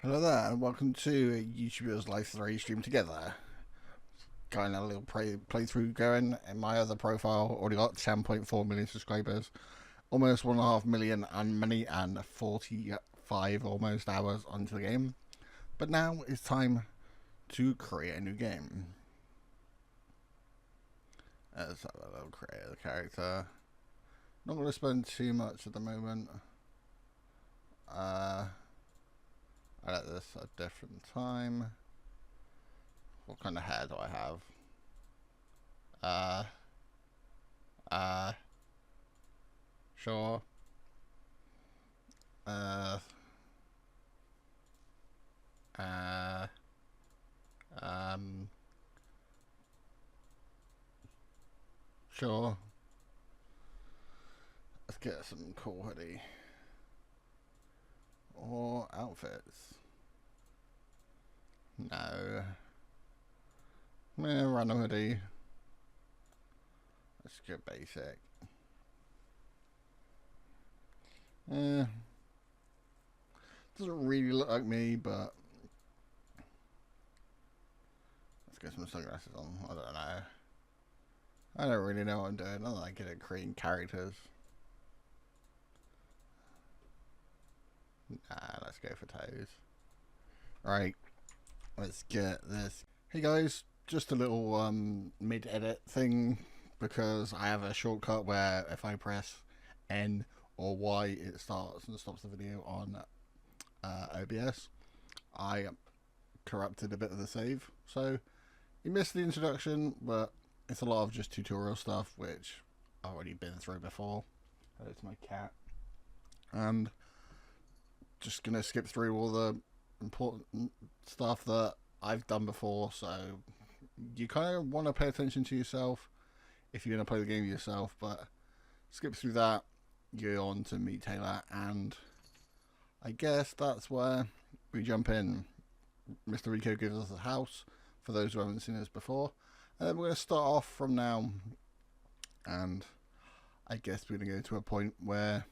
Hello there, and welcome to YouTubers Live 3 Stream Together. Got a little playthrough going. In my other profile, already got 10.4 million subscribers, almost 1.5 million and money, and 45 almost hours onto the game. But now it's time to create a new game. Let's have a little create a character. Not going to spend too much at the moment. I let this at a different time. What kind of hair do I have? Sure. Uh, uh, um, sure. Let's get some cool hoodie. Or outfits. No. Random hoodie. Let's go basic. Doesn't really look like me, but let's get some sunglasses on. I don't know. I don't really know what I'm doing. I'm not good at creating characters. Nah, let's go for toes. Right, let's get this. Hey guys, just a little mid-edit thing, because I have a shortcut where if I press N or Y, it starts and stops the video on OBS. I corrupted a bit of the save, so you missed the introduction, but it's a lot of just tutorial stuff which I've already been through before. It's my cat, and just gonna skip through all the important stuff that I've done before, so you kind of want to pay attention to yourself if you're going to play the game yourself, but skip through that, go on to meet Taylor, and I guess that's where we jump in. Mr. Rico gives us a house, for those who haven't seen this before, and then we're going to start off from now, and I guess we're going to go to a point where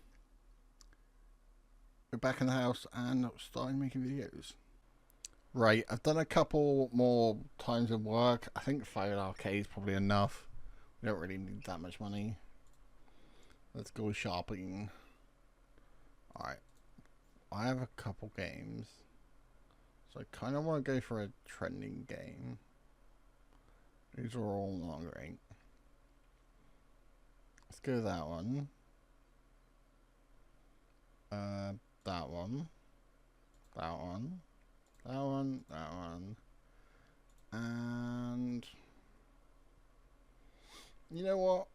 we're back in the house and starting making videos. Right, I've done a couple more times of work. I think $5 is probably enough. We don't really need that much money. Let's go shopping. Alright, I have a couple games, so I kind of want to go for a trending game. These are all not great. Let's go that one. That one. That one. That one. That one. And you know what?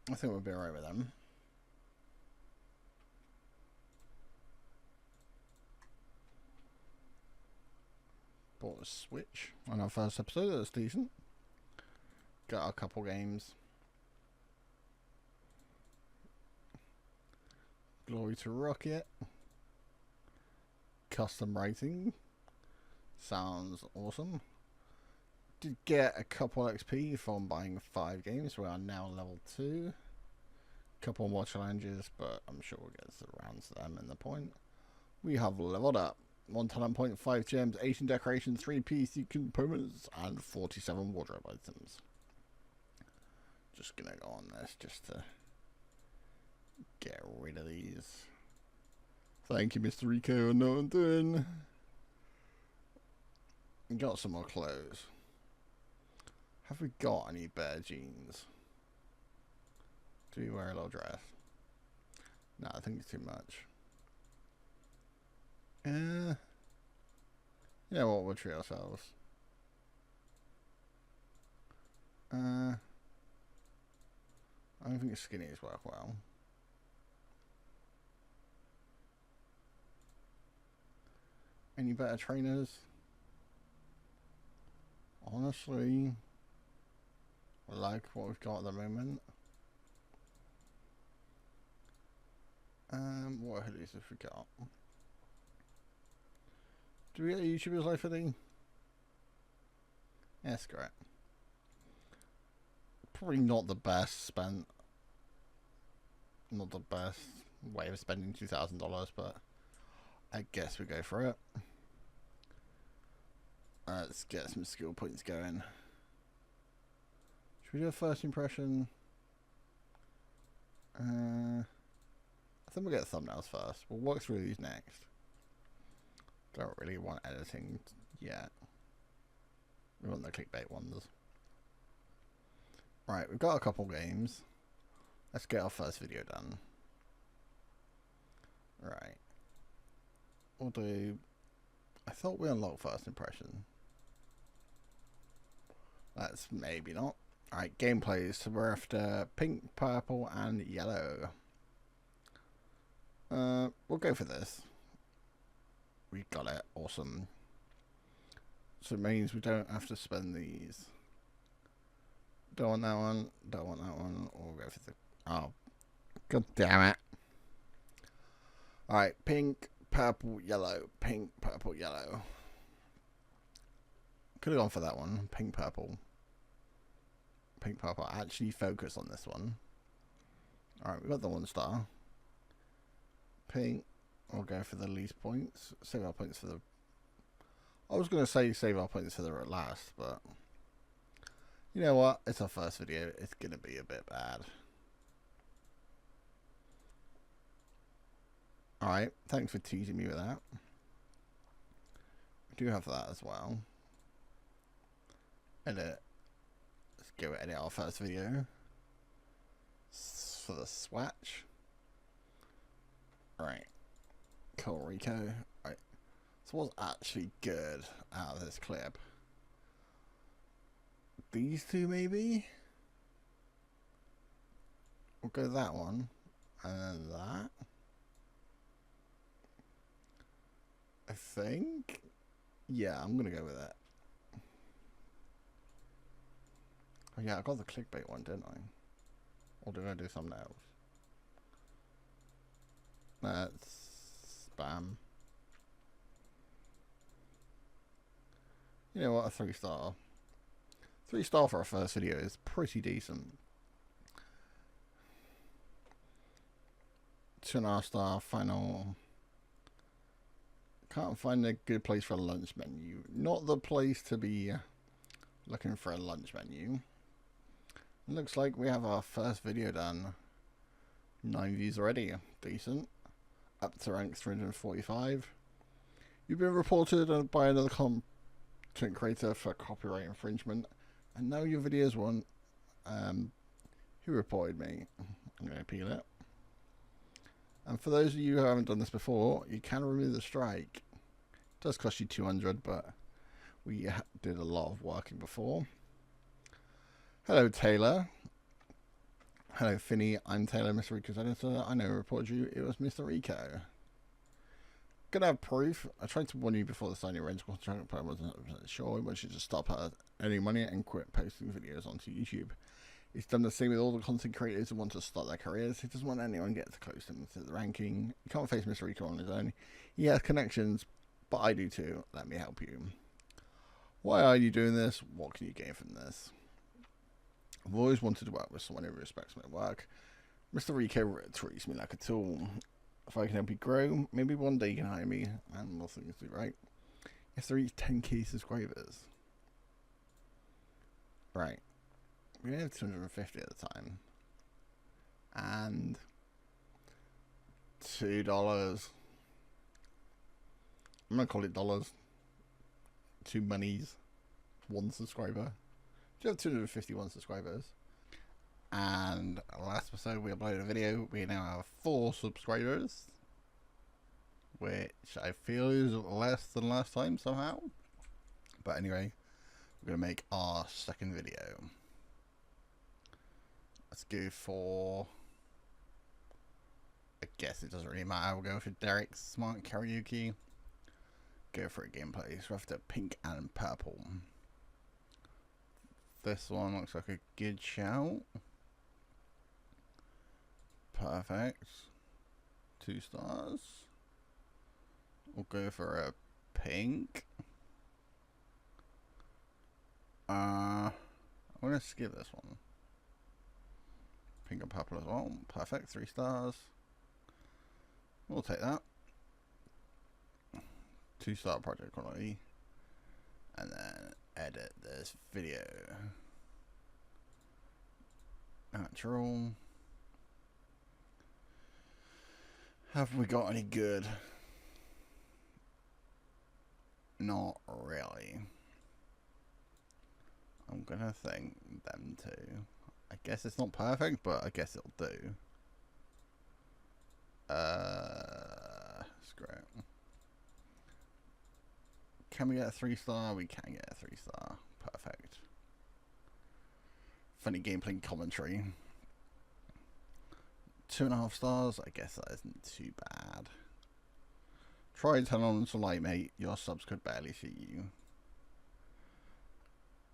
I think we'll be alright with them. Bought a Switch on our first episode. That's decent. Got a couple games. Glory to Rocket. Custom rating. Sounds awesome. Did get a couple XP from buying 5 games. We are now level 2. Couple more challenges, but I'm sure we'll get around to them in the point. We have leveled up. 1 talent point, 5 gems, 18 decorations, 3 PC components, and 47 wardrobe items. Just gonna go on this just to get rid of these. Thank you, Mr. Rico. I know what I'm doing. Got some more clothes. Have we got any better jeans? Do we wear a little dress? No, I think it's too much. You know what, we'll treat ourselves. I don't think skinnies work well. Any better trainers? Honestly, I like what we've got at the moment. What hoodies have we got? Do we get a YouTuber's Life hoodie? Yes, correct. Probably not the best spent. Not the best way of spending $2,000, but I guess we go for it. Let's get some skill points going. Should we do a first impression? I think we'll get thumbnails first. We'll work through these next. Don't really want editing yet. We want the clickbait ones. Right, we've got a couple games. Let's get our first video done. Right. We'll do... I thought we unlocked first impression. That's maybe not. Alright, gameplays. So we're after pink, purple, and yellow. We'll go for this. We got it. Awesome. So it means we don't have to spend these. Don't want that one. Don't want that one. We'll go for the... Oh. God damn it. Alright, pink, purple, yellow. Pink, purple, yellow. Could have gone for that one. Pink, purple. Pink, purple. Actually focus on this one. Alright, we got the 1 star. Pink. We'll go for the least points. Save our points for the... I was going to say save our points for the last, but... You know what? It's our first video. It's going to be a bit bad. Alright, thanks for teasing me with that. We do have that as well. Edit. Let's go edit our first video. For the swatch. Right. Cool, Rico. Right. So what's actually good out of this clip? These two maybe? We'll go that one. And then that. I think. Yeah, I'm gonna go with that. Oh yeah, I got the clickbait one, didn't I? Or did I do something else? That's spam. You know what? A 3 star. 3 star for our first video is pretty decent. 2.5 star final. Can't find a good place for a lunch menu. Not the place to be looking for a lunch menu. It looks like we have our first video done. 9 views already. Decent. Up to rank 345. You've been reported by another content creator for copyright infringement. And now your video's won. Who reported me? I'm going to appeal it. And for those of you who haven't done this before, you can remove the strike. It does cost you 200, but we did a lot of working before. Hello, Taylor. Hello, Finny. I'm Taylor, Mr. Rico's editor. I know who reported you. It was Mr. Rico. Gonna have proof. I tried to warn you before the signing range contract, but I wasn't sure. We should just stop earning money and quit posting videos onto YouTube. He's done the same with all the content creators who want to start their careers. He doesn't want anyone to get close to him to the ranking. You can't face Mr. Rico on his own. He has connections, but I do too. Let me help you. Why are you doing this? What can you gain from this? I've always wanted to work with someone who respects my work. Mr. Rico treats me like a tool. If I can help you grow, maybe one day you can hire me, and we'll things do right. If they reach 10k subscribers. Right. We have 250 at the time. And $2. I'm gonna call it dollars. 2 monies. 1 subscriber. Do you have 251 subscribers? And last episode we uploaded a video. We now have 4 subscribers, which I feel is less than last time somehow. But anyway, we're gonna make our second video. Let's go for... I guess it doesn't really matter. We'll go for Derek's Smart Karaoke. Go for a gameplay. So after pink and purple. This one looks like a good shout. Perfect. 2 stars. We'll go for a pink. I'm gonna skip this one. Pink and purple as well. Perfect. 3 stars. We'll take that. 2-star project quality, and then edit this video. Natural. Have we got any good? Not really. I'm gonna think them two. I guess it's not perfect, but I guess it'll do. Screw it. Can we get a 3-star? We can get a 3-star. Perfect. Funny gameplay commentary. 2.5 stars. I guess that isn't too bad. Try turn on to light, mate. Your subs could barely see you.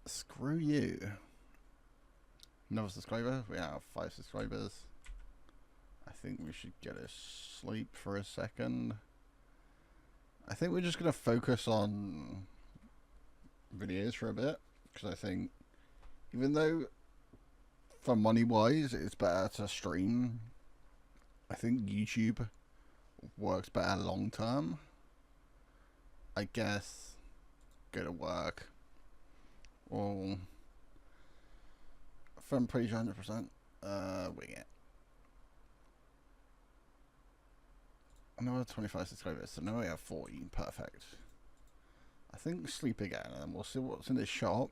Screw you. Another subscriber. We have 5 subscribers. I think we should get a sleep for a second. I think we're just going to focus on videos for a bit. Because I think, even though for money wise it's better to stream, I think YouTube works better long term. I guess go to work. Well, if I'm pretty sure 100%, wing it. Another 25 subscribers, so now we have 40. Perfect. I think sleep again, and we'll see what's in this shop.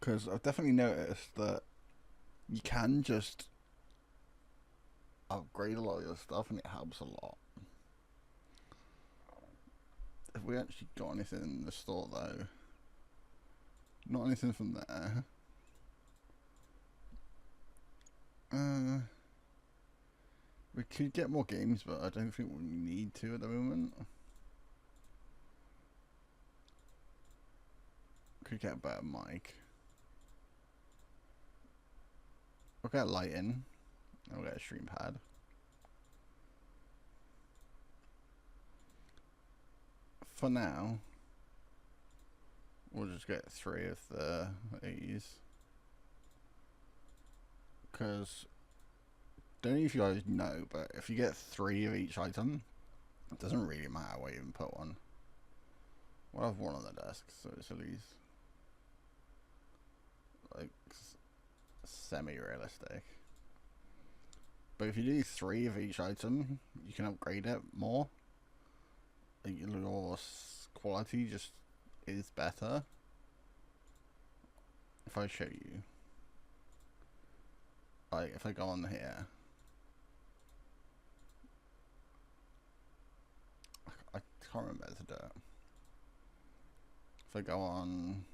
Because I've definitely noticed that you can just upgrade a lot of your stuff, and it helps a lot. Have we actually got anything in the store, though? Not anything from there. We could get more games, but I don't think we need to at the moment. Could get a better mic. We'll get lighting. And we'll get a stream pad. For now, we'll just get 3 of these. Because, don't know if you guys know, but if you get 3 of each item, it doesn't really matter where you even put one. We'll have one on the desk, so it's at least like semi-realistic. But if you do 3 of each item, you can upgrade it more. Your quality just is better. If I show you, like if I go on here, I can't remember how to do it. If I go on,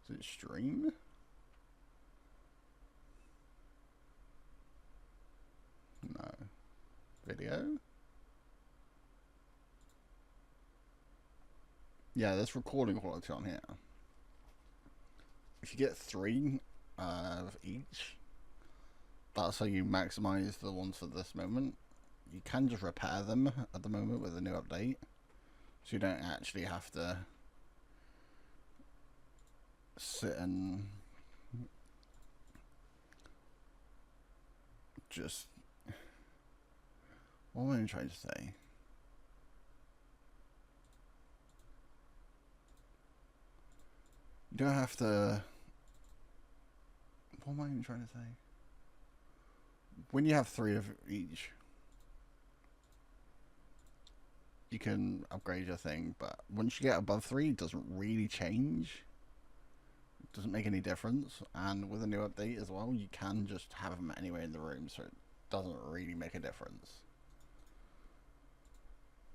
is it stream? No. Video? Yeah, there's recording quality on here. If you get 3 of each, that's how you maximize the ones for this moment. You can just repair them at the moment with a new update, so you don't actually have to sit and just, what am I trying to say? You don't have to, what am I even trying to say? When you have 3 of each, you can upgrade your thing, but once you get above 3, it doesn't really change. It doesn't make any difference. And with a new update as well, you can just have them anywhere in the room, so it doesn't really make a difference.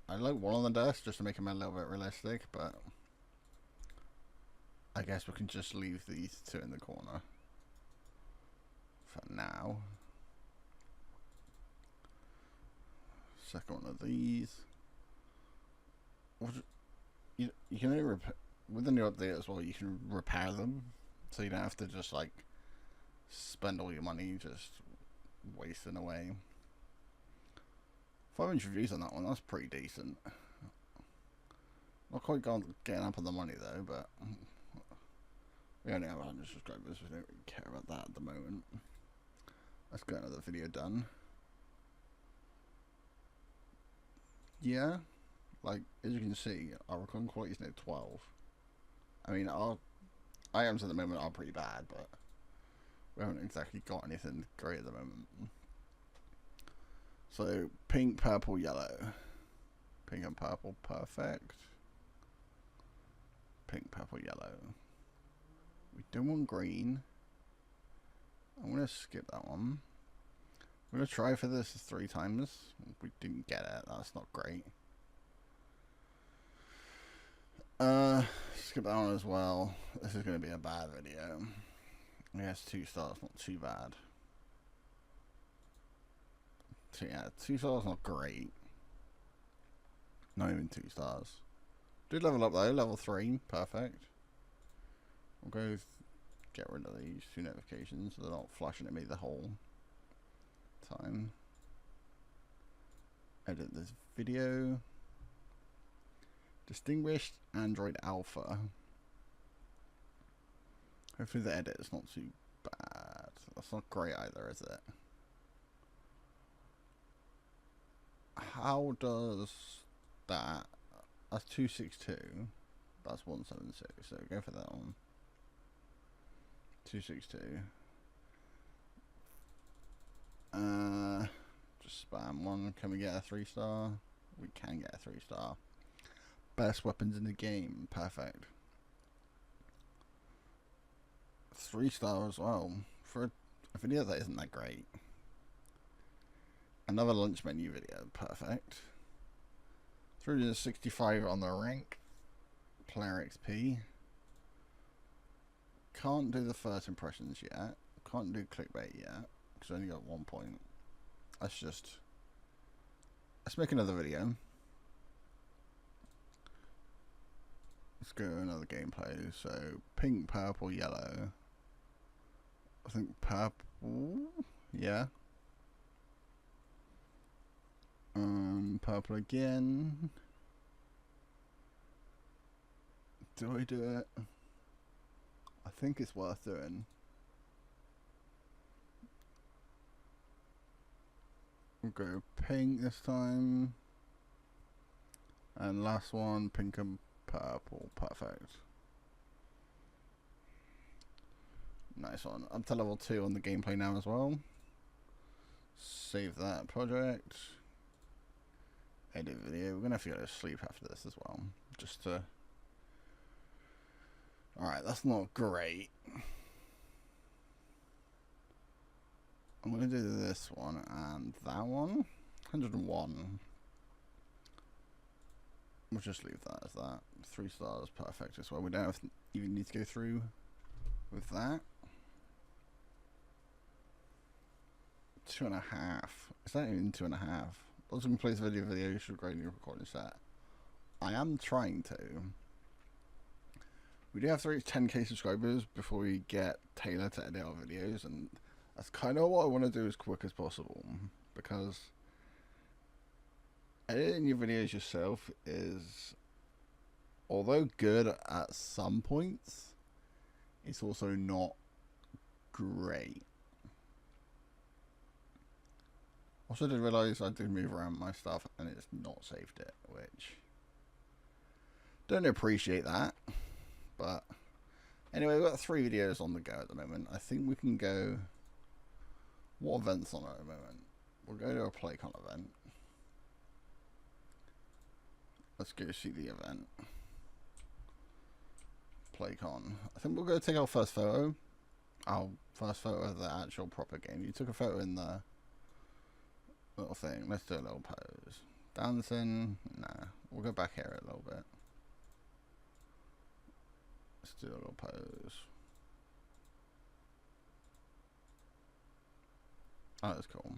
I like one on the desk just to make them a little bit realistic, but I guess we can just leave these 2 in the corner for now. Second one of these. You can only repair, with the new update as well, you can repair them, so you don't have to just like spend all your money just wasting away. 500 views on that one, that's pretty decent. Not quite getting up on the money though, but we only have 100 subscribers, we don't really care about that at the moment. Let's get another video done. Yeah, Like, as you can see, our recording quality is now 12. I mean, our items at the moment are pretty bad, but we haven't exactly got anything great at the moment. So, pink, purple, yellow. Pink and purple, perfect. Pink, purple, yellow. We don't want green. I'm going to skip that one. We're going to try for this 3 times. We didn't get it. That's not great. Skip that one as well. This is going to be a bad video. Yes, 2 stars, not too bad. So yeah, 2 stars not great. Not even 2 stars. Did level up though, level 3, perfect. We'll go get rid of these 2 notifications so they're not flashing at me the whole time. Edit this video. Distinguished Android Alpha. Hopefully the edit is not too bad. That's not great either, is it? How does that? That's 262. That's 176. So go for that one. 262. Just spam one. Can we get a 3-star? We can get a 3-star. Best weapons in the game. Perfect. 3-star as well. For a video that isn't that great. Another lunch menu video. Perfect. 365 on the rank. Player XP. Can't do the first impressions yet. Can't do clickbait yet. Because I only got 1 point. Let's make another video. Let's go another gameplay. So pink, purple, yellow. I think purple. Yeah. Purple again. Do I do it? I think it's worth doing. We'll go pink this time. And last one, pink and purple. Perfect. Nice one. Up to level 2 on the gameplay now as well. Save that project. Edit video. We're going to have to go to sleep after this as well. Just to... Alright, that's not great. I'm going to do this one and that one. 101. We'll just leave that as that. 3 stars, perfect as well. We don't even need to go through with that. 2.5. Is that even 2.5? Those can place video should grade new recording set. I am trying to. We do have to reach 10k subscribers before we get Taylor to edit our videos, and that's kind of what I want to do as quick as possible, because editing your videos yourself is, although good at some points, it's also not great. Also did realise I did move around my stuff and it's not saved it, which don't appreciate that. But anyway, we've got 3 videos on the go at the moment. I think we can go. What events on at the moment? We'll go to a PlayCon event. Let's go see the event. PlayCon. I think we'll go take our first photo. Our first photo of the actual proper game. You took a photo in the little thing. Let's do a little pose. Dancing. Nah. We'll go back here a little bit. Let's do a little pose. Oh, that's cool.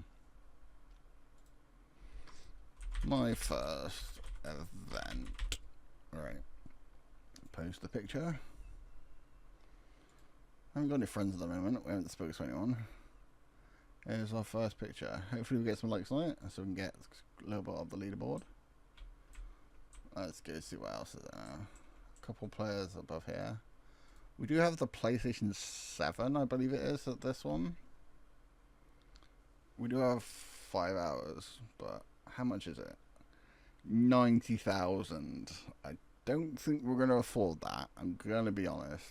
My first event. Alright. Post the picture. I haven't got any friends at the moment. We haven't spoken to anyone. Here's our first picture. Hopefully we get some likes on it so we can get a little bit of the leaderboard. Let's go see what else is there. A couple players above here. We do have the PlayStation 7, I believe it is, at this one. We do have 5 hours, but how much is it? 90,000. I don't think we're going to afford that. I'm going to be honest.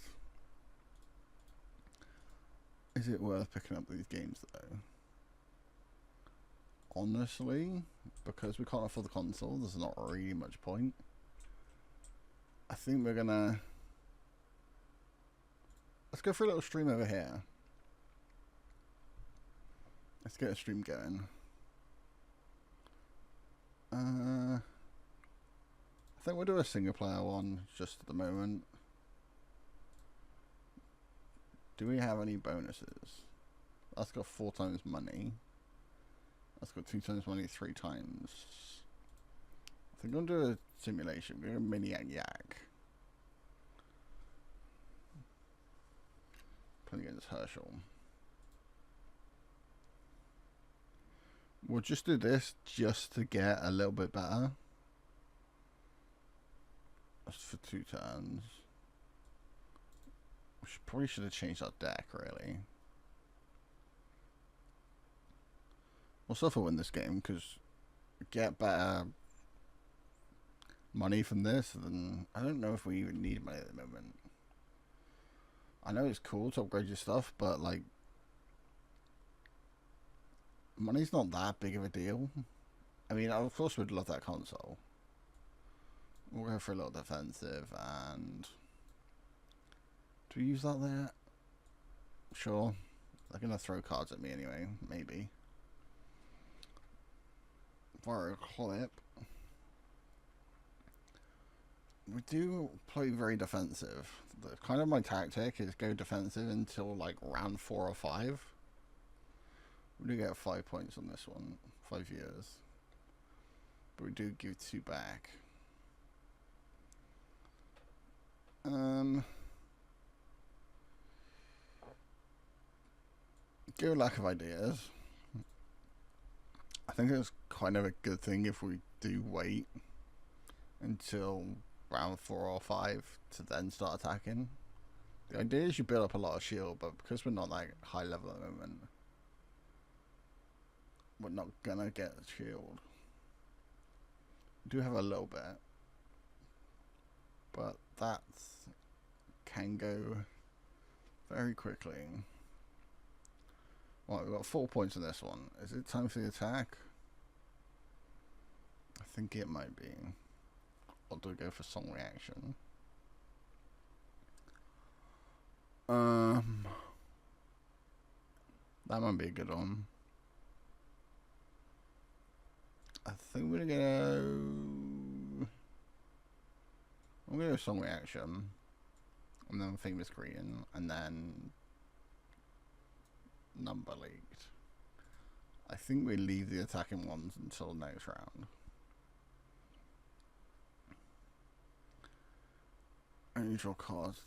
Is it worth picking up these games though? Honestly, because we can't afford the console, there's not really much point. I think we're gonna... Let's go for a little stream over here. Let's get a stream going. I think we'll do a single player one just at the moment. Do we have any bonuses? That's got 4 times money. That's got 2 times money 3 times. I think I'm gonna do a simulation. We're gonna Maniac Yak. Playing against Herschel. We'll just do this just to get a little bit better. That's for 2 turns. We probably should have changed our deck, really. We'll suffer win this game because we get better money from this. Then I don't know if we even need money at the moment. I know it's cool to upgrade your stuff, but like money's not that big of a deal. I mean, of course we'd love that console. We'll go for a little defensive and... Do we use that there? Sure. They're going to throw cards at me anyway. Maybe. For a clip. We do play very defensive. Kind of my tactic is go defensive until like round 4 or 5. We do get 5 points on this one. 5 years. But we do give 2 back. Go lack of ideas. I think it's kind of a good thing if we do wait until round 4 or 5 to then start attacking. The idea is you build up a lot of shield, but because we're not like high level at the moment, we're not gonna get shield. We do have a little bit, but that can go very quickly. Right, we've got 4 points in this one. Is it time for the attack? I think it might be. Or do we go for song reaction? That might be a good one. I think we're gonna go... I'm gonna go song reaction. And then famous green. And then... number leaked. I think we leave the attacking ones until next round. Unusual cards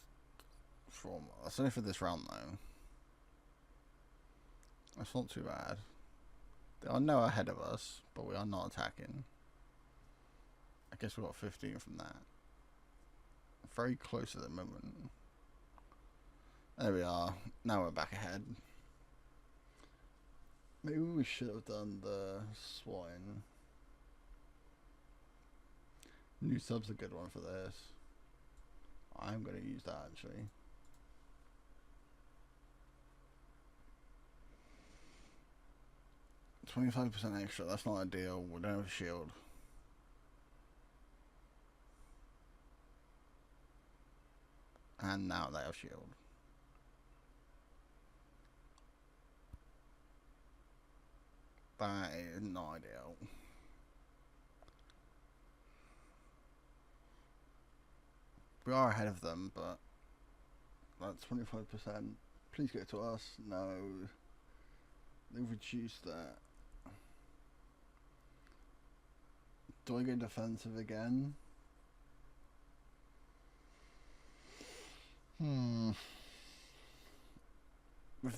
from... That's only for this round though. That's not too bad. They are now ahead of us, but we are not attacking. I guess we got 15 from that. Very close at the moment. There we are. Now we're back ahead. Maybe we should have done the swine. New sub's a good one for this. I'm going to use that actually. $25% extra, that's not a deal. We don't have a shield. And now they have shield. That is not ideal. We are ahead of them, but that's 25%. Please get to us. No. They've reduced that. Do I go defensive again? With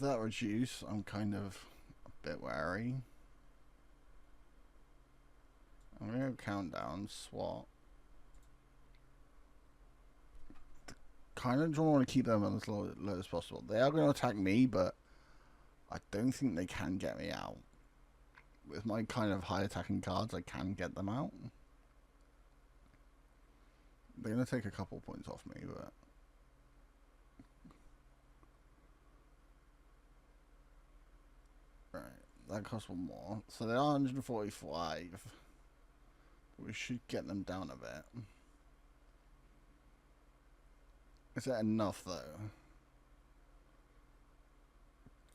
that reduce, I'm kind of a bit wary. I'm gonna go countdown, swap. Kind of don't want to keep them as low as possible. They are going to attack me, but I don't think they can get me out. With my kind of high attacking cards, I can get them out. They're going to take a couple points off me, but... Right, that costs one more. So they're 145. We should get them down a bit. Is that enough, though?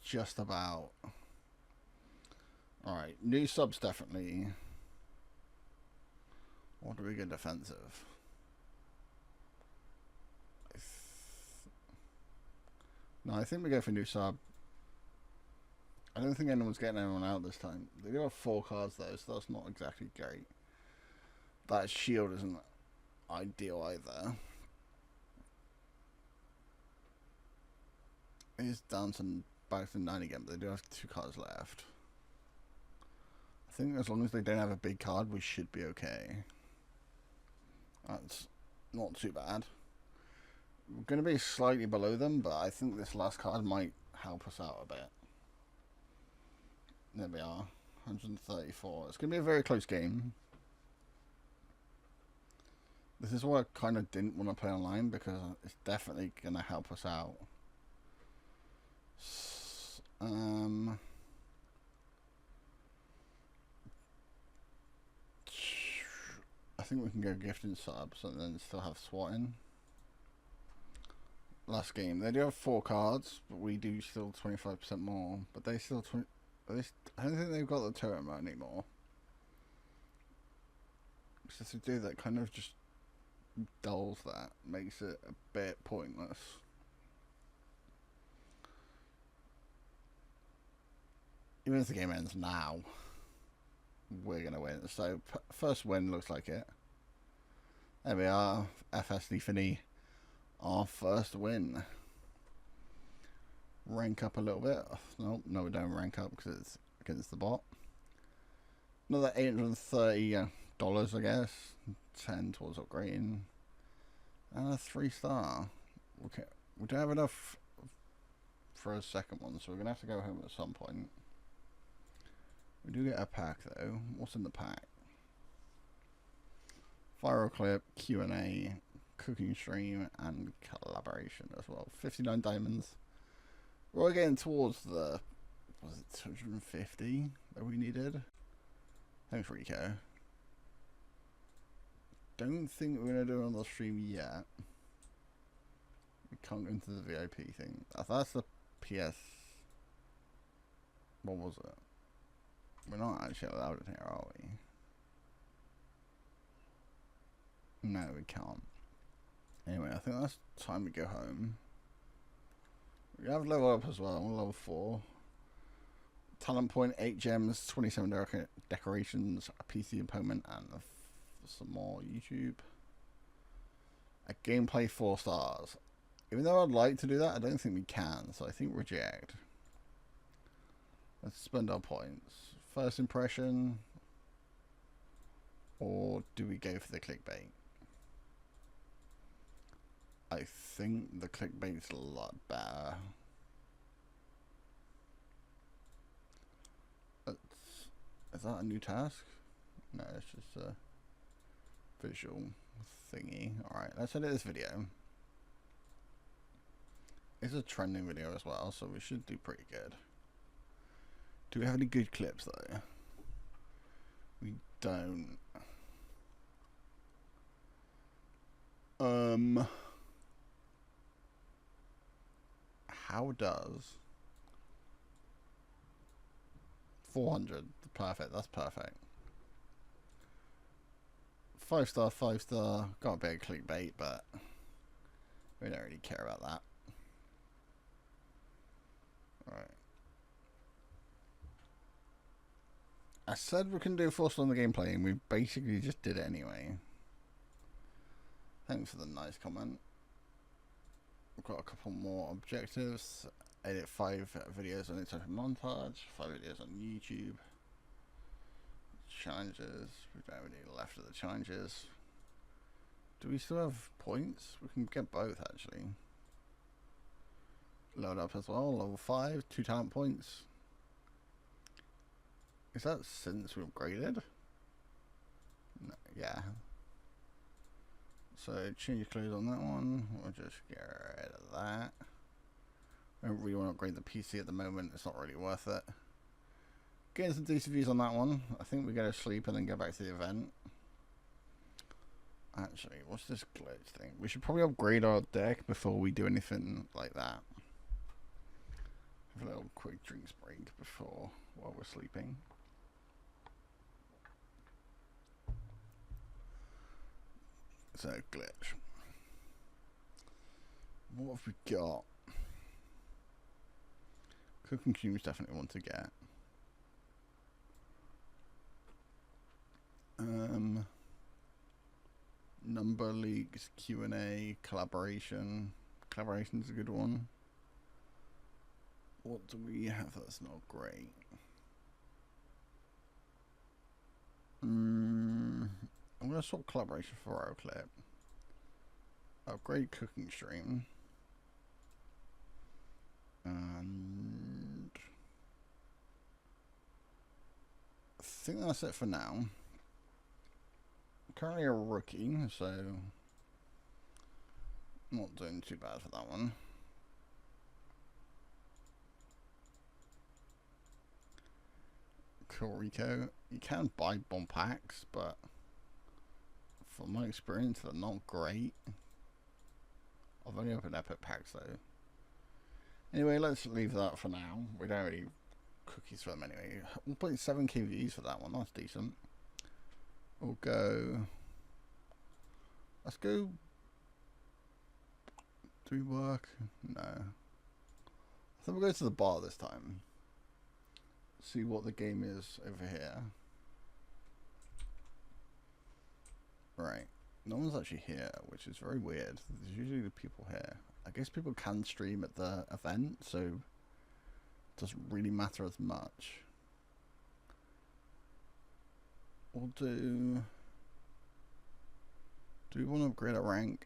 Just about. Alright, new subs definitely. Or do we go defensive? No, I think we go for new sub. I don't think anyone's getting anyone out this time. They do have 4 cards though, so that's not exactly great. That shield isn't ideal either. It is down to back to 9 again, but they do have 2 cards left. I think as long as they don't have a big card, we should be okay. That's not too bad. We're going to be slightly below them, but I think this last card might help us out a bit. There we are, 134. It's going to be a very close game. This is why I kind of didn't want to play online, because it's definitely going to help us out. I think we can go gifting subs and then still have swatting. Last game, they do have 4 cards, but we do still 25% more. But they still I don't think they've got the turret mode anymore. So to do that kind of just dulls that, makes it a bit pointless. Even if the game ends now, we're going to win. So, first win looks like it. There we are. FSD Finny. Our first win. Rank up a little bit. No, we don't rank up because it's against the bot. Another $830, I guess. 10 towards upgrading. And a 3-star. Okay, we don't have enough for a second one, so we're going to have to go home at some point. We do get a pack though. What's in the pack? Viral clip, Q&A, cooking stream, and collaboration as well. 59 diamonds. We're getting towards the, was it 250 that we needed? Thanks, Rico. Don't think we're going to do it on the stream yet. We can't go into the VIP thing. That's the PS. What was it? We're not actually allowed in here, are we? No, we can't. Anyway, I think that's time to go home. We have level up as well, level 4. Talent point, 8 gems, 27 decorations, a PC opponent, and some more YouTube. A gameplay 4 stars. Even though I'd like to do that, I don't think we can, so I think reject. Let's spend our points. First impression, or do we go for the clickbait? I think the clickbait's a lot better. Is that a new task? No, it's just a visual thingy. Alright, let's edit this video. It's a trending video as well, so we should do pretty good. Do we have any good clips though? We don't. How does 400? Perfect, that's perfect. 5-star, 5-star. Got a bit of clickbait, but we don't really care about that. Alright. I said we can do 4-star on the gameplay, and we basically just did it anyway. Thanks for the nice comment. We've got a couple more objectives. Edit 5 videos on each montage, 5 videos on YouTube. Challenges. We don't have any left of the challenges. Do we still have points? We can get both actually. Load up as well, level 5, 2 talent points. Is that since we upgraded? No, yeah. So change clothes on that one. We'll just get rid of that. I don't really want to upgrade the PC at the moment. It's not really worth it. Getting some decent views on that one. I think we go to sleep and then go back to the event. Actually, what's this glitch thing? We should probably upgrade our deck before we do anything like that. Have a little quick drinks break before while we're sleeping. So glitch. What have we got? Cooking cubes definitely want to get. Number leaks, Q&A, collaboration. Collaboration's a good one. What do we have that's not great? I'm going to swap collaboration for our clip. Upgrade cooking stream. And I think that's it for now. Currently a rookie, so not doing too bad for that one. Cool Rico. You can buy bomb packs, but from my experience, they're not great. I've only opened epic packs though. Anyway, let's leave that for now. We don't really cookies for them anyway. 1.7k views for that one. That's decent. We'll go. Let's go. Do we work? No. I think we'll go to the bar this time. See what the game is over here. Right. No one's actually here, which is very weird. There's usually the people here. I guess people can stream at the event, so it doesn't really matter as much. We'll do we want to upgrade our rank?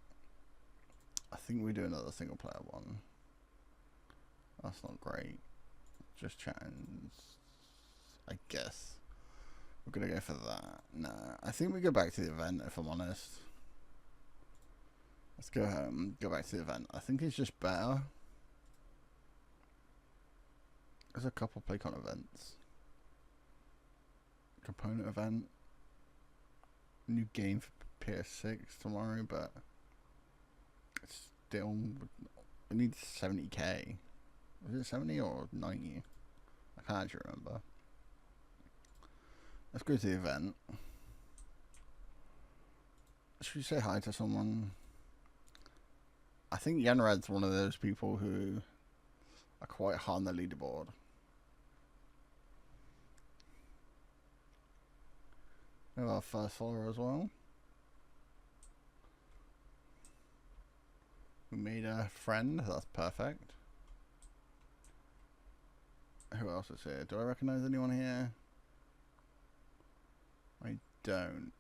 I think we do another single player one. That's not great. Just chatting. I guess we're gonna go for that. No, I think we go back to the event if I'm honest. Let's go home, go back to the event. I think it's just better. There's a couple PlayCon events. Component event. New game for PS6 tomorrow, but it's still, we need 70k. Was it 70 or 90? I can't actually remember. Let's go to the event. Should we say hi to someone? I think Yenrad's one of those people who are quite high on the leaderboard. We have our first follower as well. We made a friend, that's perfect. Who else is here? Do I recognize anyone here? I don't.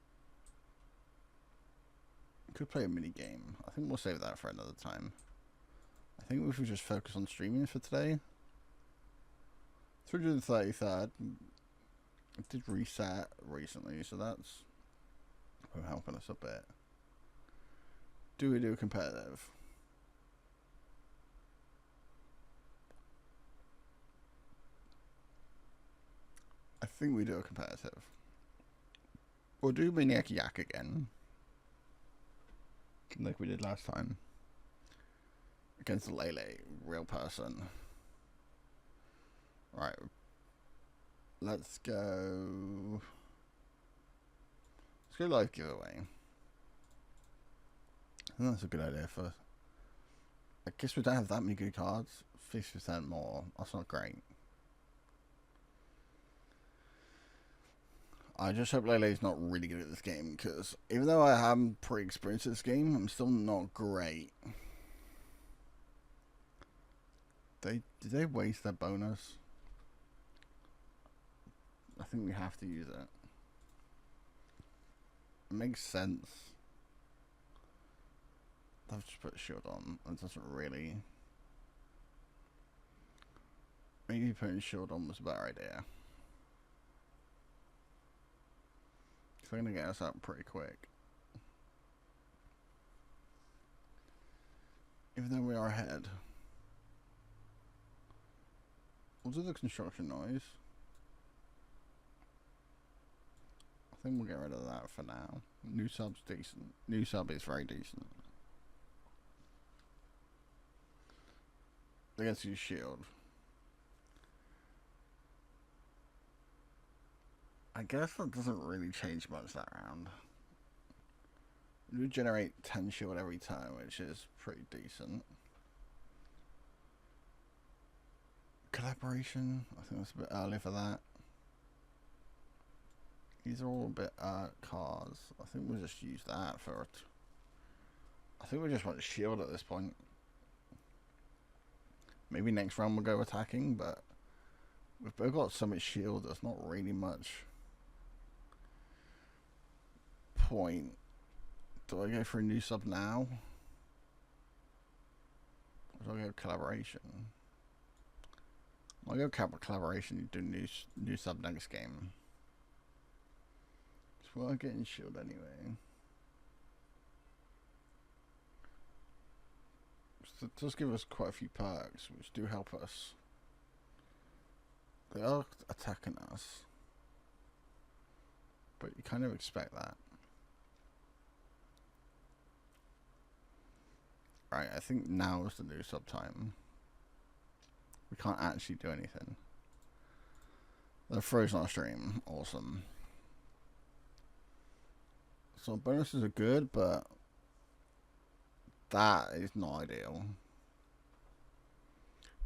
Could play a mini game. I think we'll save that for another time. I think we should just focus on streaming for today. 333rd. It did reset recently, so that's helping us a bit. Do we do competitive? I think we do a competitive. We'll do Maniac Yak again, like we did last time. Against Lele, real person. Right. Let's go. Let's go live giveaway. I think that's a good idea for. I guess we don't have that many good cards. 50% more. That's not great. I just hope Lele's not really good at this game, because even though I am pretty experienced at this game, I'm still not great. Did they waste their bonus? I think we have to use it. It makes sense. I've just put a shield on. It doesn't really. Maybe putting a shield on was a better idea. It's going to get us up pretty quick. far ahead. We'll do the construction noise. I think we'll get rid of that for now. New sub's decent. New sub is very decent. Against your shield. I guess that doesn't really change much that round. We generate 10 shield every time, which is pretty decent. Collaboration, I think that's a bit early for that. These are all a bit cars. I think we'll just use that for it. I think we just want shield at this point. Maybe next round we'll go attacking, but we've both got so much shield, there's not really much point. Do I go for a new sub now? Or do I go collaboration? I'll go collaboration and do new sub next game. So we're getting shield anyway. So it does give us quite a few perks, which do help us. They are attacking us, but you kind of expect that. Right, I think now is the new sub time. We can't actually do anything. They're frozen on stream. Awesome. So bonuses are good, but that is not ideal.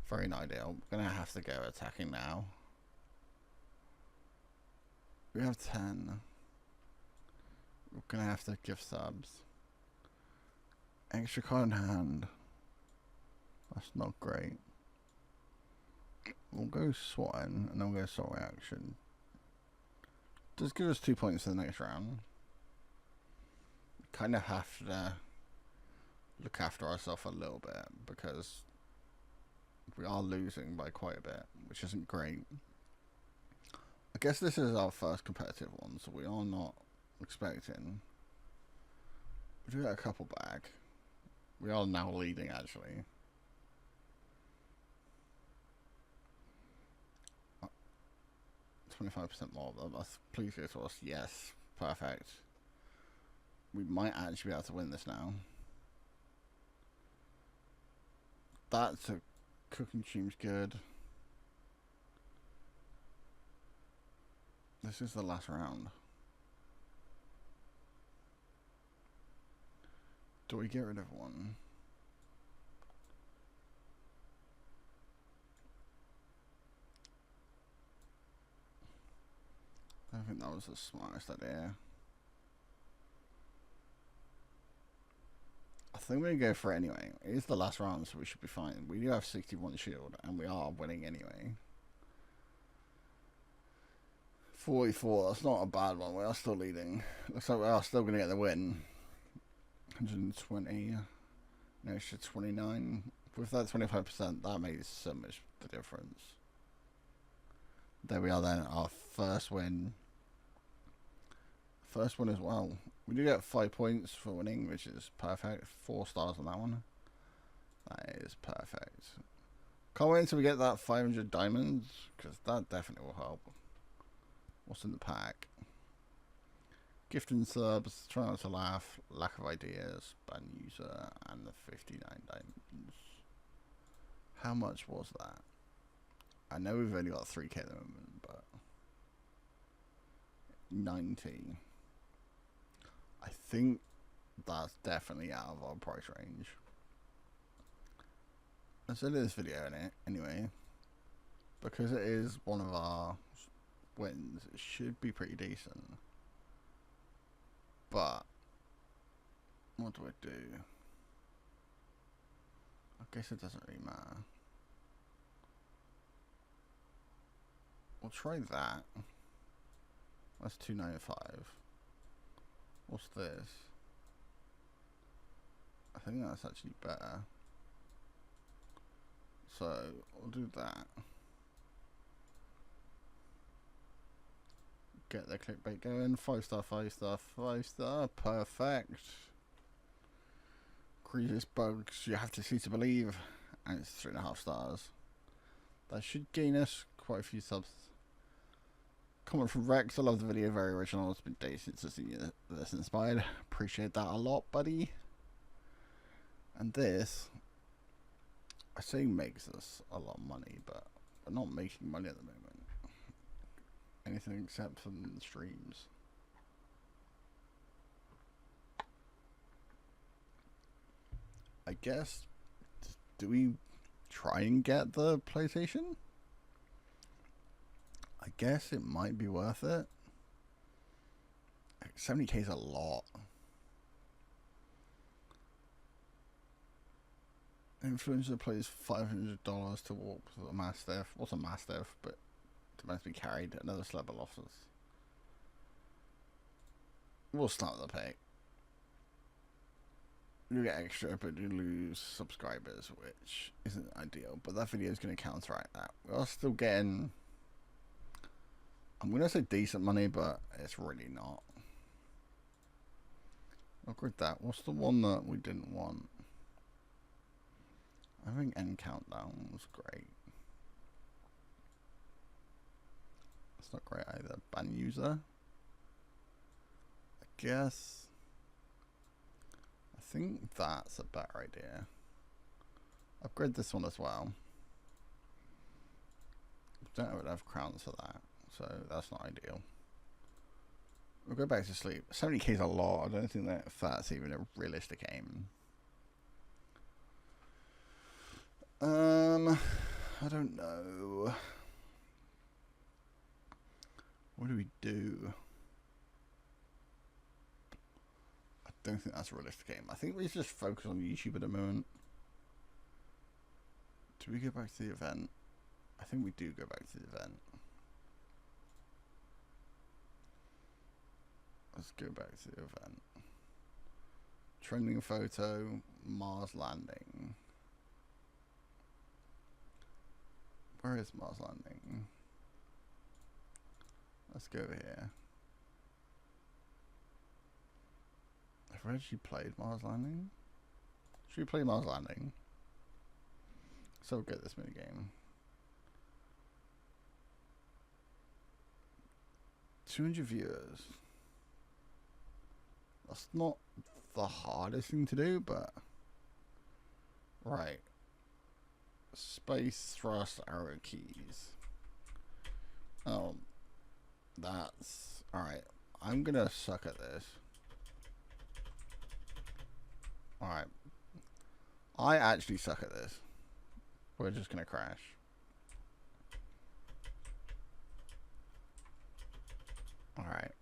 Very not ideal. We're gonna have to go attacking now. We have 10. We're gonna have to give subs. Extra card in hand. That's not great. We'll go swatting and then we'll go sword reaction. Just give us 2 points in the next round. We kind of have to look after ourselves a little bit because we are losing by quite a bit, which isn't great. I guess this is our first competitive one, so we are not expecting. We do get a couple back. We are now leading actually. 25% more. Please go to us. Yes, perfect. We might actually be able to win this now. That's a cooking seems good. This is the last round. Do we get rid of one? I don't think that was the smartest idea. I think we're going to go for it anyway. It is the last round, so we should be fine. We do have 61 shield, and we are winning anyway. 44, that's not a bad one. We are still leading. Looks like we are still going to get the win. 120. No, it's just 29. With that 25%, that makes so much the difference. There we are then, our first win. First one as well. We do get 5 points for winning, which is perfect. 4 stars on that one. That is perfect. Can't wait until we get that 500 diamonds, because that definitely will help. What's in the pack? Gift and subs, try not to laugh, lack of ideas, ban user, and the 59 diamonds. How much was that? I know we've only got 3k at the moment, but 90. I think that's definitely out of our price range. Let's end this video in it anyway, because it is one of our wins. It should be pretty decent. But what do I do? I guess it doesn't really matter. We'll try that. That's 295. What's this? I think that's actually better. So we'll do that. Get the clickbait going. 5 star, 5 star, 5 star. Perfect. Greatest bugs you have to see to believe, and it's 3.5 stars. That should gain us quite a few subs. Comment from Rex, I love the video, very original. It's been days since I've seen you this inspired. Appreciate that a lot, buddy. And this, I say makes us a lot of money, but we're not making money at the moment. Anything except from the streams. I guess, do we try and get the PlayStation? I guess it might be worth it. 70k is a lot. Influencer plays $500 to walk with a Mastiff. What's a Mastiff? But to must be carried. Another celeb offers. We'll start with the pick. You get extra, but you lose subscribers, which isn't ideal. But that video is going to counteract that. We are still getting, I'm going to say decent money, but it's really not. Look at that. What's the one that we didn't want? I think End Countdown was great. That's not great either. Ban user. I guess. I think that's a better idea. Upgrade this one as well. Don't have enough crowns for that, so that's not ideal. We'll go back to sleep. 70k is a lot. I don't think that's even a realistic aim. I don't know. What do we do? I don't think that's a realistic aim. I think we just focus on YouTube at the moment. Do we go back to the event? I think we do go back to the event. Let's go back to the event. Trending photo, Mars landing. Where is Mars landing? Let's go here. Have we actually played Mars landing? Should we play Mars landing? So we'll get this minigame. 200 viewers. That's not the hardest thing to do, but right. Space thrust arrow keys. Oh, that's alright. I'm gonna suck at this. Alright. I actually suck at this. We're just gonna crash. Alright.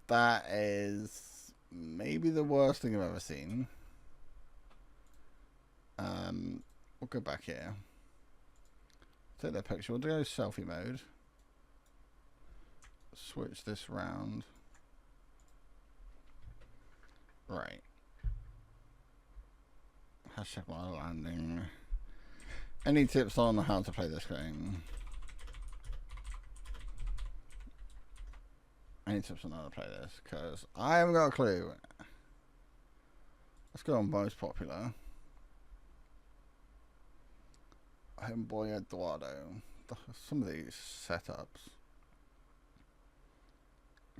That is maybe the worst thing I've ever seen. We'll go back here. Take that picture. We'll go selfie mode. Switch this round. Right. Hashtag my landing. Any tips on how to play this game? Any tips on how to play this? Because I haven't got a clue. Let's go on most popular. Homeboy Eduardo. Some of these setups.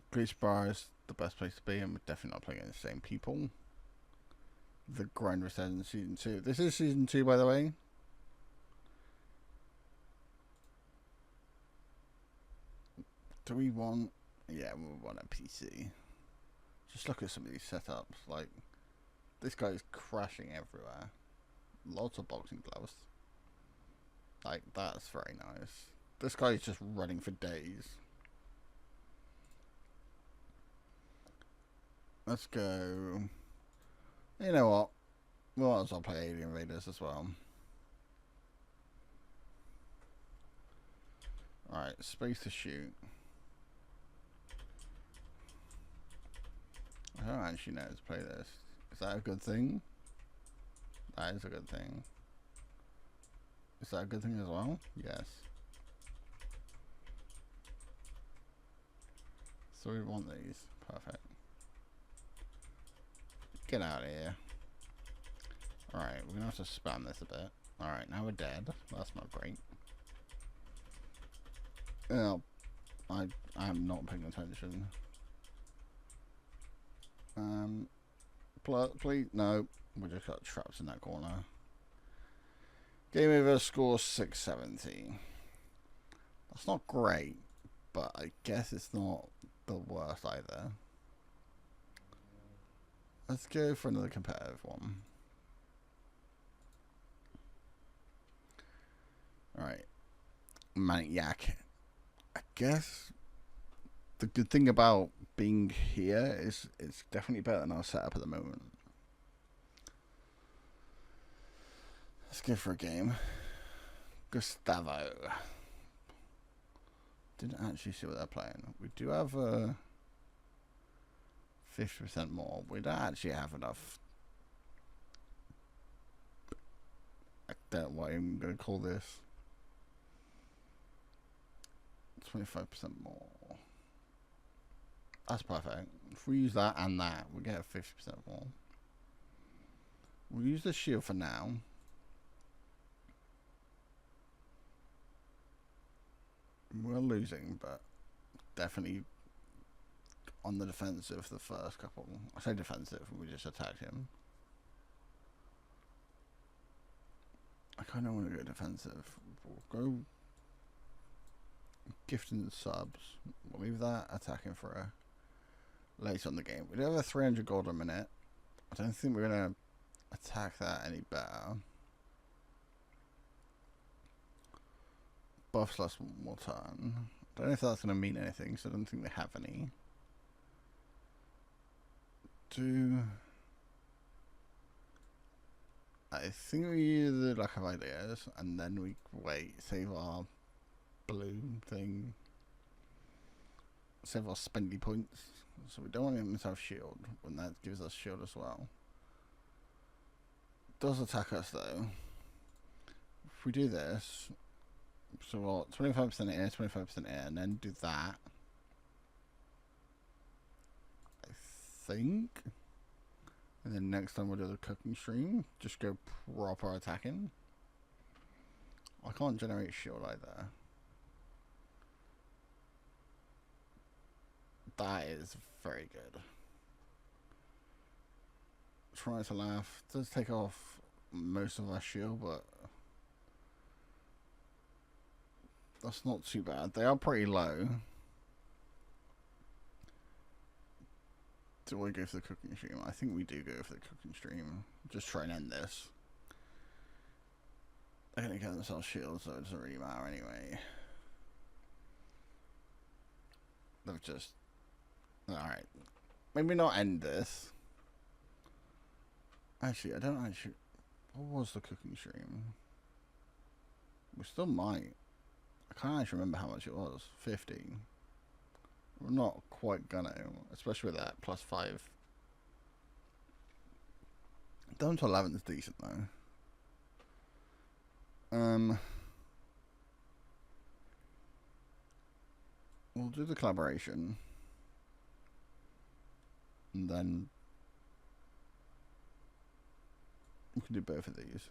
Police Bar is the best place to be, and we're definitely not playing against the same people. The Grind Reset in Season 2. This is Season 2, by the way. Do we want... Yeah, we want a PC. Just look at some of these setups. Like, this guy's crashing everywhere. Lots of boxing gloves. Like, that's very nice. This guy's just running for days. Let's go. You know what? We might as well play Alien Raiders as well. Alright, space to shoot. I don't actually know how to play this. Is that a good thing? That is a good thing. Is that a good thing as well? Yes. So we want these. Perfect. Get out of here. Alright, we're gonna have to spam this a bit. Alright, now we're dead. That's not great. Oh, I'm not paying attention. Please, no. We just got trapped in that corner. Game over, score 670. That's not great, but I guess it's not the worst either. Let's go for another competitive one. Alright. Maniac. I guess the good thing about being here is it's definitely better than our setup at the moment. Let's go for a game. Gustavo. Didn't actually see what they're playing. We do have 50% more. We don't actually have enough. I don't know what I'm going to call this. 25% more. That's perfect. If we use that and that, we get 50% more. We'll use the shield for now. We're losing, but definitely on the defensive the first couple. I say defensive, we just attacked him. I kind of want to go defensive. We'll go gifting subs. We'll leave that attacking for a later on the game. We do have a 300 gold a minute. I don't think we're going to attack that any better. Buffs last one more turn. I don't know if that's going to mean anything, so I don't think they have any. I think we use the lack of ideas, and then we wait, save our blue thing, save our spendy points. So we don't want him to have shield, when that gives us shield as well. Does attack us though. If we do this, so what, 25% air, 25% air, and then do that. I think. And then next time we'll do the cooking stream. Just go proper attacking. I can't generate shield either. That is very good. Try to laugh. Does take off most of our shield, but that's not too bad. They are pretty low. Do I go for the cooking stream? I think we do go for the cooking stream. Just try and end this. They're going to get themselves shields, so it doesn't really matter anyway. They've just... Alright. Maybe not end this. Actually, I don't actually... What was the cooking stream? We still might. I can't actually remember how much it was. 50. We're not quite gonna, especially with that +5. Down to 11 is decent though. We'll do the collaboration, and then we can do both of these.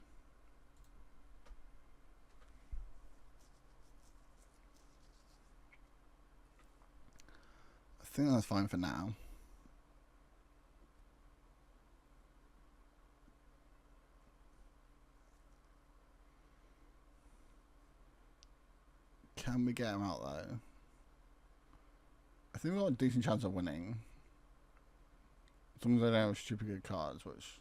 I think that's fine for now. Can we get him out though? I think we've got a decent chance of winning. As long as they don't have stupid good cards, which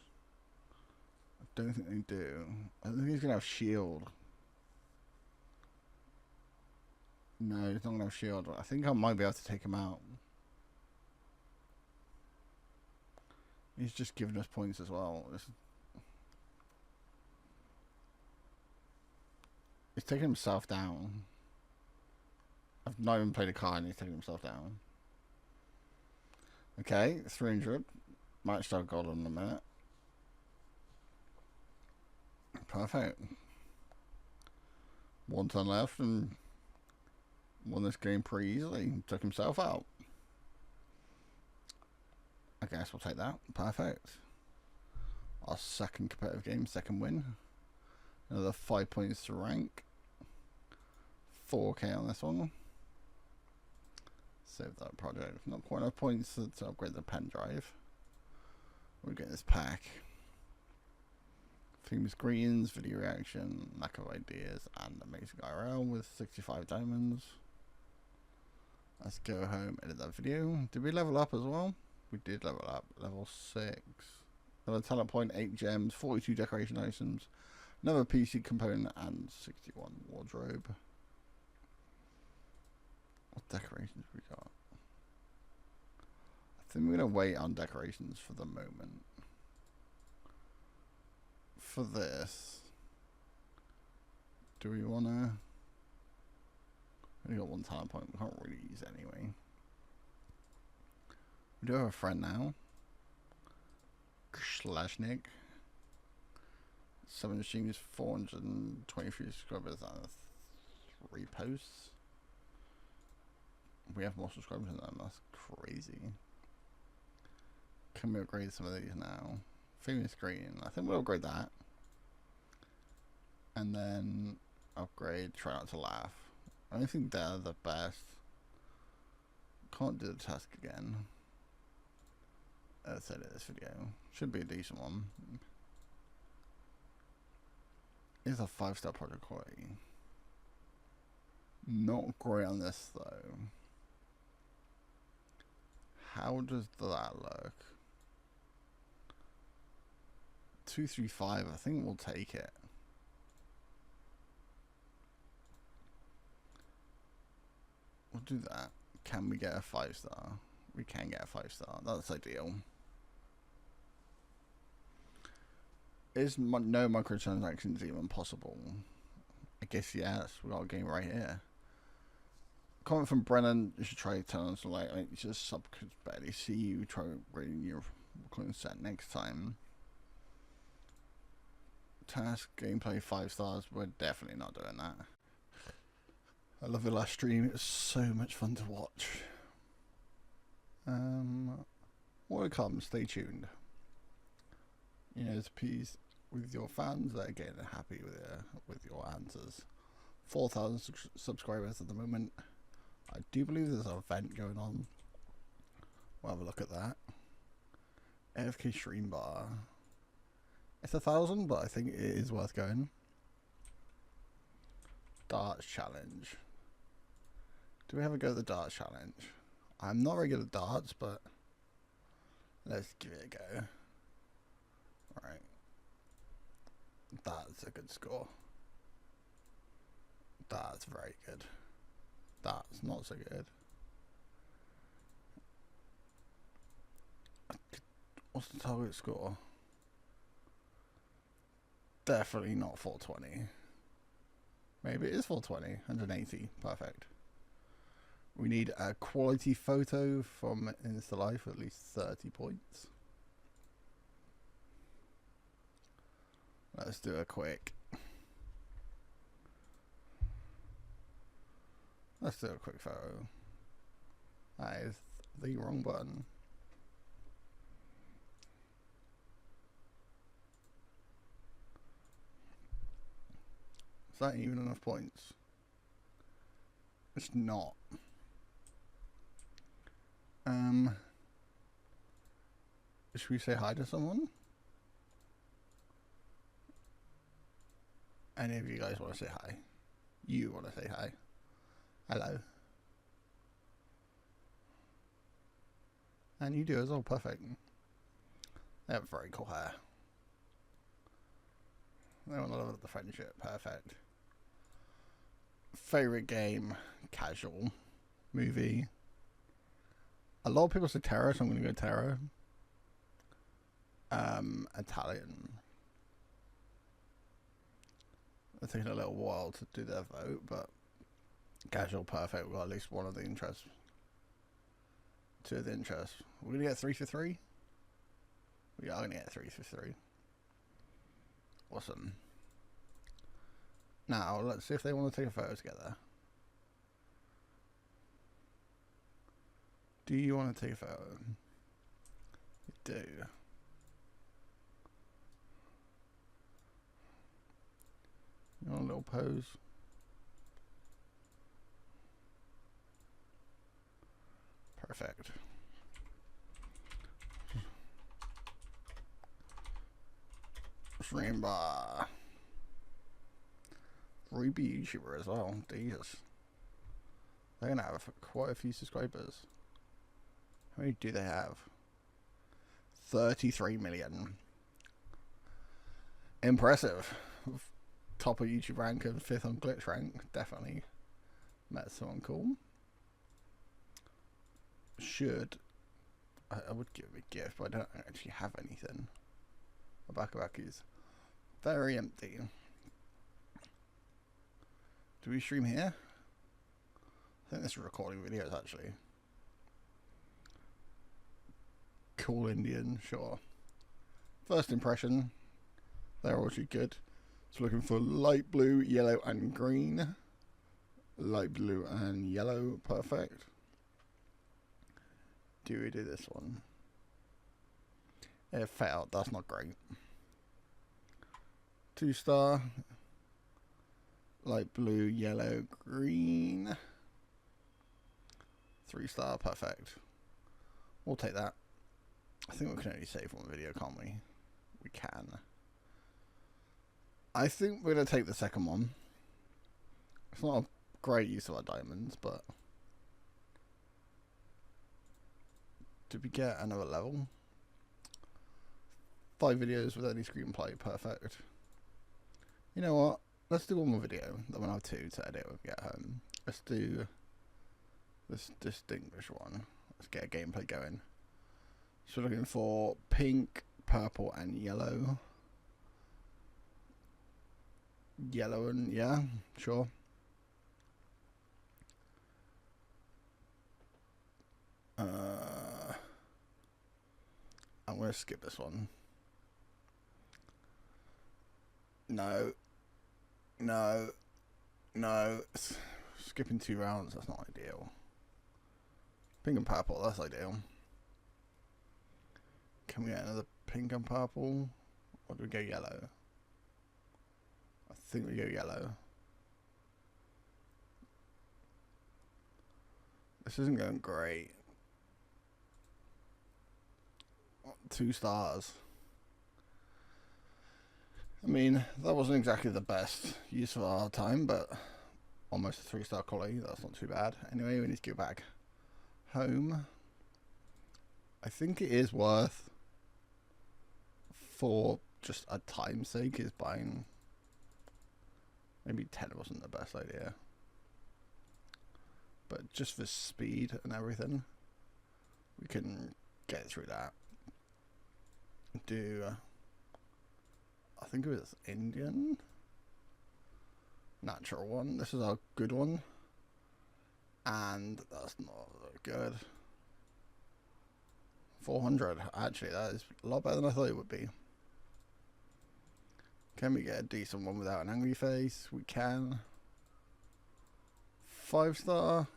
I don't think they do. I think he's going to have shield. No, he's not going to have shield. I think I might be able to take him out. He's just giving us points as well. He's taking himself down. I've not even played a card and he's taking himself down. Okay, 300. Matched our gold in a minute. Perfect. One turn left and won this game pretty easily. Took himself out. I guess we'll take that. Perfect. Our second competitive game, second win. Another 5 points to rank. 4k on this one. Save that project. Not quite enough points to upgrade the pen drive. We get this pack. Famous greens, video reaction, lack of ideas, and amazing IRL with 65 diamonds. Let's go home, edit that video. Did we level up as well? We did level up. Level 6. Another talent point, 8 gems, 42 decoration items, another PC component, and 61 wardrobe. What decorations we got? I think we're going to wait on decorations for the moment. For this, do we want to... We got 1 talent point, we can't really use it anyway. We do have a friend now. Slashnik. 7 streams, 423 subscribers, and 3 posts. We have more subscribers than them, that's crazy. Can we upgrade some of these now? Famous green, I think we'll upgrade that. And then upgrade try not to laugh. I don't think they're the best. Can't do the task again. Let's edit this video. Should be a decent one. It's a 5-star project quality. Not great on this though. How does that look? 235, I think we'll take it. We'll do that. Can we get a 5-star? We can get a 5-star. That's ideal. Is no microtransactions even possible? I guess yes. We got a game right here. Comment from Brennan. You should try to turn on some light. Like, just sub could barely see you. Try rating your recording set next time. Task gameplay 5 stars. We're definitely not doing that. I love the last stream. It was so much fun to watch. More to come. Stay tuned. You know, it's peace with your fans that are getting happy with your answers. 4,000 subscribers at the moment. I do believe there's an event going on. We'll have a look at that. AFK stream bar. It's 1,000, but I think it is worth going. Darts challenge. Do we ever go to the darts challenge? I'm not very good at darts, but let's give it a go. Alright. That's a good score. That's very good. That's not so good. What's the target score? Definitely not 420. Maybe it is 420. 180. Perfect. We need a quality photo from Insta Life for at least 30 points. Let's do a quick. Let's do a quick photo. That is the wrong button. Is that even enough points? It's not. Should we say hi to someone? Any of you guys want to say hi? You want to say hi? Hello. And you do as well, perfect. They have very cool hair. They want to love the friendship, perfect. Favorite game, casual. Movie. A lot of people say Terror, so I'm going to go Terror. Italian. It's taking a little while to do their vote, but casual, perfect. We've got at least one of the interests. 2 of the interests. We're going to get 3 for 3? We are going to get 3 for 3. Awesome. Now, let's see if they want to take a photo together. Do you want to take a photo? You do. L pose. Perfect. Stream by Ruby YouTuber as well. Jesus. They're gonna have quite a few subscribers. How many do they have? 33 million. Impressive. Top of YouTube rank and 5th on glitch rank. Definitely met someone cool. I would give him a gift, but I don't actually have anything. My back is very empty. Do we stream here? I think this is recording videos actually. Cool Indian, sure. First impression, they're actually good. So looking for light blue, yellow and green. Light blue and yellow, perfect. Do we do this one? It failed, that's not great. 2-star. Light blue, yellow, green. 3-star, perfect. We'll take that. I think we can only save one video, can't we? We can. I think we're going to take the second one. It's not a great use of our diamonds, but... Did we get another level? 5 videos with any screenplay, perfect. You know what? Let's do one more video. Then we'll have 2 to edit when we get home. Let's do this distinguished one. Let's get a gameplay going. So we're looking for pink, purple and yellow. Yellow and, yeah, sure. I'm going to skip this one. No. Skipping 2 rounds, that's not ideal. Pink and purple, that's ideal. Can we get another pink and purple? Or do we go yellow? I think we go yellow. This isn't going great. 2 stars. I mean, that wasn't exactly the best use of our time, but almost a 3-star quality. That's not too bad. Anyway, we need to go back home. I think it is worth, for just a time's sake, is buying. Maybe 10 wasn't the best idea, but just for speed and everything, we can get through that. Do I think it was Indian natural one. This is our good one, and that's not good. 400. Actually, that is a lot better than I thought it would be. Can we get a decent one without an angry face? We can. 5-star.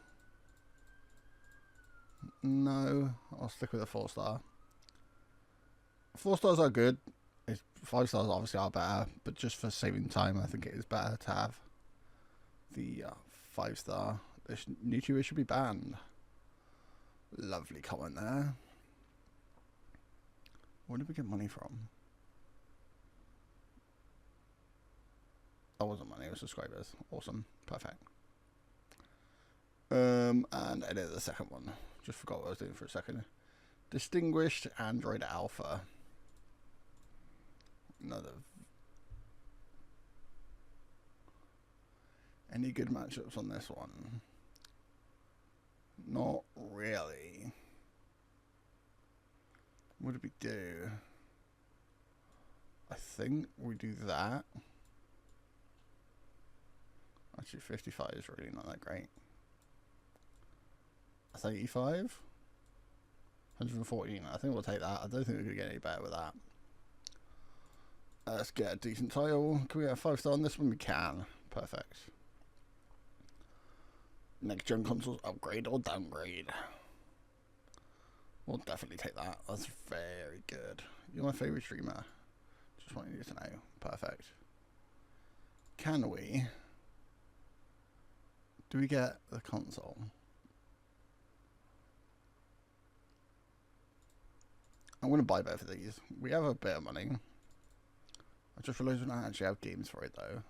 No, I'll stick with a 4-star. 4 stars are good. 5 stars obviously are better, but just for saving time, I think it is better to have the 5-star. This YouTuber should be banned. Lovely comment there. Where did we get money from? That wasn't money, it was subscribers. Awesome. Perfect. And edit the second one. Just forgot what I was doing for a second. Distinguished Android Alpha. Another. Any good matchups on this one? Not really. What did we do? I think we do that. Actually, 55 is really not that great. 35? 114. I think we'll take that. I don't think we could get any better with that. Let's get a decent title. Can we get a 5-star on this one? We can. Perfect. Next gen consoles, upgrade or downgrade? We'll definitely take that. That's very good. You're my favourite streamer. Just want you to know. Perfect. can we? Do we get the console? I'm going to buy both of these. We have a bit of money. I just realised we don't actually have games for it though.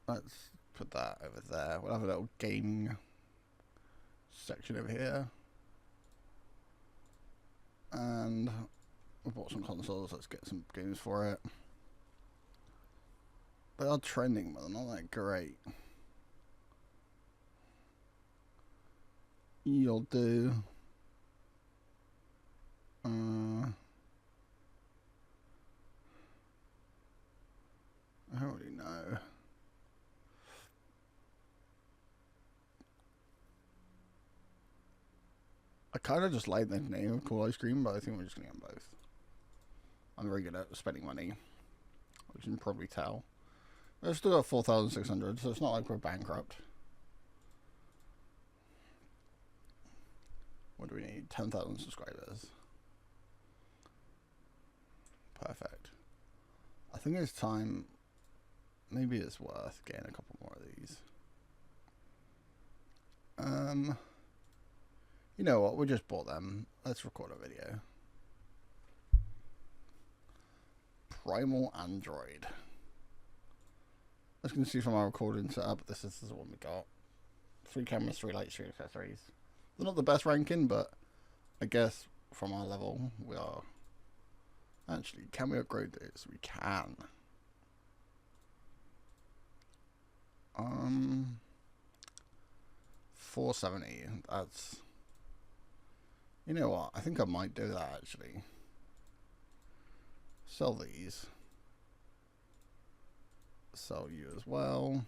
Let's put that over there. We'll have a little gaming section over here. And we bought some consoles. Let's get some games for it. They are trending, but they're not that great. You'll do. I already know. I kind of just like the name of Cool Ice Cream, but I think we're just going to get them both. I'm very good at spending money, which you can probably tell. We've still got 4,600, so it's not like we're bankrupt. What do we need? 10,000 subscribers. Perfect. I think it's time. Maybe it's worth getting a couple more of these. You know what? We just bought them. Let's record a video. Primal Android. As you can see from our recording setup, this is the one we got. 3 cameras, 3 lights, 3 accessories. They're not the best ranking, but I guess from our level, we are. Actually, can we upgrade this? We can. 470. That's. You know what? I think I might do that actually. Sell these. Sell you as well.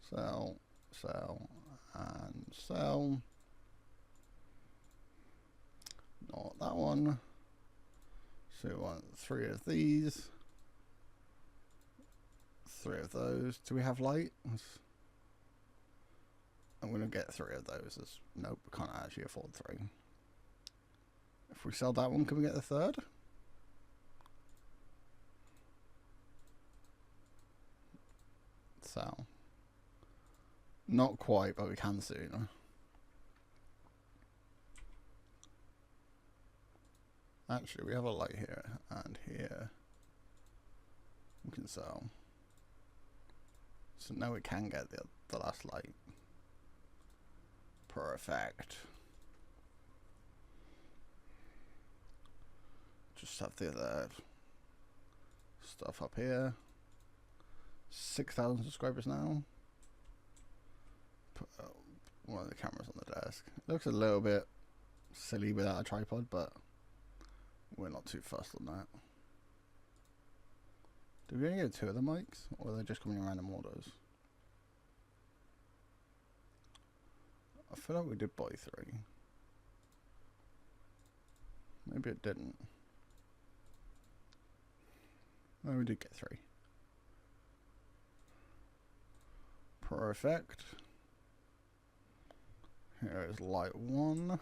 Sell, sell, and sell. Not that one. So we want 3 of these. 3 of those. Do we have light? I'm going to get 3 of those. Nope, we can't actually afford 3. If we sell that one, can we get the 3rd? Sell. Not quite, but we can soon. Actually, we have a light here and here. We can sell. So now we can get the last light. Perfect. Just have the other stuff up here. 6,000 subscribers now. Put one of the cameras on the desk. It looks a little bit silly without a tripod, but we're not too fussed on that. Did we only get 2 of the mics, or are they just coming in random orders? I feel like we did buy 3. Maybe it didn't. No, we did get 3. Perfect. Here is light 1.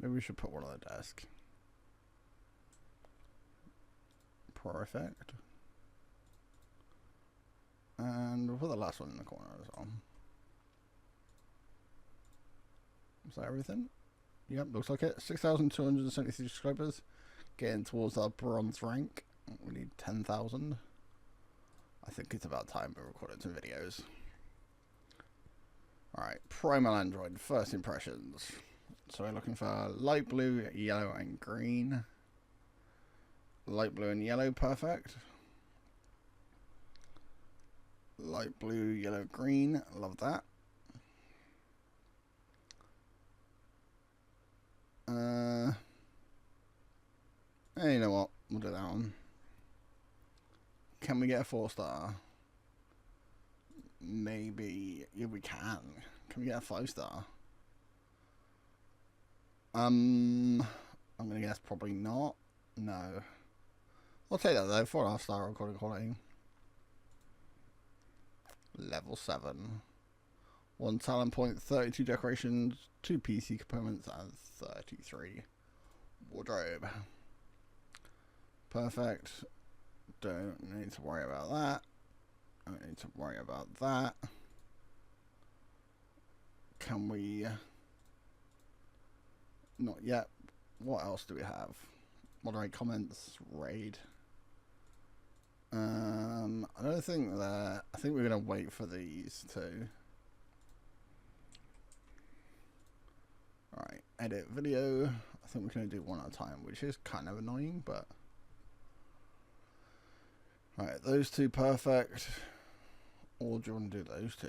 Maybe we should put one on the desk. Perfect. And we'll put the last one in the corner as well. Is that everything? Yep, looks like it. 6,273 subscribers. Getting towards our bronze rank. We need 10,000. I think it's about time we're recording some videos. Alright, Primal Android, first impressions. So we're looking for light blue, yellow and green. Light blue and yellow, perfect. Light blue, yellow, green, love that. You know what, we'll do that one. Can we get a 4-star? Maybe, yeah, we can. Can we get a 5-star? I'm gonna guess probably not. No. I'll take that though, 4.5-star recording quality. Level 7. 1 talent point, 32 decorations, 2 PC components, and 33 wardrobe. Perfect. Don't need to worry about that. Don't need to worry about that. Can we... Not yet. What else do we have? Moderate comments, raid. I don't think that... I think we're going to wait for these two. Alright, edit video. I think we're going to do one at a time, which is kind of annoying, but... Alright, those two perfect. Or do you want to do those two?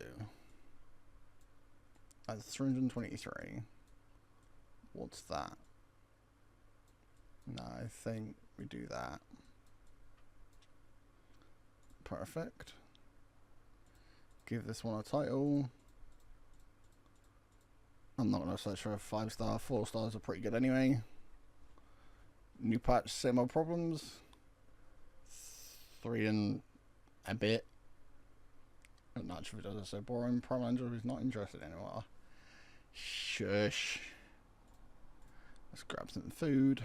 That's 323. What's that? No, I think we do that. Perfect. Give this one a title. I'm not going to search for a 5-star. 4 stars are pretty good anyway. New patch, same old problems. 3 and a bit. Natural videos are so boring. Prime Angel is not interested anymore. Shush. Let's grab some food.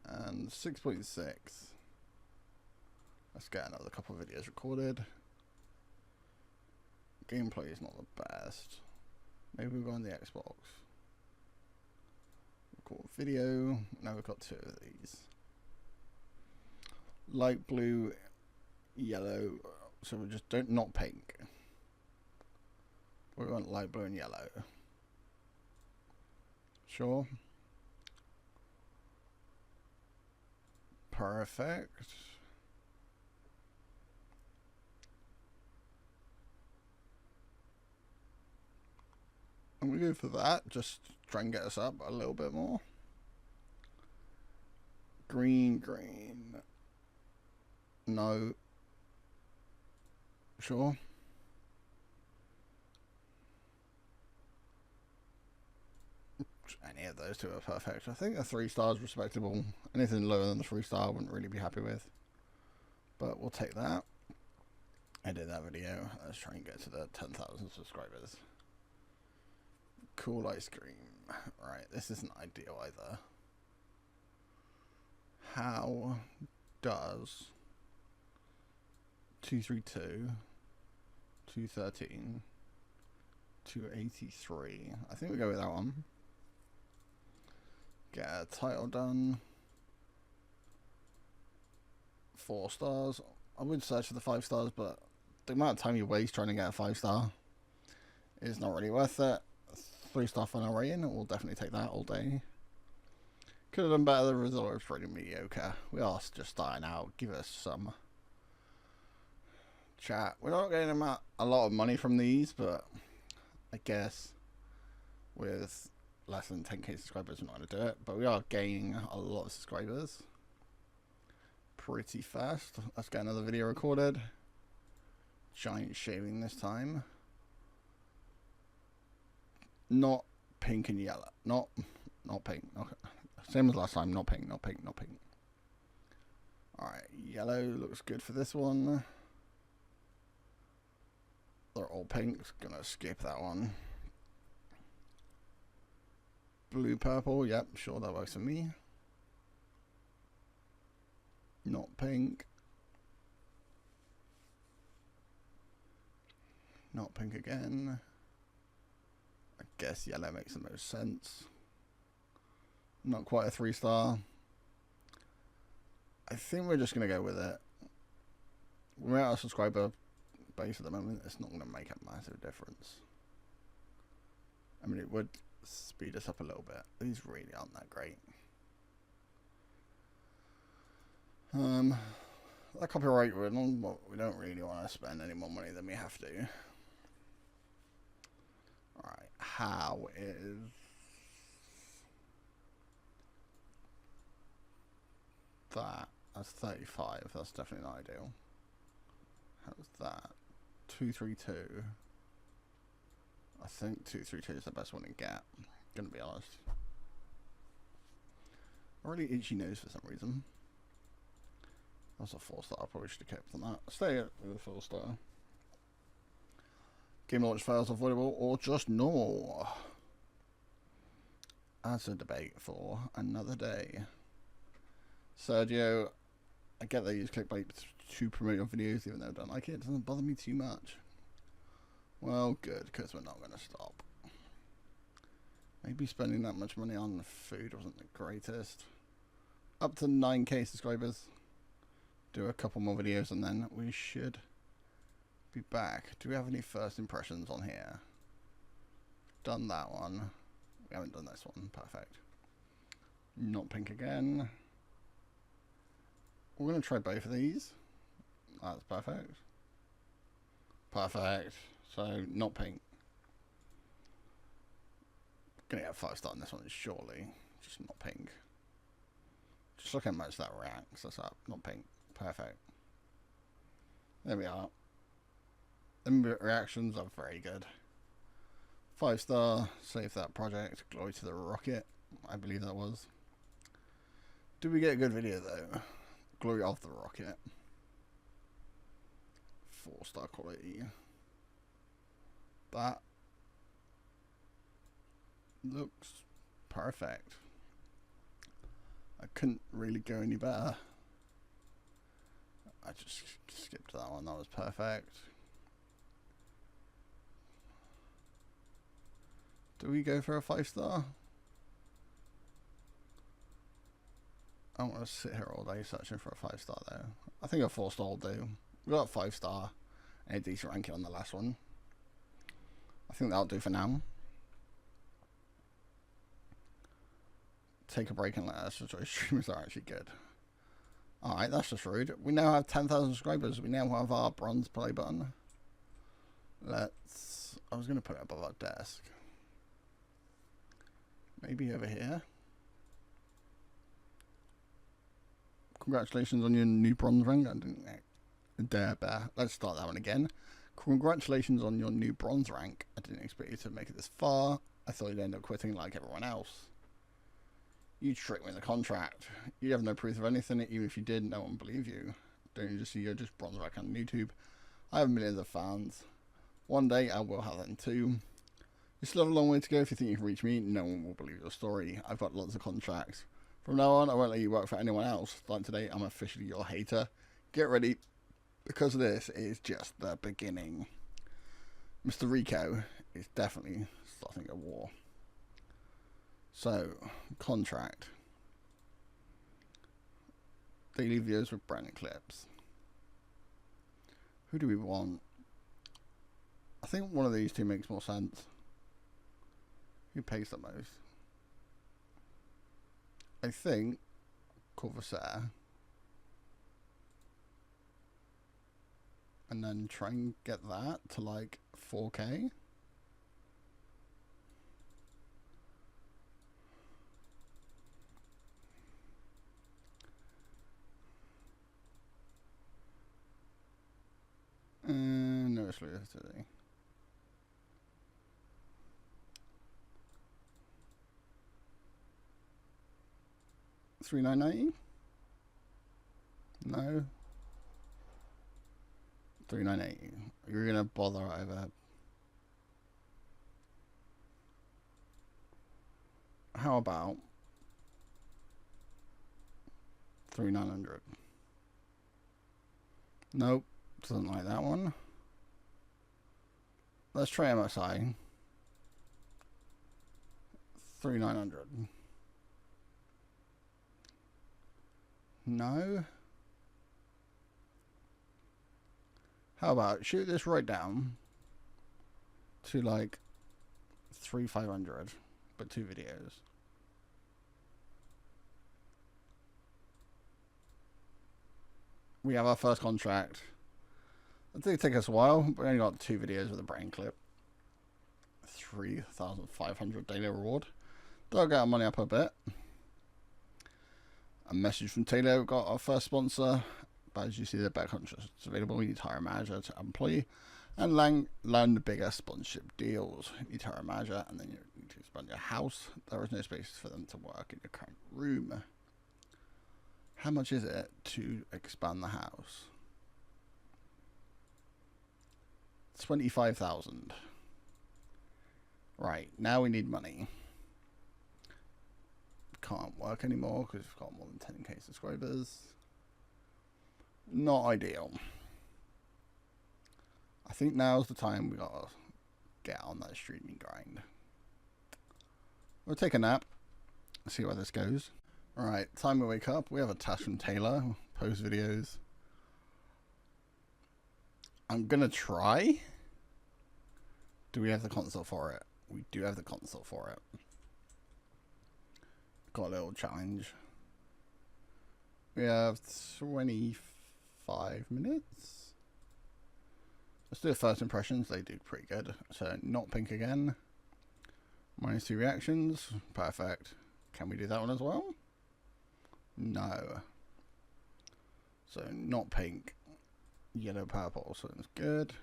And 6.6. Let's get another couple of videos recorded. Gameplay is not the best. Maybe we'll go on the Xbox. Record video. Now we've got 2 of these. Light blue, yellow. So we just don't, not pink. We want light blue and yellow. Sure. Perfect. And we go for that. Just try and get us up a little bit more. Green, green. No. Sure. Any of those two are perfect. I think a 3 stars respectable. Anything lower than the 3-star I wouldn't really be happy with. But we'll take that. Edit that video. Let's try and get to the 10,000 subscribers. Cool ice cream. Right, this isn't ideal either. How does 232, 213, 283. I think we go with that one. Get a title done. 4 stars. I would search for the 5 stars, but the amount of time you waste trying to get a 5-star is not really worth it. 3-star final rating, we'll definitely take that all day. Could have done better, the result was pretty mediocre. We are just starting out, give us some chat. We're not getting a lot of money from these, but I guess with less than 10k subscribers we're not going to do it, but we are gaining a lot of subscribers pretty fast. Let's get another video recorded. Giant shaving this time. Not pink and yellow. Not pink. Okay. Same as last time. Not pink. Not pink. Not pink. Alright. Yellow looks good for this one. They're all pinks. Gonna skip that one. Blue, purple. Yep. Sure, that works for me. Not pink. Not pink again. I guess yellow makes the most sense. Not quite a 3-star. I think we're just going to go with it. We're at our subscriber base at the moment. It's not going to make a massive difference. I mean, it would speed us up a little bit. These really aren't that great. That copyright we don't really want to spend any more money than we have to. Alright, how is that? That's 35. That's definitely not ideal. How's that? 232. I think 232 is the best one to get. Gonna be honest. A really itchy nose for some reason. That's a 4-star. I probably should have kept on that. Stay with a 4-star. Game launch fails avoidable or just normal. That's a debate for another day. Sergio, I get they use clickbait to promote your videos, even though I don't like it. It doesn't bother me too much. Well, good, because we're not going to stop. Maybe spending that much money on food wasn't the greatest. Up to 9k subscribers. Do a couple more videos and then we should be back. Do we have any first impressions on here? Done that one. We haven't done this one. Perfect. Not pink again. We're going to try both of these. That's perfect. Perfect. So, not pink. Gonna get a 5-star on this one, surely. Just not pink. Just look how much that reacts. That's up. Not pink. Perfect. There we are. The reactions are very good. 5-star. Save that project. Glory to the rocket. I believe that was. Did we get a good video though? Glory of the rocket. 4-star quality. That looks perfect. I couldn't really go any better. I just skipped that one. That was perfect. Do we go for a 5-star? I don't want to sit here all day searching for a 5-star though. I think a 4-star will do. We got a 5-star and a decent ranking on the last one. I think that'll do for now. Take a break and let us enjoy streamers are actually good. Alright, that's just rude. We now have 10,000 subscribers. We now have our bronze play button. Let's... I was going to put it above our desk. Maybe over here. Congratulations on your new bronze rank. I didn't dare bear. Let's start that one again. Congratulations on your new bronze rank. I didn't expect you to make it this far. I thought you'd end up quitting like everyone else. You tricked me in the contract. You have no proof of anything. Even if you did, no one will believe you. Don't you just see you're just bronze rank on YouTube? I have millions of fans. One day I will have them too. You still have a long way to go. If you think you can reach me, no one will believe your story. I've got lots of contracts. From now on, I won't let you work for anyone else. Starting today, I'm officially your hater. Get ready, because this is just the beginning. Mr. Rico is definitely starting a war. So, contract. Daily videos with branded clips. Who do we want? I think one of these two makes more sense. Who pays the most? I think Corvair. And then try and get that to like 4K. No, it's today. $3,990? No. $3,980. You're gonna bother over. How about $3,900? Nope, doesn't like that one. Let's try MSI. $3,900. No. How about shoot this right down to like 3,500, but 2 videos. We have our first contract. It did take us a while, but we only got 2 videos with a brain clip. 3,500 daily reward. That'll get our money up a bit. A message from Taylor. We got our first sponsor. But as you see, the better contracts available. You need to hire a manager to employ and land the bigger sponsorship deals. You need to hire a manager, and then you need to expand your house. There is no space for them to work in your current room. How much is it to expand the house? 25,000. Right, now we need money. can't work anymore because we've got more than 10k subscribers. Not ideal. I think now's the time we gotta get on that streaming grind. We'll take a nap, see where this goes. Alright, time to wake up. We have a task from Taylor, post videos. I'm gonna try. Do we have the console for it? We do have the console for it. Got a little challenge. We have 25 minutes. Let's do the first impressions. They do pretty good. So not pink again. -2 reactions. Perfect. Can we do that one as well? No. So not pink. Yellow, purple. So that's good.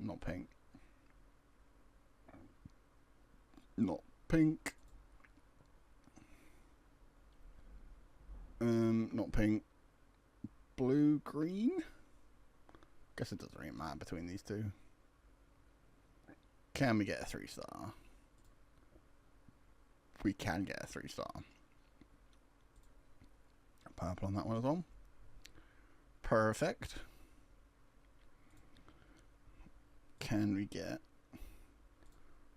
Not pink. Not pink. Not pink. Blue, green. Guess it doesn't really matter between these two. Can we get a 3-star? We can get a 3-star. Purple on that one as well. Perfect. Can we get...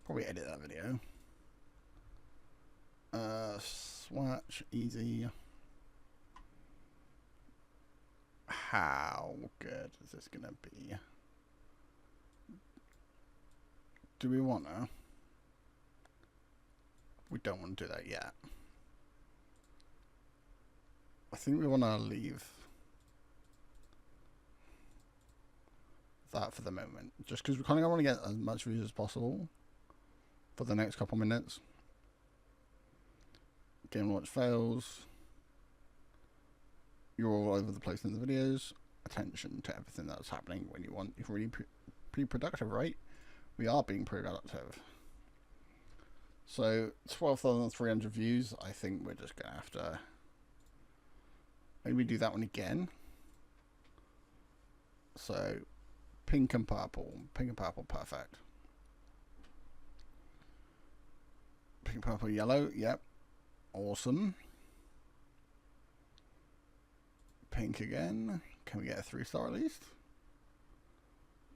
Probably edit that video. Swatch, easy. How good is this gonna be? Do we wanna? We don't want to do that yet. I think we wanna leave that for the moment, just because we kind of want to get as much views as possible for the next couple minutes. Game launch fails. You're all over the place in the videos. Attention to everything that's happening when you want. You're really be productive, right? We are being productive. So 12,300 views. I think we're just gonna have to maybe do that one again. So pink and purple. Pink and purple, perfect. Pink, purple, yellow. Yep. Awesome. Pink again. Can we get a 3-star at least?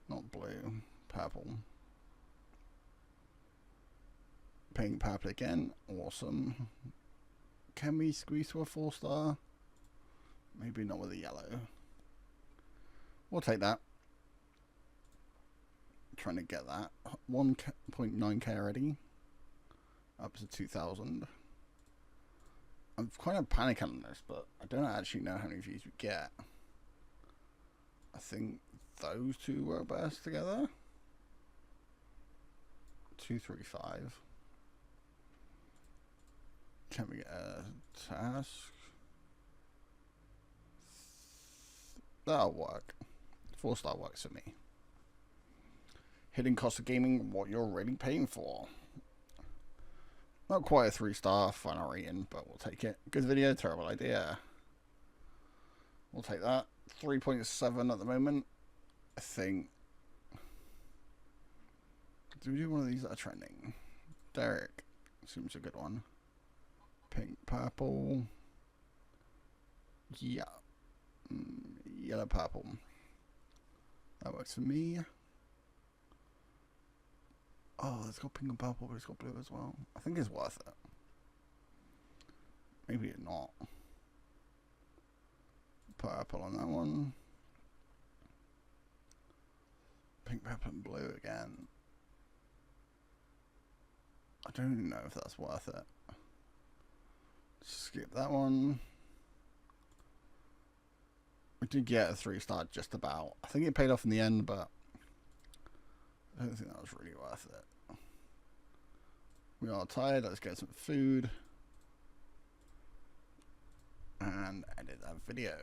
Not blue. Purple. Pink, purple again. Awesome. Can we squeeze to a 4-star? Maybe not with a yellow. We'll take that. Trying to get that 1.9k already, up to 2,000. I'm kind of panicking on this, but I don't actually know how many views we get. I think those two were best together. 235. Can we get a task? That'll work. 4-star works for me. Hidden cost of gaming, what you're already paying for. Not quite a 3-star final rating, but we'll take it. Good video, terrible idea. We'll take that. 3.7 at the moment. I think. Do we do one of these that are trending? Derek seems a good one. Pink, purple. Yeah. Yellow, purple. That works for me. Oh, it's got pink and purple, but it's got blue as well. I think it's worth it. Maybe it's not. Purple on that one. Pink, purple, and blue again. I don't even know if that's worth it. Skip that one. We did get a 3-star just about. I think it paid off in the end, but I don't think that was really worth it. We are tired. Let's get some food and edit that video.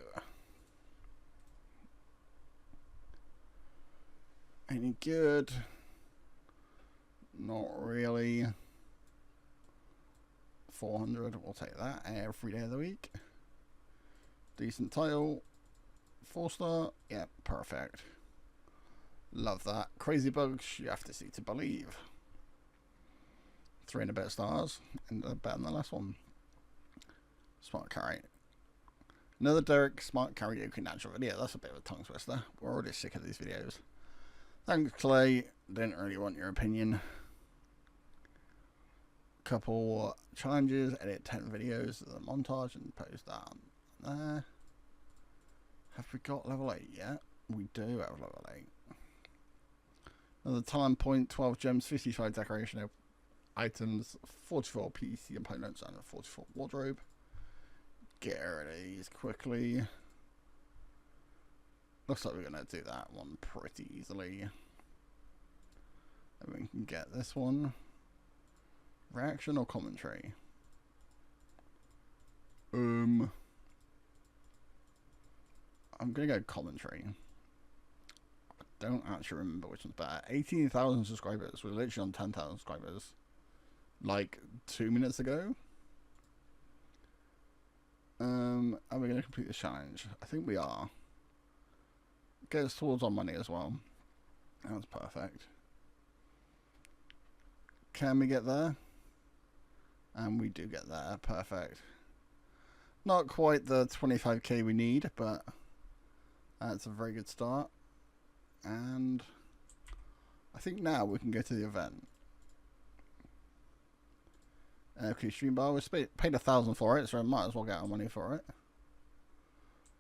Any good? Not really. 400. We'll take that every day of the week. Decent title. 4-star. Yep, perfect. Love that. Crazy bugs, you have to see to believe. 3 and a bit stars, and better than the last one. Smart carry. Another Derek Smart Karaoke natural video. That's a bit of a tongue twister. We're already sick of these videos. Thanks, Clay. Didn't really want your opinion. Couple challenges. Edit 10 videos of the montage and post that on there. Have we got level 8 yet? We do have level 8. Another talent point. 12 gems. 55 decoration items. 44 PC components and a 44 wardrobe. Get rid of these quickly. Looks like we're going to do that one pretty easily. And we can get this one. Reaction or commentary? I'm going to go commentary. I don't actually remember which one's better. 18,000 subscribers. We're literally on 10,000 subscribers. Like 2 minutes ago. Are we going to complete the challenge? I think we are. Get us towards our money as well. That's perfect. Can we get there? And we do get there. Perfect. Not quite the 25k we need, but that's a very good start. And I think now we can go to the event. Okay, stream bar. We paid 1,000 for it, so I might as well get our money for it.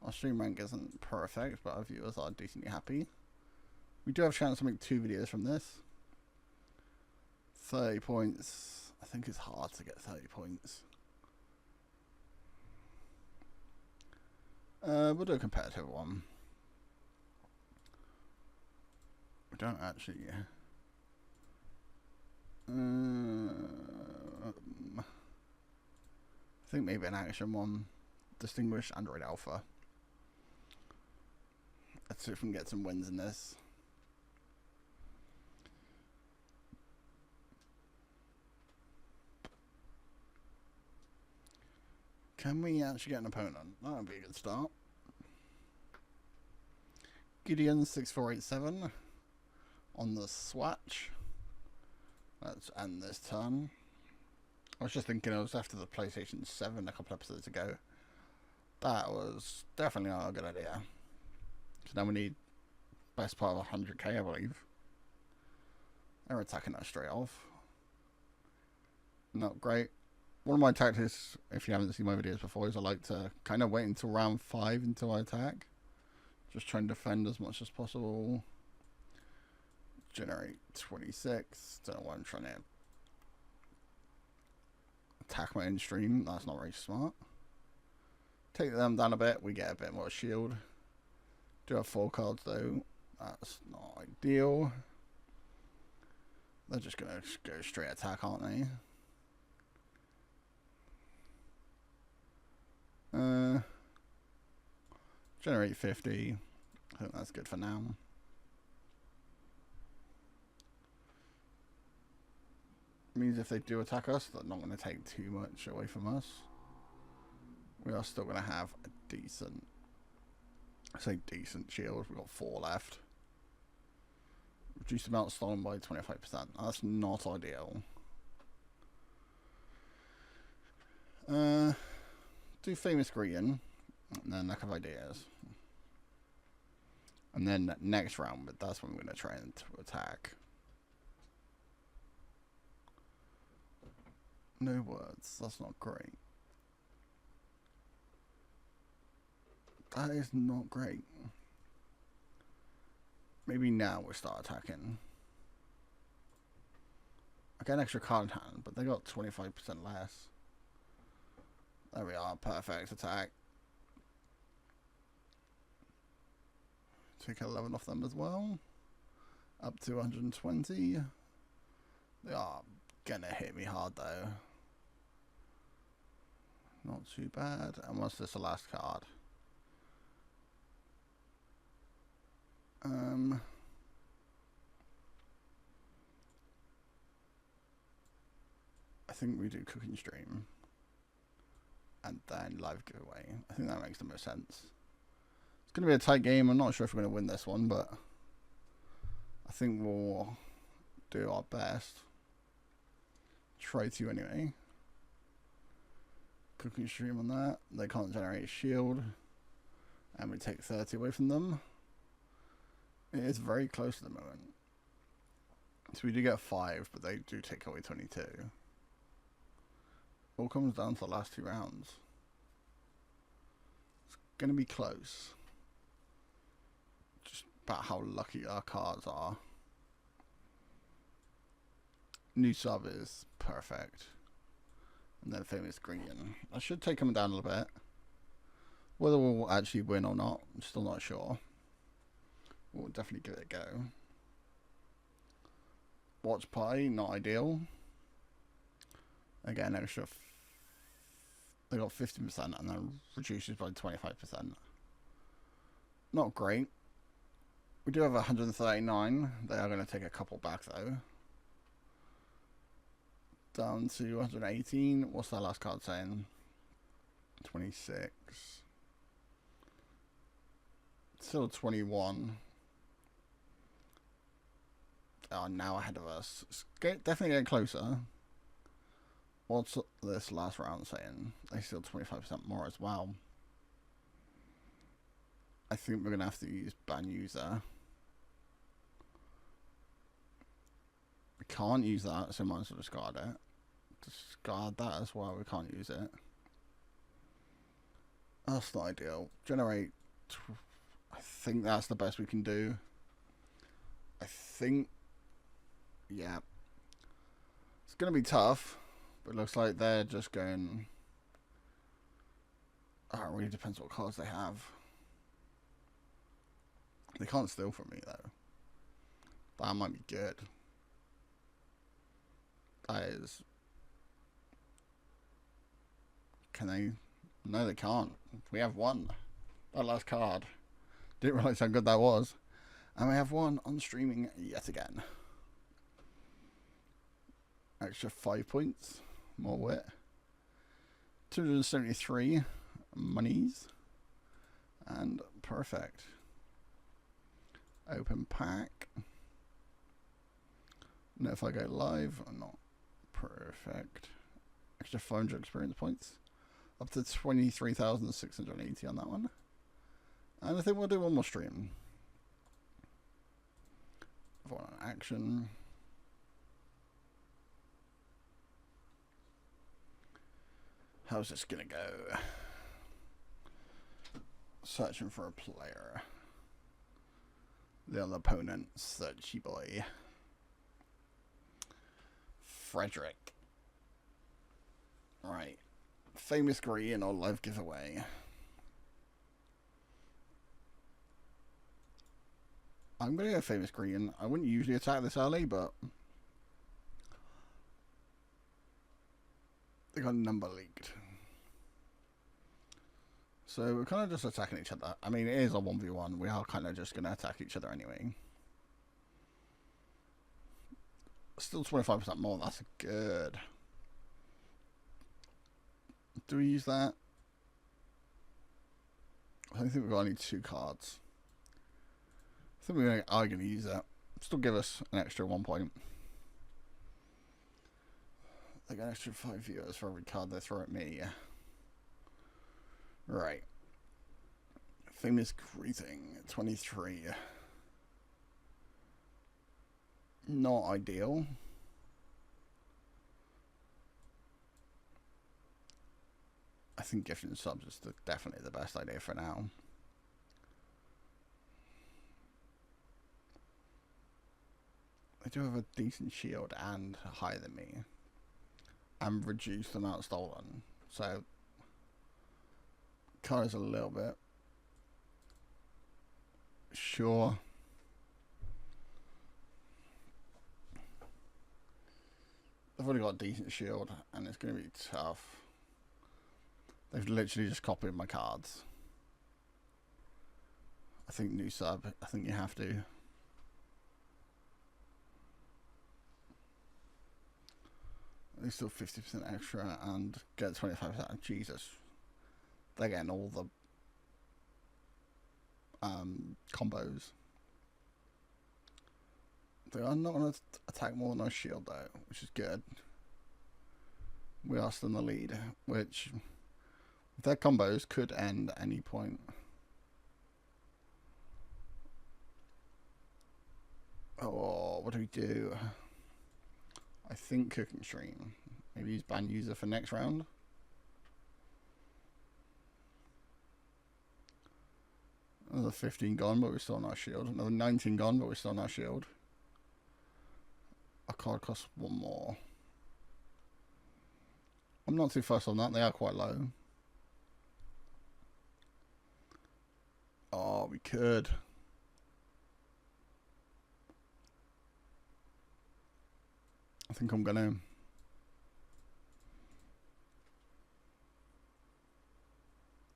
Our stream rank isn't perfect, but our viewers are decently happy. We do have a chance to make 2 videos from this. 30 points. I think it's hard to get 30 points. We'll do a competitive one. We don't actually... I think maybe an action one. Distinguished Android Alpha. Let's see if we can get some wins in this. Can we actually get an opponent? That would be a good start. Gideon 6487 on the Swatch. Let's end this turn. I was just thinking it was after the PlayStation 7 a couple episodes ago. That was definitely not a good idea. So now we need best part of 100k, I believe. They're attacking us straight off. Not great. One of my tactics, if you haven't seen my videos before, is I like to kind of wait until round 5 until I attack. Just try and defend as much as possible. Generate 26. Don't know why I'm trying to attack my own stream. That's not very smart. Take them down a bit. We get a bit more shield. Do have 4 cards though. That's not ideal. They're just going to go straight attack, aren't they? Generate 50. I think that's good for now. Means if they do attack us, they're not going to take too much away from us. We are still going to have a decent, I say decent shield. We've got 4 left. Reduce amount stolen by 25%. That's not ideal. Do famous greeting, and then lack of ideas. And then next round, but that's when we're going to try and attack. No words. That's not great. That is not great. Maybe now we'll start attacking. I get an extra card in hand, but they got 25% less. There we are. Perfect attack. Take 11 off them as well. Up to 120. They are gonna hit me hard though. Not too bad. And what's this, the last card? I think we do cooking stream and then live giveaway. I think that makes the most sense. It's going to be a tight game. I'm not sure if we're going to win this one, but I think we'll do our best. Try to anyway. Cooking stream on that. They can't generate a shield. And we take 30 away from them. It is very close at the moment. So we do get 5, but they do take away 22. All comes down to the last 2 rounds. It's going to be close. Just about how lucky our cards are. New sub is perfect. And then famous green. I should take him down a little bit. Whether we'll actually win or not, I'm still not sure. We'll definitely give it a go. Watch party, not ideal. Again, extra. They got 50% and then reduces by 25%. Not great. We do have 139. They are going to take a couple back though. Down to 118. What's that last card saying? 26. Still 21. Oh, now ahead of us. It's definitely getting closer. What's this last round saying? They still 25% more as well. I think we're going to have to use ban user. We can't use that, so might as well discard it. Discard that as well, we can't use it. That's not ideal. Generate. I think that's the best we can do. I think. Yeah. It's going to be tough. But it looks like they're just going. Oh, it really depends what cards they have. They can't steal from me though. That might be good. That is. Can they? No, they can't. We have one. That last card. Didn't realise how good that was. And we have one on streaming yet again. Extra 5 points. More wit. 273 monies. And perfect. Open pack. No, if I go live, I'm not perfect. Extra 500 experience points. Up to 23,680 on that one. And I think we'll do one more stream. One on action. How's this gonna go? Searching for a player. The other opponent, searchy boy. Frederick. Right. Famous green or live giveaway. I'm gonna go famous green. I wouldn't usually attack this early, but they got number leaked. So we're kind of just attacking each other. I mean, it is a 1v1. We are kind of just going to attack each other anyway. Still 25% more. That's good. Do we use that? I don't think we've got only 2 cards. I think we are going to use that. Still give us an extra 1 point. They get an extra 5 viewers for every card they throw at me. Right. Famous greeting. 23. Not ideal. I think gifting subs is definitely the best idea for now. They do have a decent shield and higher than me. And reduced the amount stolen. So, card is a little bit. Sure. They've already got a decent shield, and it's going to be tough. They've literally just copied my cards. I think new sub. I think you have to. They still 50% extra and get 25%. Jesus. They're getting all the combos. They are not going to attack more than our shield though, which is good. We are still in the lead, which their combos could end at any point. Oh, what do we do? I think cooking stream. Maybe use ban user for next round. Another 15 gone, but we're still on our shield. Another 19 gone, but we're still on our shield. A card costs one more. I'm not too fussed on that. They are quite low. Oh, we could. I think I'm gonna.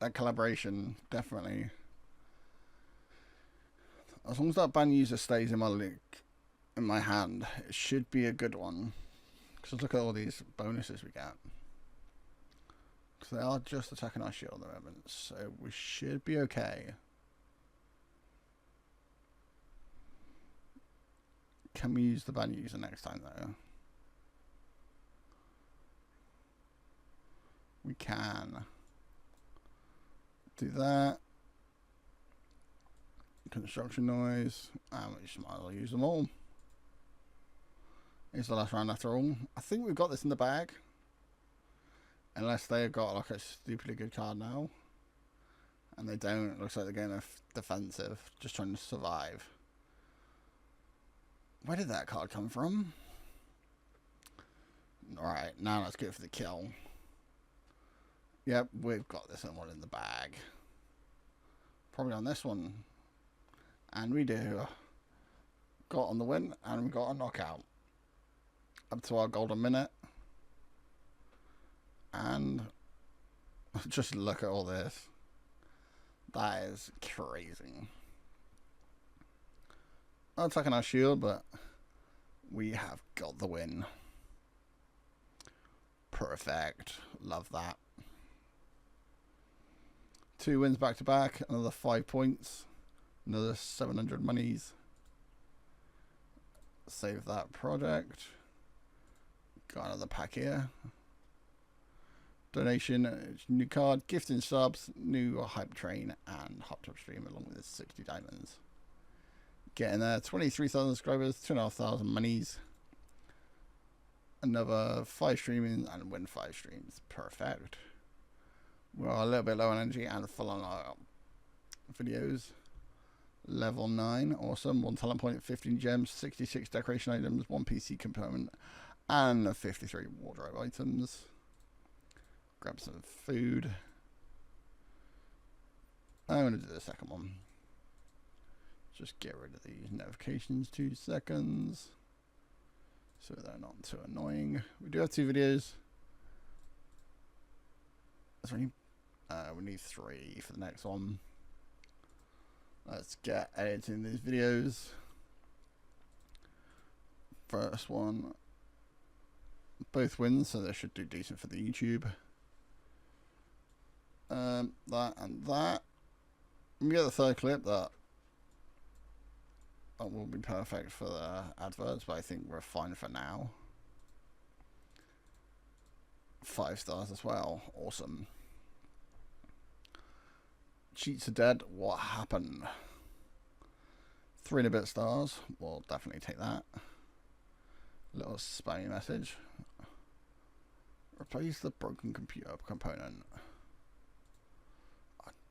That collaboration, definitely. As long as that ban user stays in my league, in my hand, it should be a good one. Because look at all these bonuses we get. Because they are just attacking our shield at the moment, so we should be okay. Can we use the ban user next time though? We can do that. Construction noise, and we just might as well use them all. It's the last round after all. I think we've got this in the bag. Unless they've got like a stupidly good card now. And they don't. It looks like they're going defensive. Just trying to survive. Where did that card come from? Alright, now let's go for the kill. Yep, we've got this one in the bag. Probably on this one. And we do. Got on the win, and we got a knockout. Up to our golden minute. And just look at all this. That is crazy. I'm attacking our shield, but we have got the win. Perfect. Love that. 2 wins back to back. Another 5 points. Another 700 monies. Save that project. Got another pack here. Donation, new card, gifting subs, new hype train, and hot tub stream along with 60 diamonds. Getting there, 23,000 subscribers, 2,500 monies. Another 5 streaming and win 5 streams. Perfect. We're a little bit low on energy and full on our videos. Level 9, awesome. 1 talent point, 15 gems, 66 decoration items, 1 PC component, and 53 wardrobe items. Grab some food. I'm going to do the second one. Just get rid of these notifications 2 seconds. So they're not too annoying. We do have 2 videos. Is there any? We need 3 for the next one. Let's get editing these videos. First one. Both wins, so they should do decent for the YouTube. That and that. We get the third clip that will be perfect for the adverts, but I think we're fine for now. 5 stars as well. Awesome. Cheats are dead. What happened? 3 and a bit stars. We'll definitely take that. Little spammy message. Replace the broken computer component.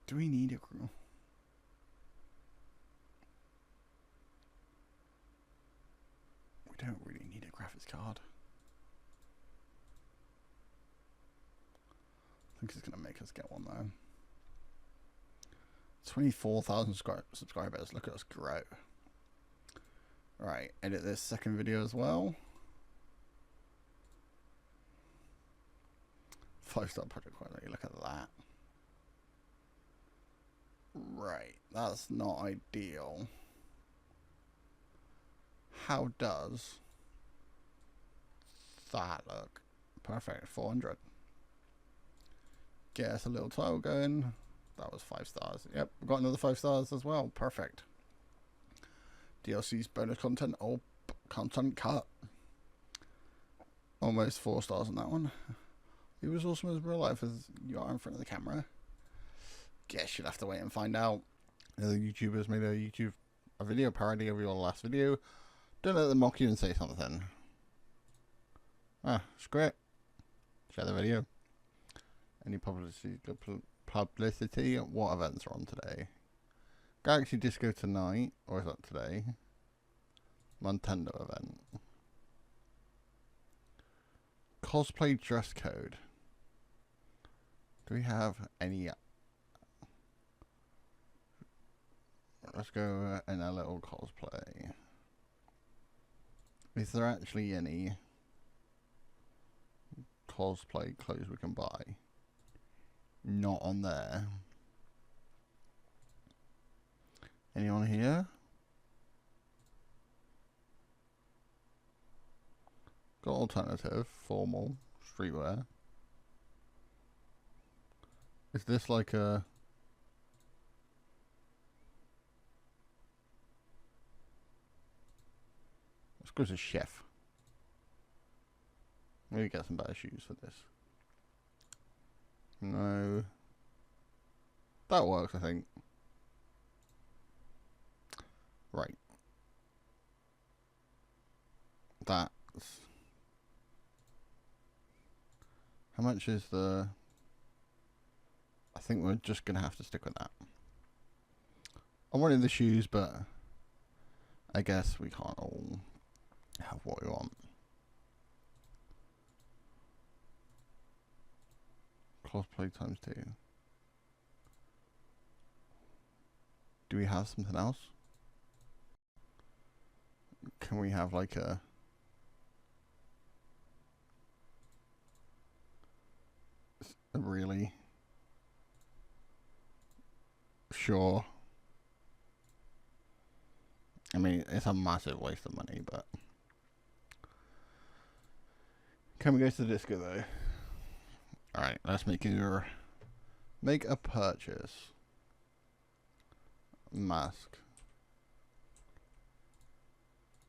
Do we need a crew? We don't really need a graphics card. I think it's going to make us get one though. 24,000 subscribers. Look at us grow. Right, edit this second video as well. 5-star project quality. Look at that. Right, that's not ideal. How does that look? Perfect, 400. Get us a little title going. That was 5 stars. Yep, we've got another 5 stars as well. Perfect. DLC's bonus content. Oh, Content cut. Almost 4 stars on that one. He was awesome as real life as you are in front of the camera. Guess you'll have to wait and find out. The other YouTubers made a video parody of your last video. Don't let them mock you and say something. Ah, screw it. Share the video. Any publicity? What events are on today? Galaxy Disco tonight, or is that today? Nintendo event. Cosplay dress code. Do we have any? Let's go in a little cosplay. Is there actually any cosplay clothes we can buy? Not on there. Anyone here? Got alternative, formal, streetwear. Is this like a... Let's go to chef. Maybe get some better shoes for this. No. That works, I think. Right. That's... How much is the... I think we're just going to have to stick with that. I wanted the shoes, but I guess we can't all have what we want. Cosplay ×2. Do we have something else? Can we have like a... Really? Sure. I mean, it's a massive waste of money, but... Can we go to the disco though? Alright, let's make a purchase. Mask.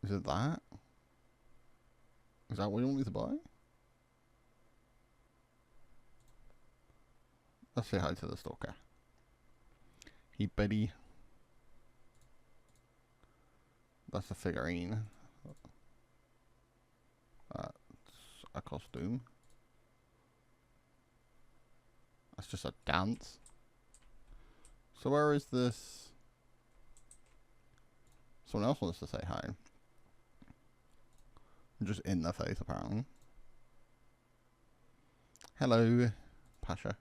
Is it that? Is that what you want me to buy? Let's say hi to the stalker. Hey buddy. That's a figurine. That's a costume. That's just a dance. So where is this? Someone else wants to say hi. I'm just in their face apparently. Hello, Pasha.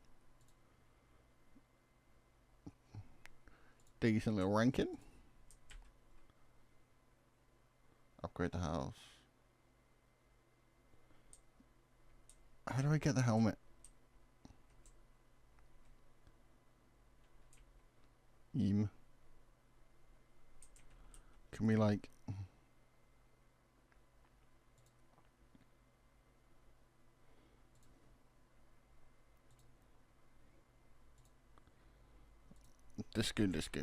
Decent little ranking. Upgrade the house. How do I get the helmet? Can we like... Disco.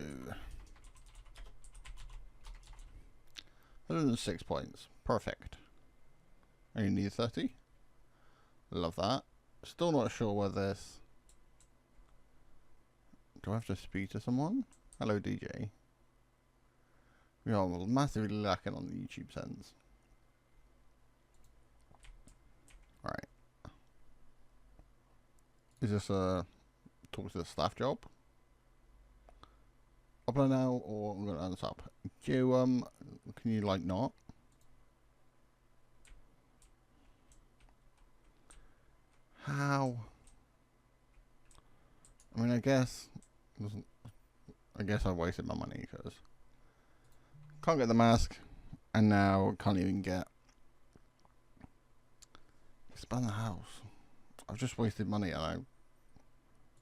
106 points. Perfect. Only need 30. Love that. Still not sure where this... Do I have to speak to someone? Hello, DJ. We are massively lacking on the YouTube sense. Alright. Is this a talk to the staff job? Upload now, or I'm gonna unsub. Do you, can you like not? How? I mean, I guess I wasted my money because can't get the mask, and now can't even get expand the house. I've just wasted money, and I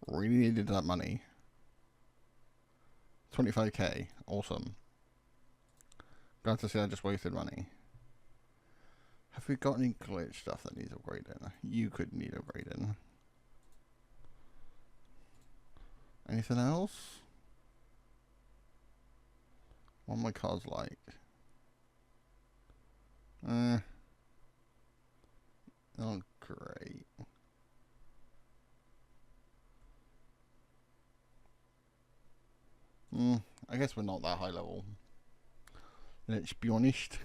really needed that money. 25k, awesome. Glad to see I just wasted money. Have we got any glitch stuff that needs upgrading? You could need upgrading. Anything else? What are my cars like? Not great. I guess we're not that high level. Let's be honest.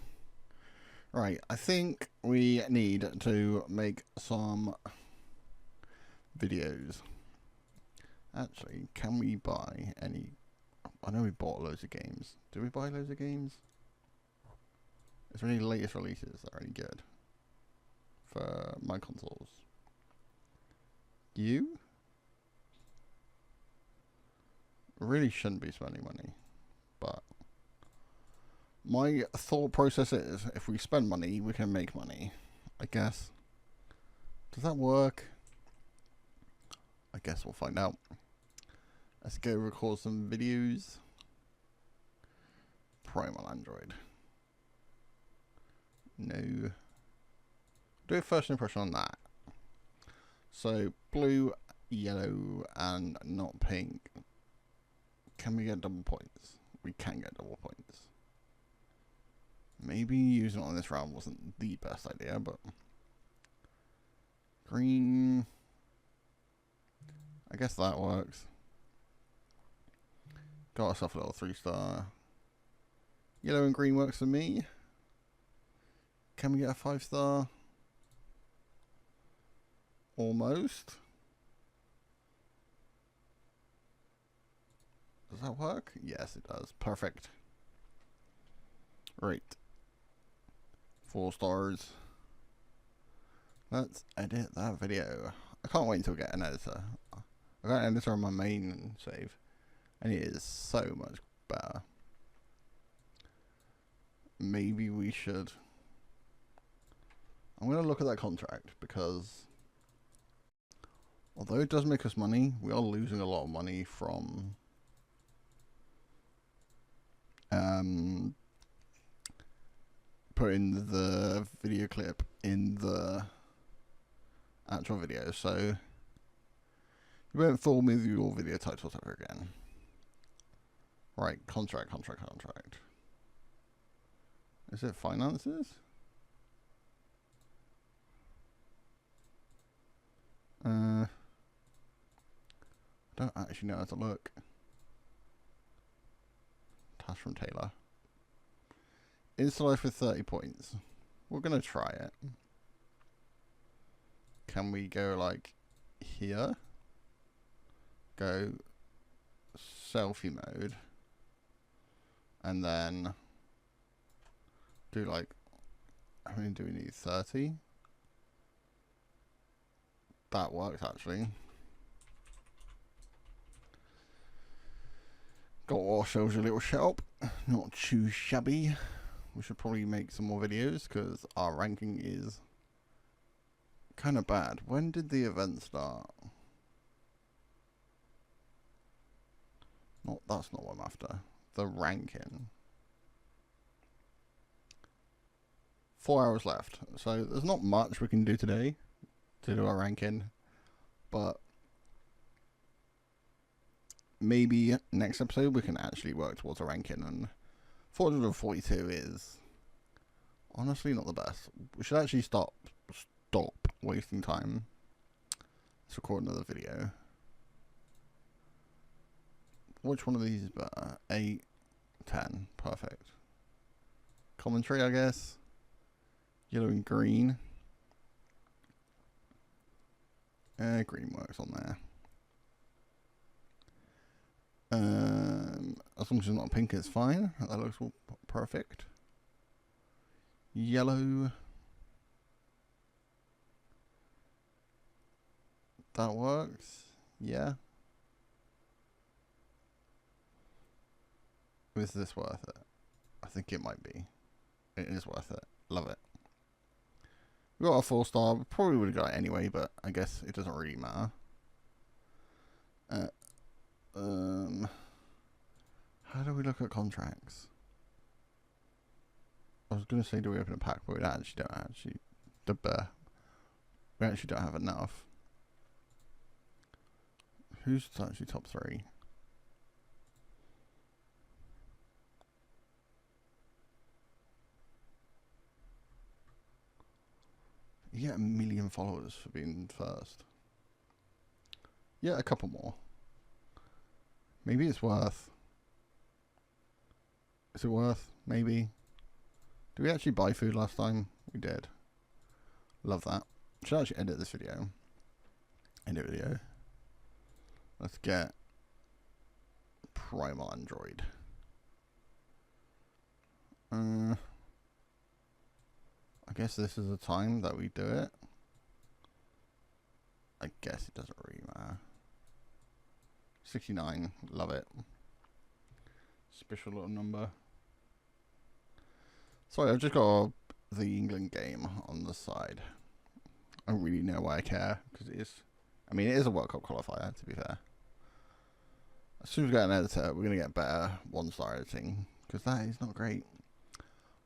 Right, I think we need to make some videos. Actually, can we buy any? I know we bought loads of games. Did we buy loads of games? Is there any latest releases that are any good for my consoles? You? Really shouldn't be spending money, but my thought process is if we spend money, we can make money, I guess. Does that work? I guess we'll find out. Let's go record some videos. Primal Android. No. Do a first impression on that. So, blue, yellow, and not pink. Can we get double points? We can get double points. Maybe using it on this round wasn't the best idea, but... Green... I guess that works. Got ourselves a little 3-star. Yellow and green works for me. Can we get a 5-star? Almost. Does that work? Yes, it does. Perfect. Right. 4 stars. Let's edit that video. I can't wait until I get an editor. I got an editor on my main save, and it is so much better. Maybe we should... I'm going to look at that contract, because although it does make us money, we are losing a lot of money from putting the video clip in the actual video, so you won't fool me with your video titles ever again. Right, contract. Is it finances? I don't actually know how to look. Task from Taylor. Install for 30 points. We're gonna try it. Can we go like here? Go selfie mode. And then do like, how many do we need? 30? That works actually. Got ourselves a little shop. Not too shabby. We should probably make some more videos because our ranking is kind of bad. When did the event start? That's not what I'm after. The ranking. 4 hours left. So there's not much we can do today to do our ranking. But maybe next episode we can actually work towards a ranking, and 442 is honestly not the best. We should actually stop wasting time. Let's record another video. Which one of these is better? 8, 10, perfect. Commentary, I guess. Yellow and green. Green works on there. As long as it's not pink, it's fine. That looks all perfect. Yellow. That works. Yeah. Is this worth it? I think it might be. It is worth it. Love it. We got a 4-star. Probably would have got it anyway, but I guess it doesn't really matter. How do we look at contracts? I was going to say, do we open a pack, but we actually don't we actually don't have enough. Who's actually top 3? You get 1 million followers for being first. Yeah, a couple more. Maybe it's worth. Is it worth? Maybe. Did we actually buy food last time? We did. Love that. Should actually edit this video. Edit video. Let's get Primal Android. I guess this is the time that we do it. I guess it doesn't really matter. 69, love it. Special little number. Sorry, I've just got the England game on the side. I don't really know why I care, because it is, I mean, it is a World Cup qualifier, to be fair. As soon as we get an editor, we're going to get better one-star editing, because that is not great.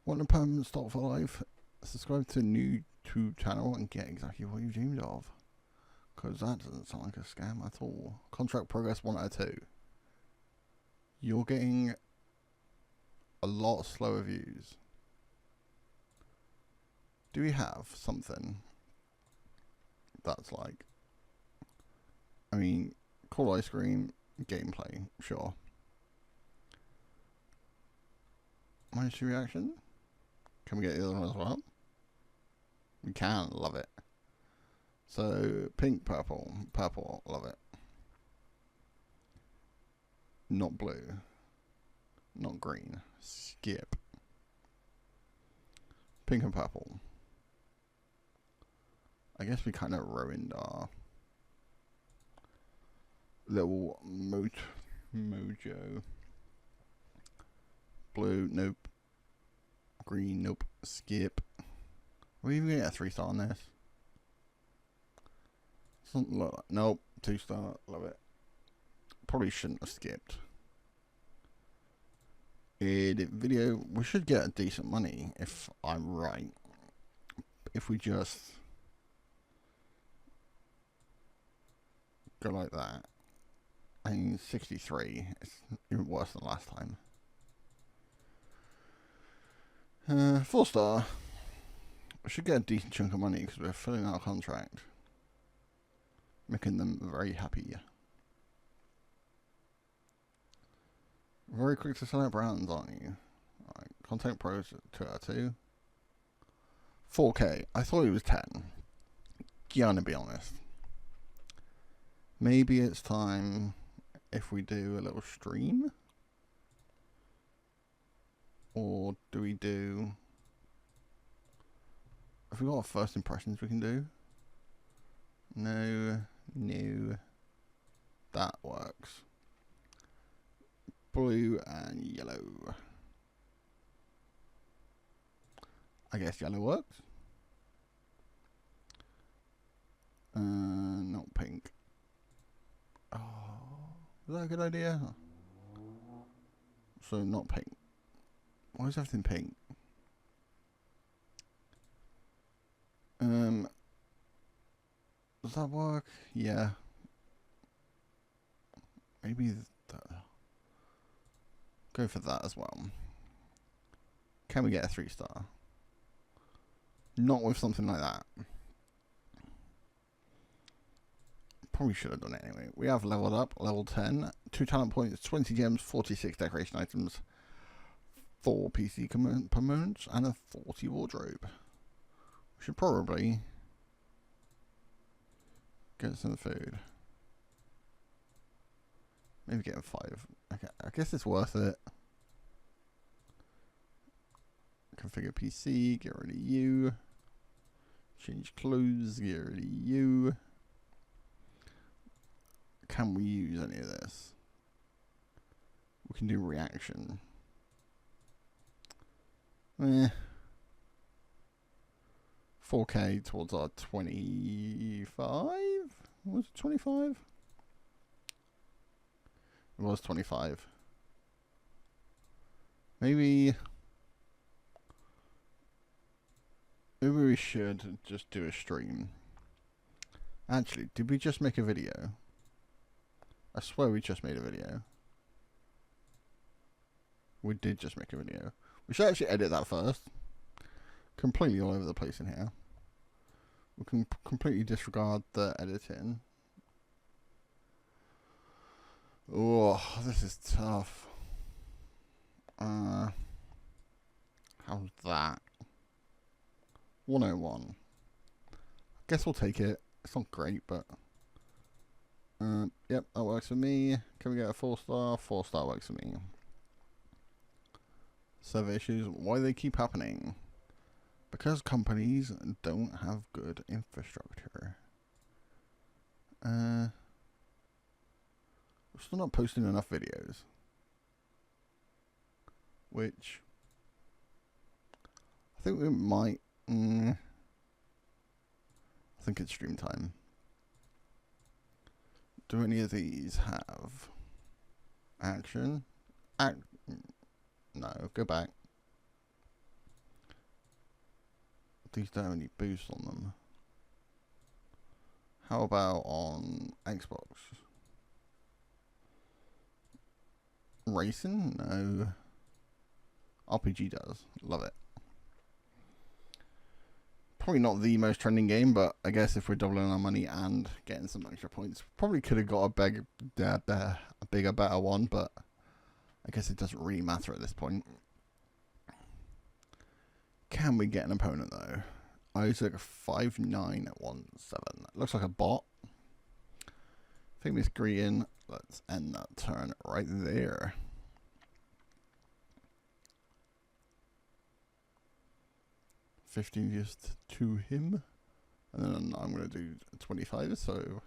Want a permanent stop for life? Subscribe to a new YouTube channel and get exactly what you dreamed of. Because that doesn't sound like a scam at all. Contract progress 1 out of 2. You're getting a lot slower views. Do we have something that's like, I mean, cool ice cream, gameplay, sure. -2 reaction? Can we get the other one as well? We can, love it. So, pink, purple, purple, love it. Not blue. Not green. Skip. Pink and purple. I guess we kind of ruined our little mojo. Blue, nope. Green, nope. Skip. Are we even going to get a 3-star on this? Something like that. Nope. 2-star. Love it. Probably shouldn't have skipped. Edit video. We should get decent money if I'm right. If we just go like that. I mean, 63. It's even worse than last time. 4-star. We should get a decent chunk of money because we're filling our contract. Making them very happy. Very quick to select brands, aren't you? Alright, Content Pros 2 out of 2. 4K. I thought it was 10. Gonna be honest. Maybe it's time if we do a little stream. Or do we do... Have we got first impressions we can do? No. No. That works. Blue and yellow. I guess yellow works. Not pink. Oh, is that a good idea? So not pink. Why is everything pink? Does that work? Yeah. Maybe that. Go for that as well. Can we get a 3-star? Not with something like that. Probably should have done it anyway. We have leveled up, level 10, 2 talent points, 20 gems, 46 decoration items, 4 PC components, and a 40 wardrobe. We should probably get some food. Maybe get 5. Okay, I guess it's worth it. Configure PC, get rid of you. Change clothes, get rid of you. Can we use any of this? We can do reaction. 4K towards our 25? Was it 25? It was 25. Maybe we should just do a stream. Actually, did we just make a video? I swear we just made a video. We did just make a video. We should actually edit that first. Completely all over the place in here. We can completely disregard the editing. Oh, this is tough. How's that? 101. Guess we'll take it. It's not great, but yep, that works for me. Can we get a 4-star? 4-star works for me. Server issues. Why do they keep happening? Because companies don't have good infrastructure. We're still not posting enough videos. Which I think we might. I think it's stream time. Do any of these have action? No, go back. These don't have any boosts on them. How about on Xbox? Racing? No. RPG does. Love it. Probably not the most trending game, but I guess if we're doubling our money and getting some extra points, probably could have got a bigger, better one, but I guess it doesn't really matter at this point. Can we get an opponent though? Isaac 5917. Looks like a bot. Famous Green. Let's end that turn right there. $15 just to him. And then I'm going to do 25, so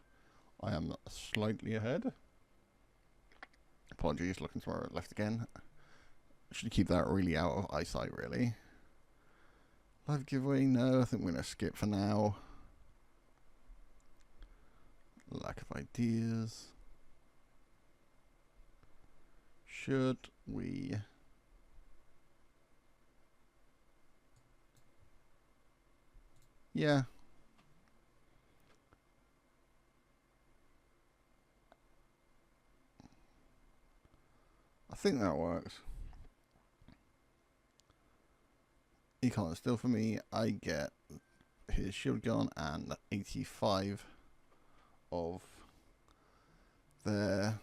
I am slightly ahead. Apologies, looking to our left again. Should keep that really out of eyesight, really. Live giveaway? No, I think we're going to skip for now. Lack of ideas. Should we... Yeah. I think that works. Econ is still for me. I get his shield gun and 85 of their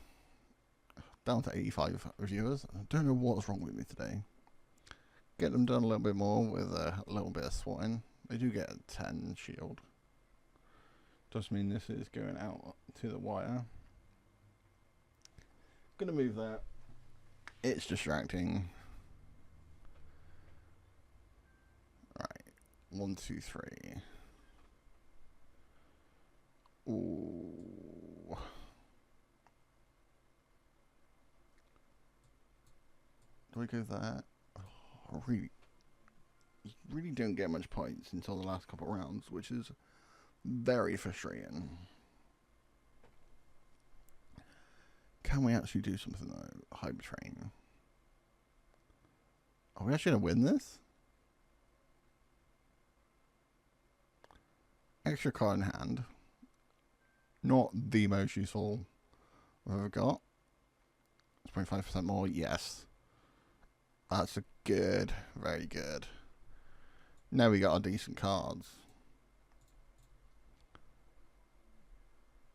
down to 85 reviewers. I don't know what's wrong with me today. Get them done a little bit more with a little bit of swatting. They do get a 10 shield. Does mean this is going out to the wire. Gonna move that. It's distracting. Right. 1, 2, 3. Ooh. Do I go that? Oh, really? You really don't get much points until the last couple of rounds, which is very frustrating. Can we actually do something though? Hype train. Are we actually going to win this? Extra card in hand. Not the most useful I've ever got. It's 25% more. Yes. That's a good. Very good. Now we got our decent cards.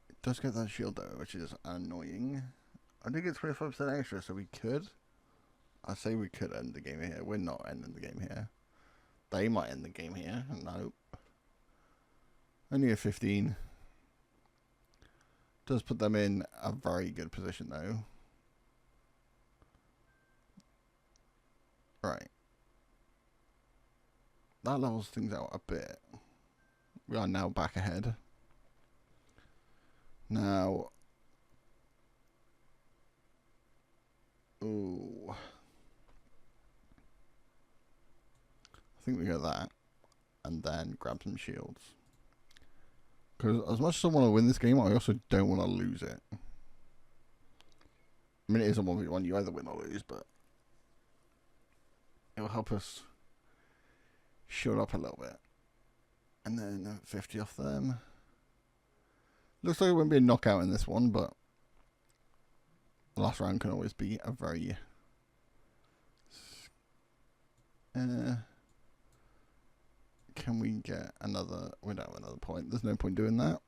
It does get that shield though, which is annoying. I did get 25% extra, so we could. I say we could end the game here. We're not ending the game here. They might end the game here. Nope. Only a 15. Does put them in a very good position though. Right. That levels things out a bit. We are now back ahead. Now. Ooh. I think we go that. And then grab some shields. Because as much as I want to win this game, I also don't want to lose it. I mean, it is a 1v1. You either win or lose, but it will help us shield up a little bit. And then 50 off them. Looks like it won't be a knockout in this one, but the last round can always be a very... can we get another? We don't have another point. There's no point doing that.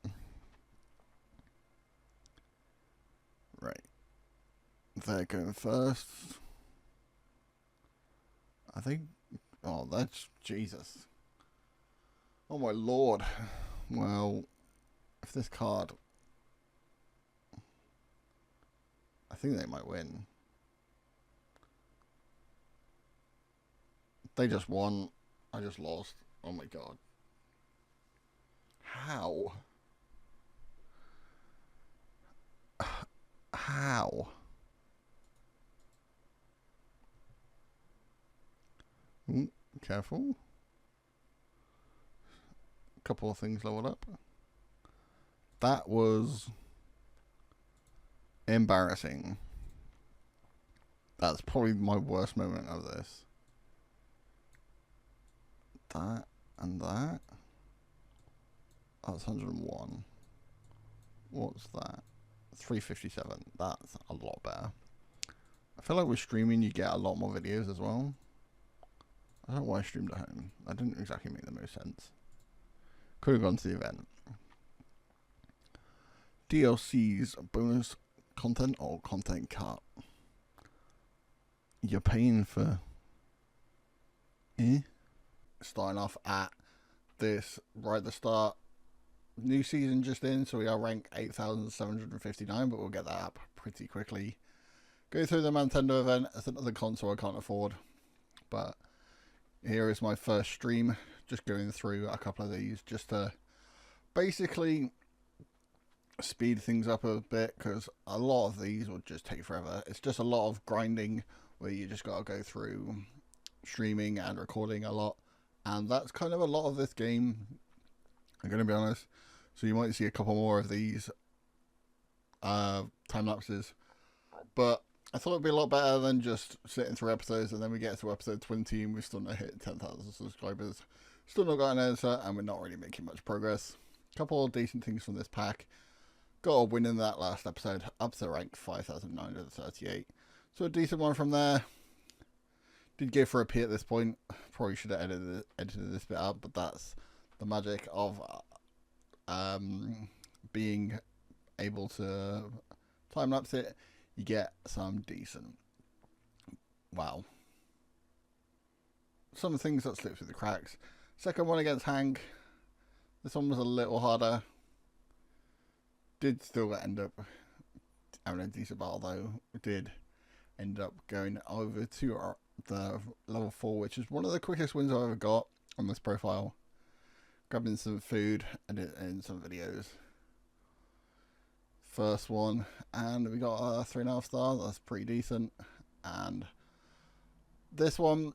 Right. They're going first. I think. Oh, that's Jesus. Oh my lord. Well, if this card, I think they might win. They just won. I just lost. Oh my god. How? How? Ooh, careful. A couple of things leveled up. That was embarrassing. That's probably my worst moment of this. That and that. That's 101. What's that? 357. That's a lot better. I feel like with streaming you get a lot more videos as well. I don't know why I streamed at home. That didn't exactly make the most sense. Could have gone to the event. DLC's bonus content or content cut. You're paying for starting off at this right at the start. New season just in, so we are ranked 8,759, but we'll get that up pretty quickly. Go through the Nintendo event. It's another console I can't afford, but here is my first stream. Just going through a couple of these just to basically speed things up a bit, because a lot of these will just take forever. It's just a lot of grinding where you just got to go through streaming and recording a lot, and that's kind of a lot of this game, I'm going to be honest. So you might see a couple more of these time lapses, but I thought it'd be a lot better than just sitting through episodes and then we get to episode 20 and we've still not hit 10,000 subscribers, still not got an answer, and we're not really making much progress. A couple of decent things from this pack. Got a win in that last episode, up to rank 5,938. So a decent one from there. Did go for a P at this point. Probably should have edited this bit up, but that's the magic of being able to time lapse it. You get some decent. Wow. Some things that slip through the cracks. Second one against Hank. This one was a little harder. Did still end up having a decent battle though. Did end up going over to the level 4, which is one of the quickest wins I've ever got on this profile. Grabbing some food and some videos. First one, and we got a 3.5 star. That's pretty decent. And this one,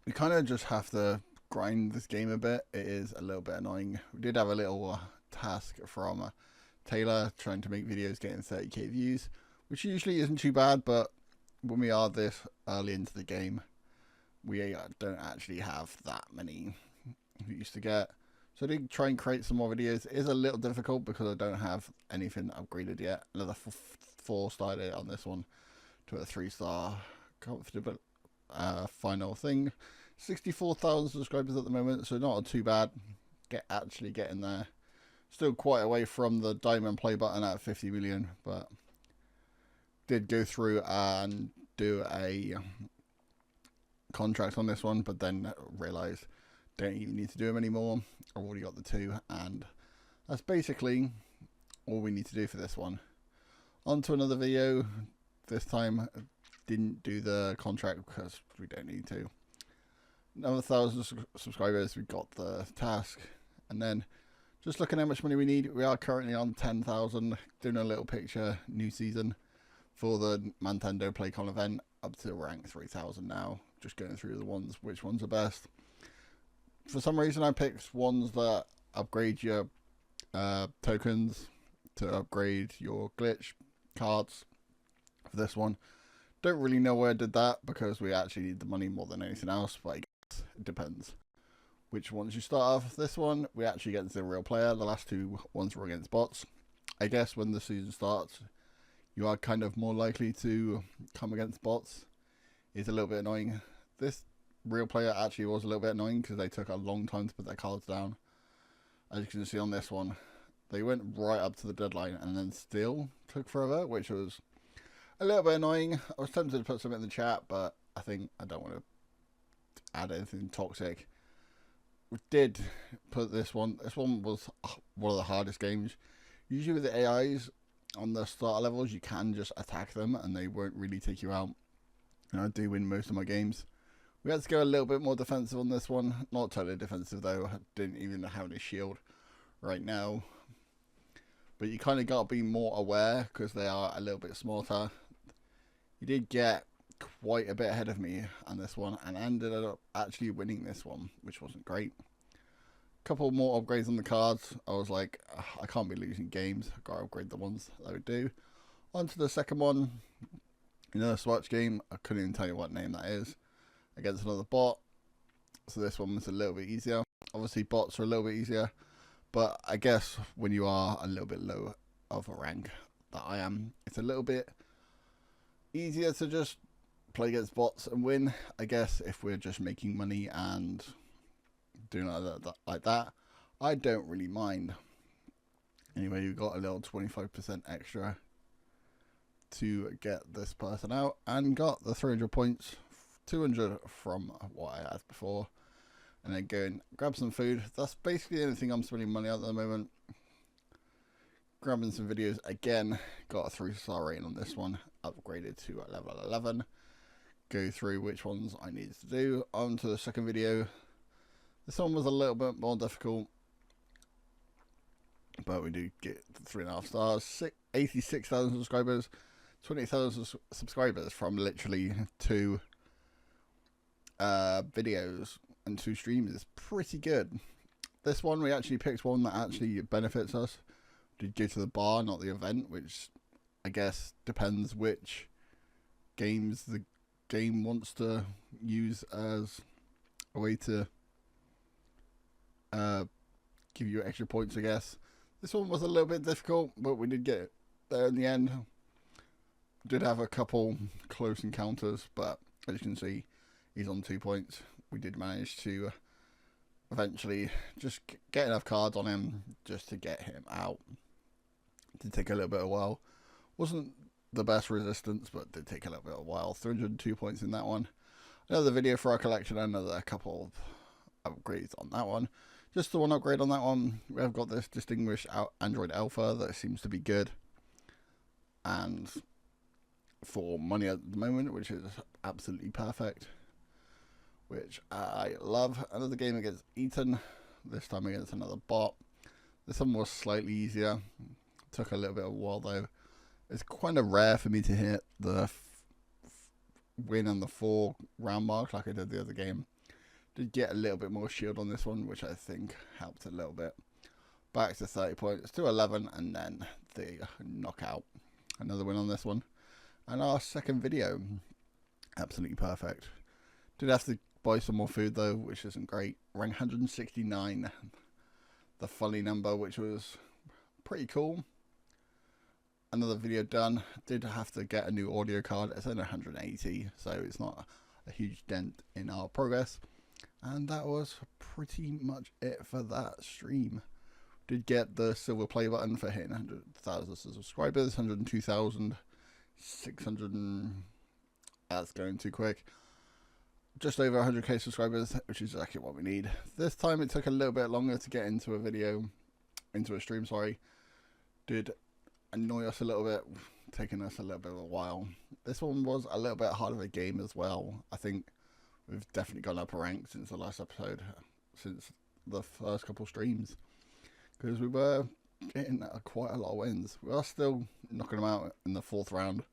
we kind of just have to grind this game a bit. It is a little bit annoying. We did have a little task from Taylor trying to make videos getting 30k views, which usually isn't too bad, but when we are this early into the game, we don't actually have that many views to get. So I did try and create some more videos. It is a little difficult because I don't have anything upgraded yet. Another 4-star on this one to a 3-star comfortable final thing. 64,000 subscribers at the moment, so not too bad. Actually getting there. Still quite away from the diamond play button at 50 million, but did go through and do a contract on this one, but then realised don't even need to do them anymore. I've already got the 2, and that's basically all we need to do for this one. On to another video. This time didn't do the contract because we don't need to. Another 1,000 subscribers, we got the task, and then just looking at how much money we need. We are currently on 10,000. Doing a little picture, new season for the Nintendo PlayCon event, up to rank 3,000 now. Just going through the ones, which ones are best. For some reason I picked ones that upgrade your tokens to upgrade your glitch cards for this one. Don't really know where I did that because we actually need the money more than anything else, but I guess it depends which ones you start off. This one we actually get into the real player. The last 2 ones were against bots. I guess when the season starts you are kind of more likely to come against bots. It's a little bit annoying. This real player actually was a little bit annoying because they took a long time to put their cards down. As you can see on this one, they went right up to the deadline and then still took forever, which was a little bit annoying. I was tempted to put something in the chat, but I think I don't want to add anything toxic. We did put this one. This one was one of the hardest games. Usually with the AIs on the starter levels, you can just attack them and they won't really take you out. And I do win most of my games. We had to go a little bit more defensive on this one. Not totally defensive though. I didn't even have any shield right now. But you kind of got to be more aware because they are a little bit smarter. You did get quite a bit ahead of me on this one and ended up actually winning this one, which wasn't great. Couple more upgrades on the cards. I was like, I can't be losing games. I've got to upgrade the ones that I would do. On to the second one. Another Swatch game. I couldn't even tell you what name that is. Against another bot. So this one was a little bit easier. Obviously bots are a little bit easier. But I guess when you are a little bit lower of a rank that I am, it's a little bit easier to just play against bots and win. I guess if we're just making money and doing like that, I don't really mind. Anyway, you got a little 25% extra to get this person out and got the 300 points, 200 from what I had before, and then go and grab some food. That's basically anything I'm spending money on at the moment. Grabbing some videos again, got a 3-star rating on this one, upgraded to a level 11. Go through which ones I needed to do. On to the second video. This one was a little bit more difficult, but we do get 3.5 stars. 86,000 subscribers, 20,000 subscribers from literally 2 videos and 2 streams is pretty good. This one we actually picked one that actually benefits us. Did go to the bar, not the event, which I guess depends which games the game wants to use as a way to give you extra points, I guess. This one was a little bit difficult, but we did get there in the end. Did have a couple close encounters, but as you can see, he's on 2 points. We did manage to eventually just get enough cards on him just to get him out. It did take a little bit of a while. Wasn't the best resistance, but did take a little bit of a while. 302 points in that one. Another video for our collection, another couple of upgrades on that one. Just the one upgrade on that one. We have got this distinguished Android Alpha that seems to be good. And for money at the moment, which is absolutely perfect. Which I love. Another game against Ethan. This time against another bot. This one was slightly easier. Took a little bit of a while though. It's kind of rare for me to hit the win on the 4 round mark like I did the other game. Did get a little bit more shield on this one, which I think helped a little bit. Back to 30 points, to 11, and then the knockout. Another win on this one. And our second video, absolutely perfect. Did have to buy some more food though, which isn't great. Rank 169, the funny number, which was pretty cool. Another video done. Did have to get a new audio card. It's only 180, so it's not a huge dent in our progress. And that was pretty much it for that stream. Did get the silver play button for hitting 100,000 subscribers, 102,600. That's going too quick. Just over 100k subscribers, which is exactly what we need. This time it took a little bit longer to get into a video, into a stream, sorry. Did annoy us a little bit, taking us a little bit of a while. This one was a little bit harder of a game as well. I think we've definitely gone up a rank since the last episode, since the first couple streams, because we were getting quite a lot of wins. We are still knocking them out in the 4th round,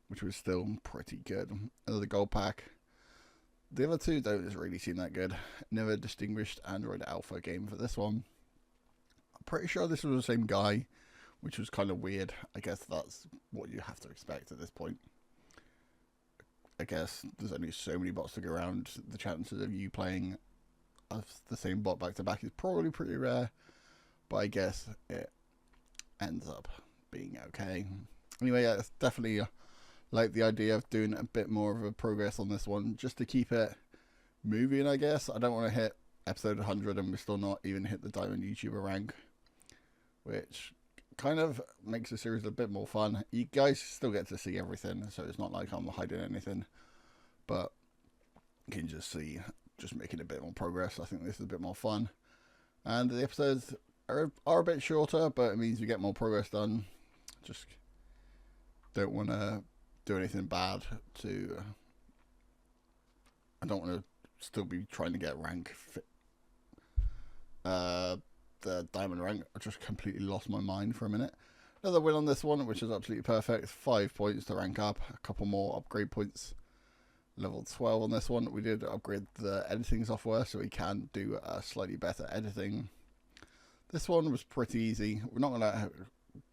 which was still pretty good. Another gold pack. The other two don't really seem that good. Never distinguished Android Alpha game for this one. I'm pretty sure this was the same guy, which was kind of weird. I guess that's what you have to expect at this point. I guess there's only so many bots to go around. The chances of you playing the same bot back to back is probably pretty rare, but I guess it ends up being okay. Anyway, yeah, it's definitely like the idea of doing a bit more of a progress on this one, just to keep it moving, I guess. I don't want to hit episode 100 and we're still not even hit the Diamond YouTuber rank, which kind of makes the series a bit more fun. You guys still get to see everything, so it's not like I'm hiding anything, but you can just see, just making a bit more progress. I think this is a bit more fun, and the episodes are a bit shorter, but it means we get more progress done. Just don't want to do anything bad to... I don't want to still be trying to get rank the diamond rank. I just completely lost my mind for a minute. Another win on this one, which is absolutely perfect. 5 points to rank up. A couple more upgrade points. Level 12 on this one. We did upgrade the editing software, so we can do a slightly better editing. This one was pretty easy. We're not going to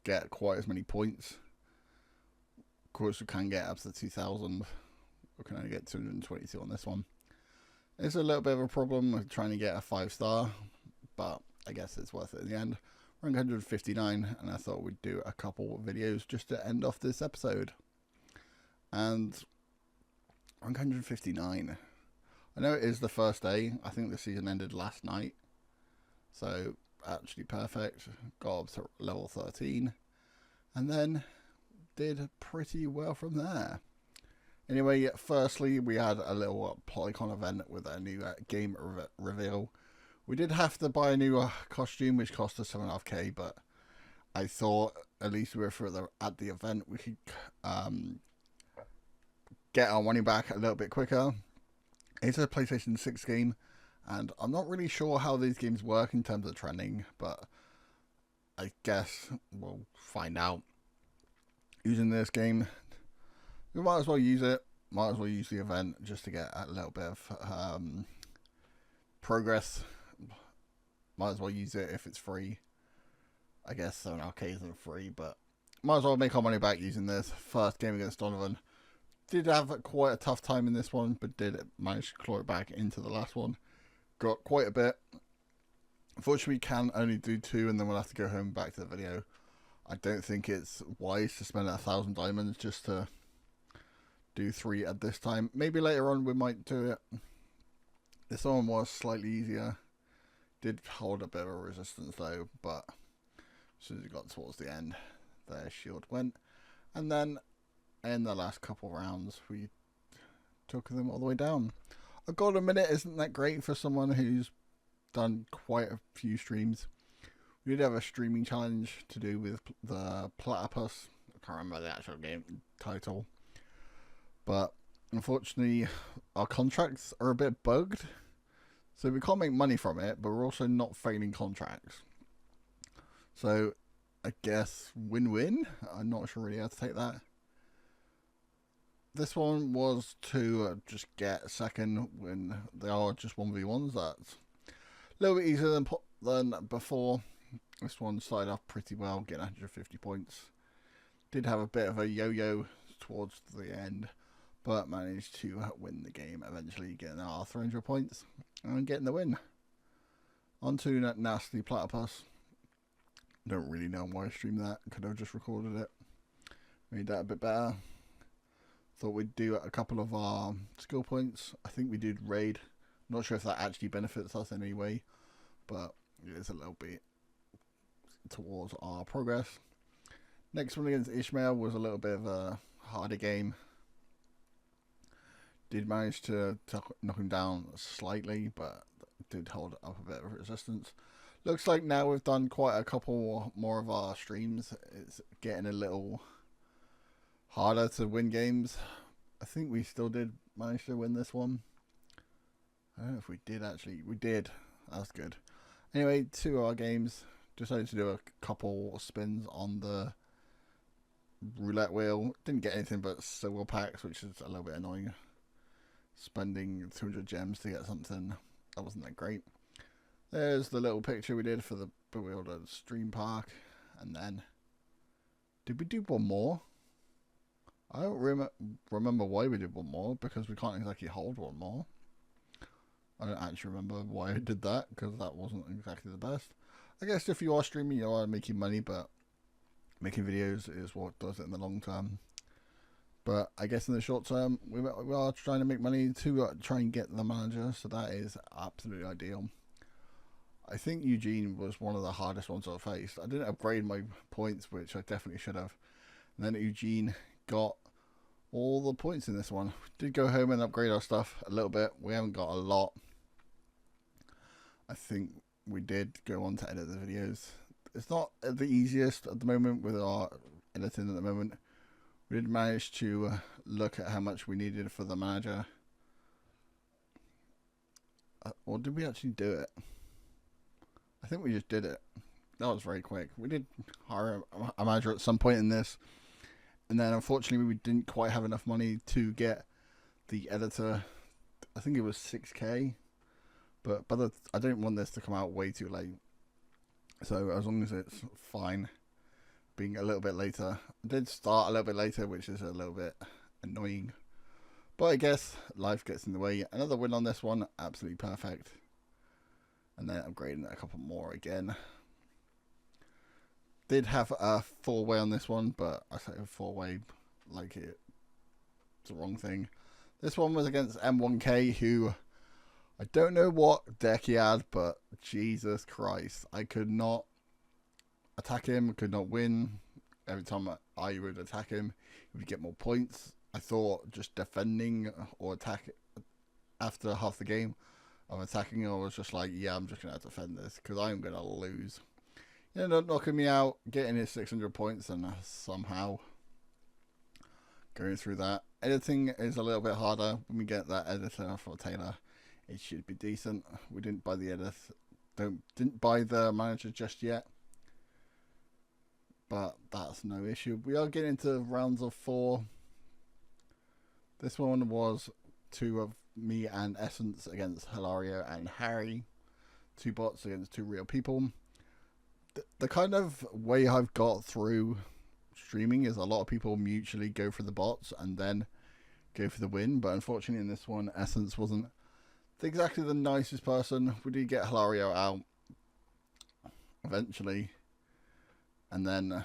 get quite as many points. Of course, we can get up to 2,000. We can only get 222 on this one. It's a little bit of a problem with trying to get a 5-star, but I guess it's worth it in the end. Rank 159, and I thought we'd do a couple of videos just to end off this episode. And rank 159. I know it is the first day. I think the season ended last night, so actually perfect. Got up to level 13, and then did pretty well from there. Anyway, firstly, we had a little Polycon event with a new game reveal. We did have to buy a new costume, which cost us 7.5k, but I thought at least we were at the event, we could get our money back a little bit quicker. It's a PlayStation 6 game, and I'm not really sure how these games work in terms of trending, but I guess we'll find out. Using this game, we might as well use it. Might as well use the event just to get a little bit of progress. Might as well use it if it's free. I guess 7.5k isn't free, but might as well make our money back using this. First game against Donovan. Did have quite a tough time in this one, but did manage to claw it back into the last one. Got quite a bit. Unfortunately, we can only do 2, and then we'll have to go home and back to the video. I don't think it's wise to spend 1,000 diamonds just to do 3 at this time. Maybe later on we might do it. This one was slightly easier. Did hold a bit of a resistance though, but as soon as it got towards the end, their shield went. And then in the last couple rounds, we took them all the way down. A gold a minute isn't that great for someone who's done quite a few streams. We did have a streaming challenge to do with the Platypus. I can't remember the actual game title. But unfortunately, our contracts are a bit bugged. So we can't make money from it, but we're also not failing contracts. So I guess win-win. I'm not sure really how to take that. This one was to just get a second when they are just 1v1s. That's a little bit easier than before. This one started off pretty well, getting 150 points. Did have a bit of a yo-yo towards the end, but managed to win the game eventually, getting our 300 points and getting the win. On to that nasty Platypus. Don't really know why I streamed that. Could have just recorded it. Made that a bit better. Thought we'd do a couple of our skill points. I think we did raid. Not sure if that actually benefits us in any way, but it is a little bit towards our progress. Next one against Ishmael was a little bit of a harder game. Did manage to knock him down slightly, but did hold up a bit of resistance. Looks like now we've done quite a couple more of our streams. It's getting a little harder to win games. I think we still did manage to win this one. I don't know if we did actually. We did. That's good. Anyway, 2 of our games. Decided to do a couple spins on the roulette wheel. Didn't get anything but silver packs, which is a little bit annoying. Spending 200 gems to get something that wasn't that great. There's the little picture we did for the bewildered stream park. And then, did we do one more? I don't remember why we did one more, because we can't exactly hold one more. I don't actually remember why I did that, because that wasn't exactly the best. I guess if you are streaming, you are making money, but making videos is what does it in the long term. But I guess in the short term, we are trying to make money to try and get the manager, so that is absolutely ideal. I think Eugene was one of the hardest ones I faced. I didn't upgrade my points, which I definitely should have. And then Eugene got all the points in this one. We did go home and upgrade our stuff a little bit. We haven't got a lot. I think we did go on to edit the videos. It's not the easiest at the moment with our editing at the moment. We did manage to look at how much we needed for the manager. Or did we actually do it? I think we just did it. That was very quick. We did hire a manager at some point in this. And then unfortunately we didn't quite have enough money to get the editor. I think it was 6k. But I don't want this to come out way too late. So as long as it's fine being a little bit later. I did start a little bit later, which is a little bit annoying. But I guess life gets in the way. Another win on this one. Absolutely perfect. And then upgrading a couple more again. Did have a 4-way on this one, but I say 4-way like it's the wrong thing. This one was against M1K, who I don't know what deck he had, but Jesus Christ, I could not attack him, could not win. Every time I would attack him, he would get more points. I thought just defending or attack after half the game of attacking, I was just like, yeah, I'm just going to defend this because I'm going to lose. He ended up knocking me out, getting his 600 points, and somehow going through that. Editing is a little bit harder when we get that editor for Taylor. It should be decent. We didn't buy the didn't buy the manager just yet, but that's no issue. We are getting into rounds of 4. This one was 2 of me and Essence against Hilario and Harry. 2 bots against 2 real people. The kind of way I've got through streaming is a lot of people mutually go for the bots and then go for the win, but unfortunately in this one Essence wasn't exactly the nicest person. We did get Hilario out eventually, and then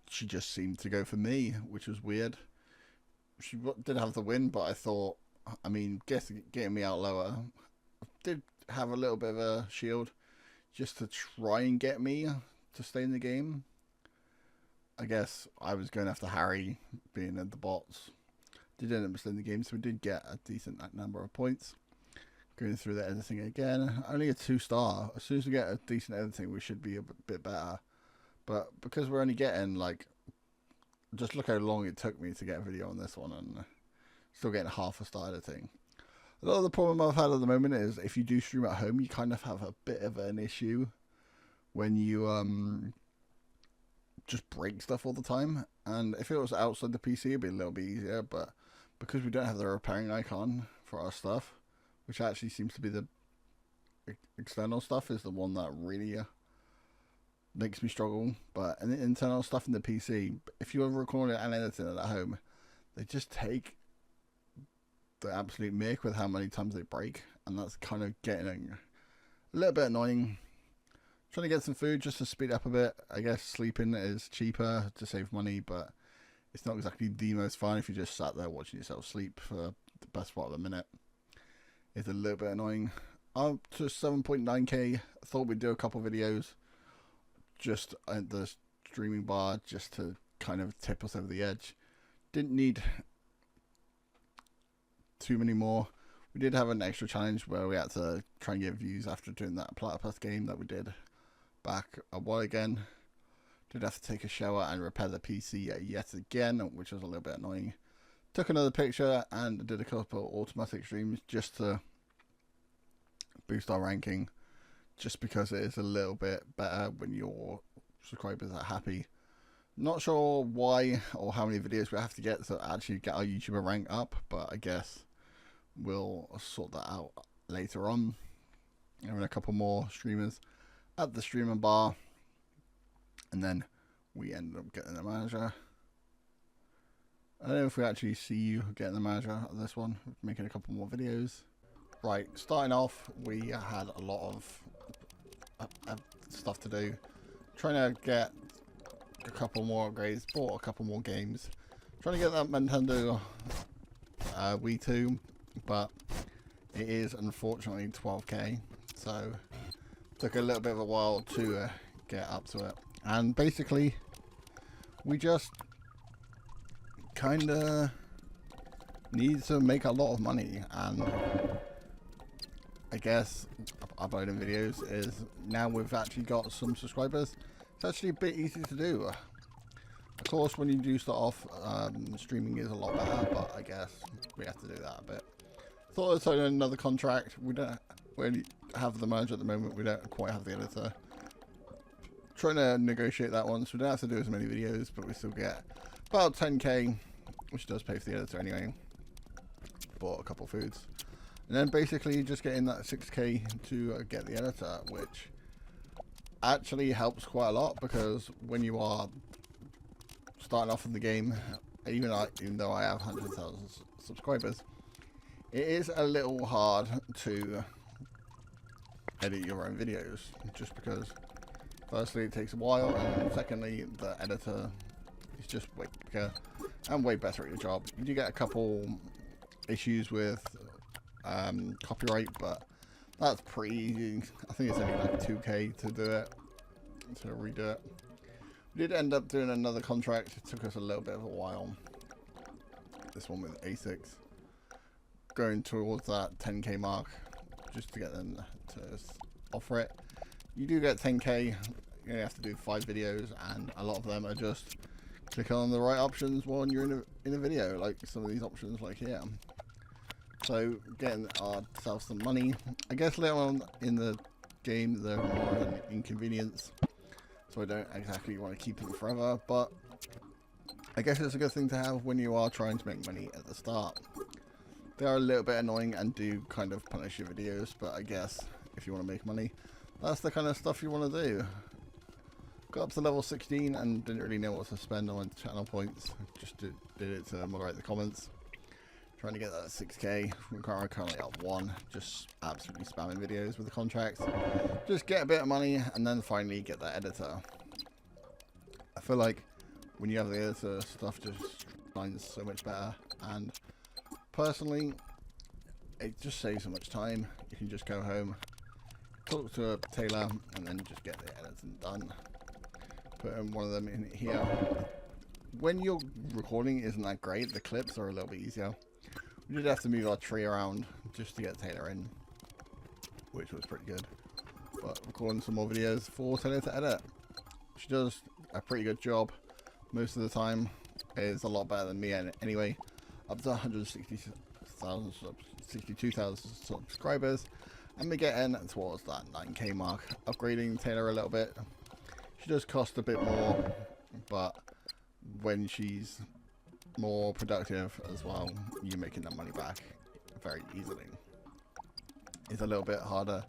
she just seemed to go for me, which was weird. She did have the win, but I thought, I mean, getting me out lower, did have a little bit of a shield just to try and get me to stay in the game. I guess I was going after Harry being in the bots. Did end up staying in the game, so we did get a decent number of points. Going through the editing again, only a 2-star. As soon as we get a decent editing, we should be a bit better. But because we're only getting, like, just look how long it took me to get a video on this one, and still getting half a star editing. A lot of the problem I've had at the moment is if you do stream at home, you kind of have a bit of an issue when you just break stuff all the time. And if it was outside the PC, it'd be a little bit easier, but because we don't have the repairing icon for our stuff, which actually seems to be the external stuff, is the one that really makes me struggle. But in the internal stuff in the PC, if you ever record it and editing it at home, they just take the absolute mick with how many times they break, and that's kind of getting a little bit annoying. Trying to get some food just to speed up a bit. I guess sleeping is cheaper to save money, but it's not exactly the most fun if you just sat there watching yourself sleep for the best part of a minute. It's a little bit annoying. Up to 7.9k. I thought we'd do a couple videos just at the streaming bar just to kind of tip us over the edge. Didn't need too many more. We did have an extra challenge where we had to try and get views after doing that platypus game that we did back a while again. Did have to take a shower and repair the PC yet again, which was a little bit annoying. Took another picture and did a couple of automatic streams just to boost our ranking, just because it is a little bit better when your subscribers are happy. Not sure why or how many videos we have to get to actually get our YouTuber rank up, but I guess we'll sort that out later on. Having a couple more streamers at the streamer bar, and then we ended up getting the manager. I don't know if we actually see you getting the manager of this one. Making a couple more videos. Right, starting off, we had a lot of stuff to do. Trying to get a couple more upgrades, bought a couple more games. Trying to get that Nintendo Wii 2, but it is unfortunately 12K, so took a little bit of a while to get up to it. And basically, we just kind of need to make a lot of money, and I guess uploading videos is, now we've actually got some subscribers, it's actually a bit easy to do. Of course, when you do start off, streaming is a lot better, but I guess we have to do that a bit. Thought I'd sign another contract. We don't really have the manager at the moment. We don't quite have the editor. Trying to negotiate that one, so we don't have to do as many videos, but we still get about 10K, which does pay for the editor anyway. Bought a couple of foods. And then basically just getting that 6K to get the editor, which actually helps quite a lot, because when you are starting off in the game, even though I have 100,000 subscribers, it is a little hard to edit your own videos, just because firstly it takes a while, and secondly the editor is just way quicker and way better at your job. You do get a couple issues with copyright, but that's pretty easy. I think it's only like 2K to do it, to redo it. We did end up doing another contract. It took us a little bit of a while. This one with ASICs, going towards that 10K mark, just to get them to offer it. You do get 10K. You only have to do 5 videos, and a lot of them are just click on the right options when you're in a video, like some of these options like here. So getting ourselves some money. I guess later on in the game they're more an inconvenience, so I don't exactly want to keep them forever, but I guess it's a good thing to have when you are trying to make money at the start. They are a little bit annoying and do kind of punish your videos, but I guess if you want to make money, that's the kind of stuff you want to do. Got up to level 16 and didn't really know what to spend on channel points. Just did it to moderate the comments. Trying to get that 6K. We're currently at 1. Just absolutely spamming videos with the contracts. Just get a bit of money and then finally get that editor. I feel like when you have the editor, stuff just shines so much better. And personally, it just saves so much time. You can just go home, talk to a tailor, and then just get the editing done. Put in one of them in here. When your recording isn't that great, the clips are a little bit easier. We did have to move our tree around just to get Taylor in, which was pretty good. But recording some more videos for Taylor to edit. She does a pretty good job most of the time. It's a lot better than me anyway. Up to 62,000 subscribers, and we're getting towards that 9K mark. Upgrading Taylor a little bit. She does cost a bit more, but when she's more productive as well, you're making that money back very easily. It's a little bit harder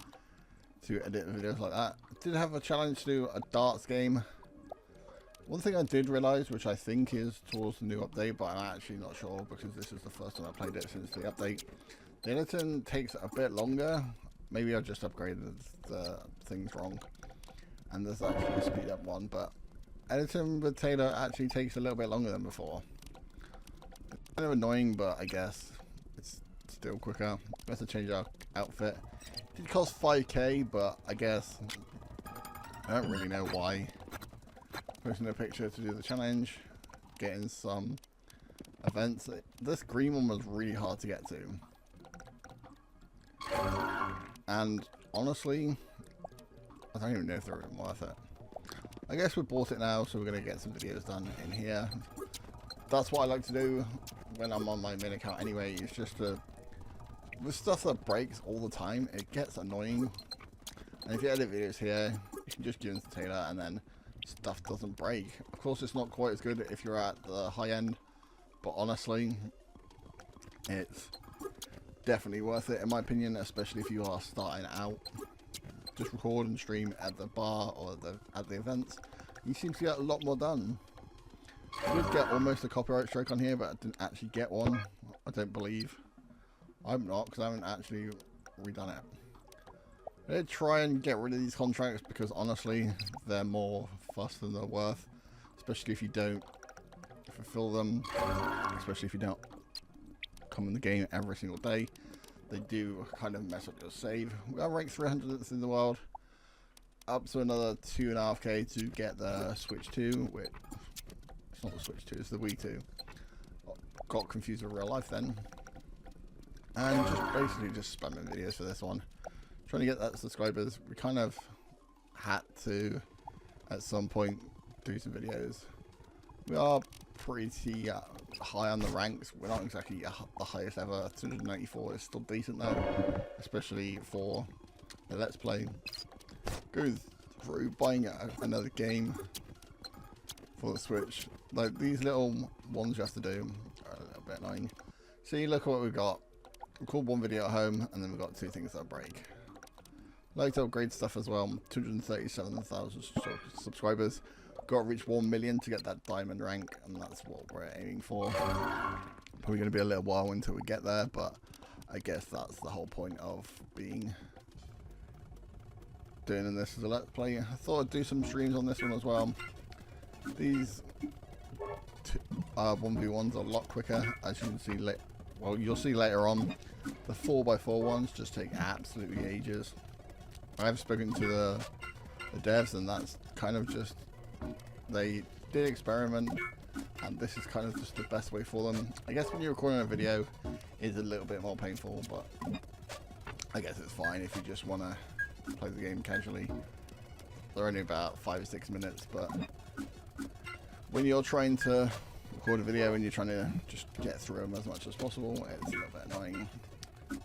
to edit videos like that. I did have a challenge to do a darts game. One thing I did realise, which I think is towards the new update, but I'm actually not sure because this is the first time I played it since the update. The editing takes a bit longer. Maybe I just upgraded the things wrong, and there's actually a speed up one, but editing with Taylor actually takes a little bit longer than before. It's kind of annoying, but I guess it's still quicker. We have to change our outfit. It did cost 5K, but I guess I don't really know why. Posting a picture to do the challenge, getting some events. This green one was really hard to get to, and honestly, I don't even know if they're even worth it. I guess we bought it now, so we're going to get some videos done in here. That's what I like to do when I'm on my main account anyway. It's just with stuff that breaks all the time, it gets annoying. And if you edit videos here, you can just give them to Taylor and then stuff doesn't break. Of course, it's not quite as good if you're at the high end, but honestly, it's definitely worth it in my opinion, especially if you are starting out. Just record and stream at the bar or at the events. You seem to get a lot more done. I did get almost a copyright strike on here, but I didn't actually get one. I don't believe. I'm not, because I haven't actually redone it. I did try and get rid of these contracts because honestly, they're more fuss than they're worth. Especially if you don't fulfill them, especially if you don't come in the game every single day. They do kind of mess up your save. We are ranked 300th in the world, up to another 2.5k to get the Switch 2, which it's not the Switch 2, it's the Wii 2. Got confused with real life then, and just basically just spamming videos for this one, trying to get that subscribers. We kind of had to at some point do some videos. We are pretty high on the ranks. We're not exactly the highest ever. 294 is still decent though, especially for the Let's Play. Going through buying another game for the Switch. Like, these little ones you have to do are a little bit annoying. See, look at what we've got. Record one video at home, and then we've got 2 things that break. Like to upgrade stuff as well. 237,000 subscribers. Got to reach 1 million to get that diamond rank, and that's what we're aiming for. Probably going to be a little while until we get there, but I guess that's the whole point of doing this as a Let's Play. I thought I'd do some streams on this one as well. These 1v1s are a lot quicker, as you can see. Well, you'll see later on. The 4x4 ones just take absolutely ages. I've spoken to the devs, and that's kind of just, they did experiment, and this is kind of just the best way for them. I guess when you're recording a video, it's a little bit more painful, but I guess it's fine if you just want to play the game casually. They're only about 5 or 6 minutes, but when you're trying to record a video and you're trying to just get through them as much as possible, it's a little bit annoying.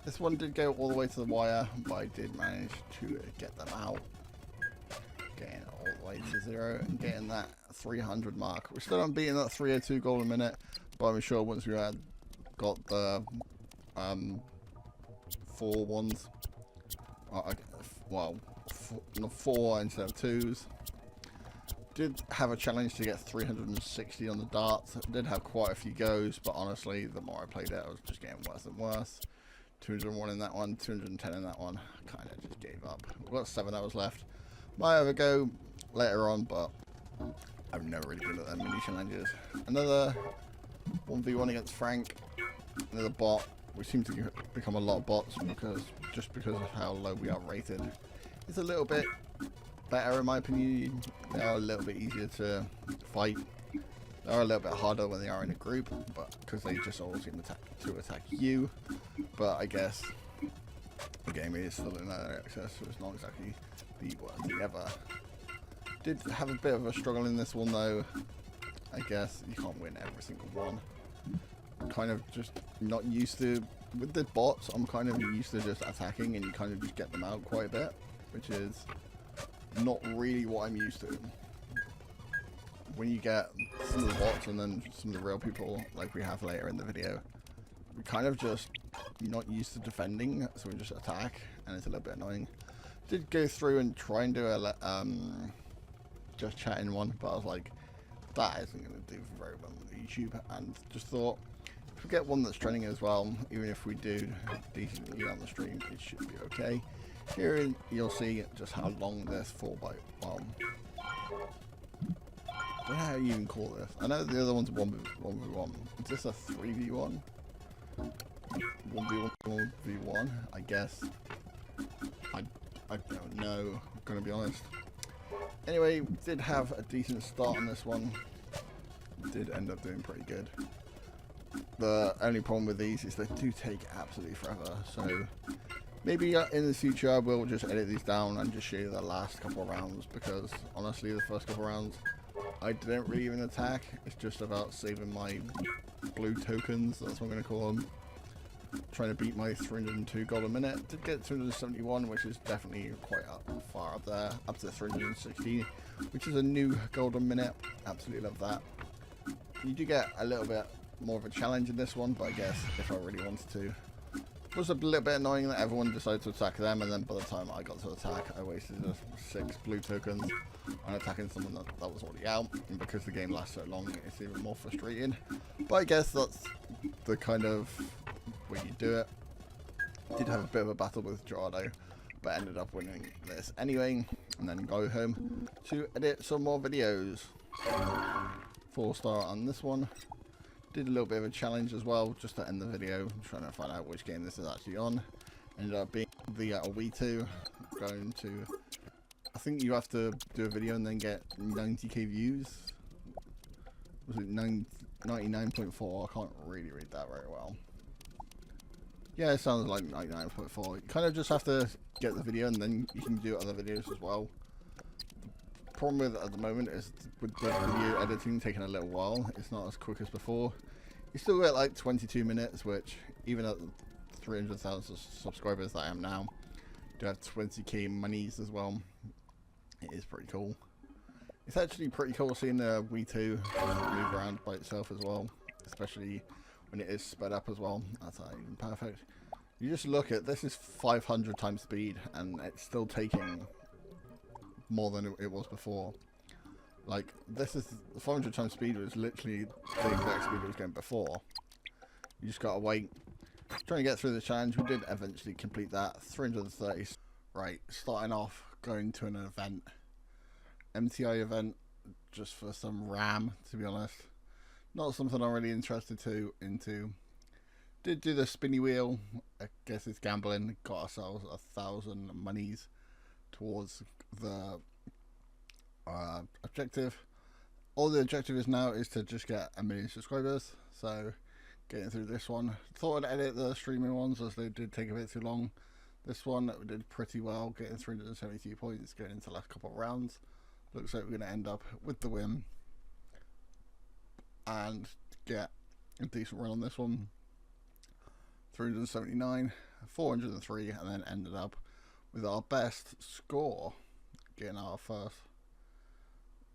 This one did go all the way to the wire, but I did manage to get them out, getting all the way to 0 and getting that 300 mark. We're still unbeaten at 302 gold a minute, but I'm sure once we had got the 4 ones, well, 4 instead of 2s. Did have a challenge to get 360 on the darts. Did have quite a few goes, but honestly, the more I played it, I was just getting worse and worse. 201 in that one, 210 in that one. Kind of just gave up. We've got 7 hours left. Might have a go later on, but I'm never really good at them mini challenges. Another 1v1 against Frank. Another bot. We seem to become a lot of bots because of how low we are rated. It's a little bit better in my opinion. They are a little bit easier to fight. They are a little bit harder when they are in a group, but because they just always seem to attack you. But I guess the game is still in early access, so it's not exactly the worst thing ever. Did have a bit of a struggle in this one though. I guess you can't win every single one. I'm kind of just not used to, with the bots, I'm kind of used to just attacking and you kind of just get them out quite a bit, which is not really what I'm used to. When you get some of the bots and then some of the real people like we have later in the video, we kind of just not used to defending, so we just attack, and it's a little bit annoying. Did go through and try and do a just chatting one, but I was like, that isn't going to do very well on YouTube, and just thought, if we get one that's trending as well, even if we do decently on the stream, it should be okay. Here you'll see just how long this 4x1. I don't know how you even call this. I know the other one's 1v1. Is this a 3v1? 1v1, I guess. I don't know, I'm gonna be honest. Anyway, we did have a decent start on this one. Did end up doing pretty good. The only problem with these is they do take absolutely forever, so maybe in the future I will just edit these down and just show you the last couple of rounds, because honestly the first couple of rounds I didn't really even attack. It's just about saving my blue tokens, that's what I'm going to call them. Trying to beat my 302 gold a minute. Did get 271, which is definitely quite far up there. Up to 360, which is a new gold a minute. Absolutely love that. You do get a little bit more of a challenge in this one, but I guess if I really wanted to. It was a little bit annoying that everyone decided to attack them, and then by the time I got to attack, I wasted 6 blue tokens on attacking someone that was already out, and because the game lasts so long, it's even more frustrating. But I guess that's the kind of way you do it. Did have a bit of a battle with Gerardo, but ended up winning this anyway, and then go home to edit some more videos. 4-star on this one. Did a little bit of a challenge as well, just to end the video. I'm trying to find out which game this is actually on. Ended up being the Wii 2. Going to, I think you have to do a video and then get 90k views. Was it 99.4? I can't really read that very well. Yeah, it sounds like 99.4. You kind of just have to get the video and then you can do other videos as well. The problem with it at the moment is with the video editing taking a little while. It's not as quick as before. You still get like 22 minutes, which even at 300,000 subscribers that I am now, do have 20k monies as well. It is pretty cool. It's actually pretty cool seeing the Wii 2 move around by itself as well, especially when it is sped up as well. That's not even perfect. You just look at this is 500 times speed and it's still taking more than it was before. Like, this is 500 times speed was literally the exact speed it was going before. You just gotta wait. Trying to get through the challenge. We did eventually complete that. 330. Right, starting off, going to an event. MTI event, just for some RAM, to be honest. Not something I'm really interested into. Did do the spinny wheel. I guess it's gambling. Got ourselves 1,000 monies towards the objective. All the objective is now is to just get 1 million subscribers. So getting through this one. Thought I'd edit the streaming ones as they did take a bit too long. This one we did pretty well, getting 372 points, going into the last couple of rounds. Looks like we're going to end up with the win and get a decent run on this one. 379, 403, and then ended up with our best score, getting our first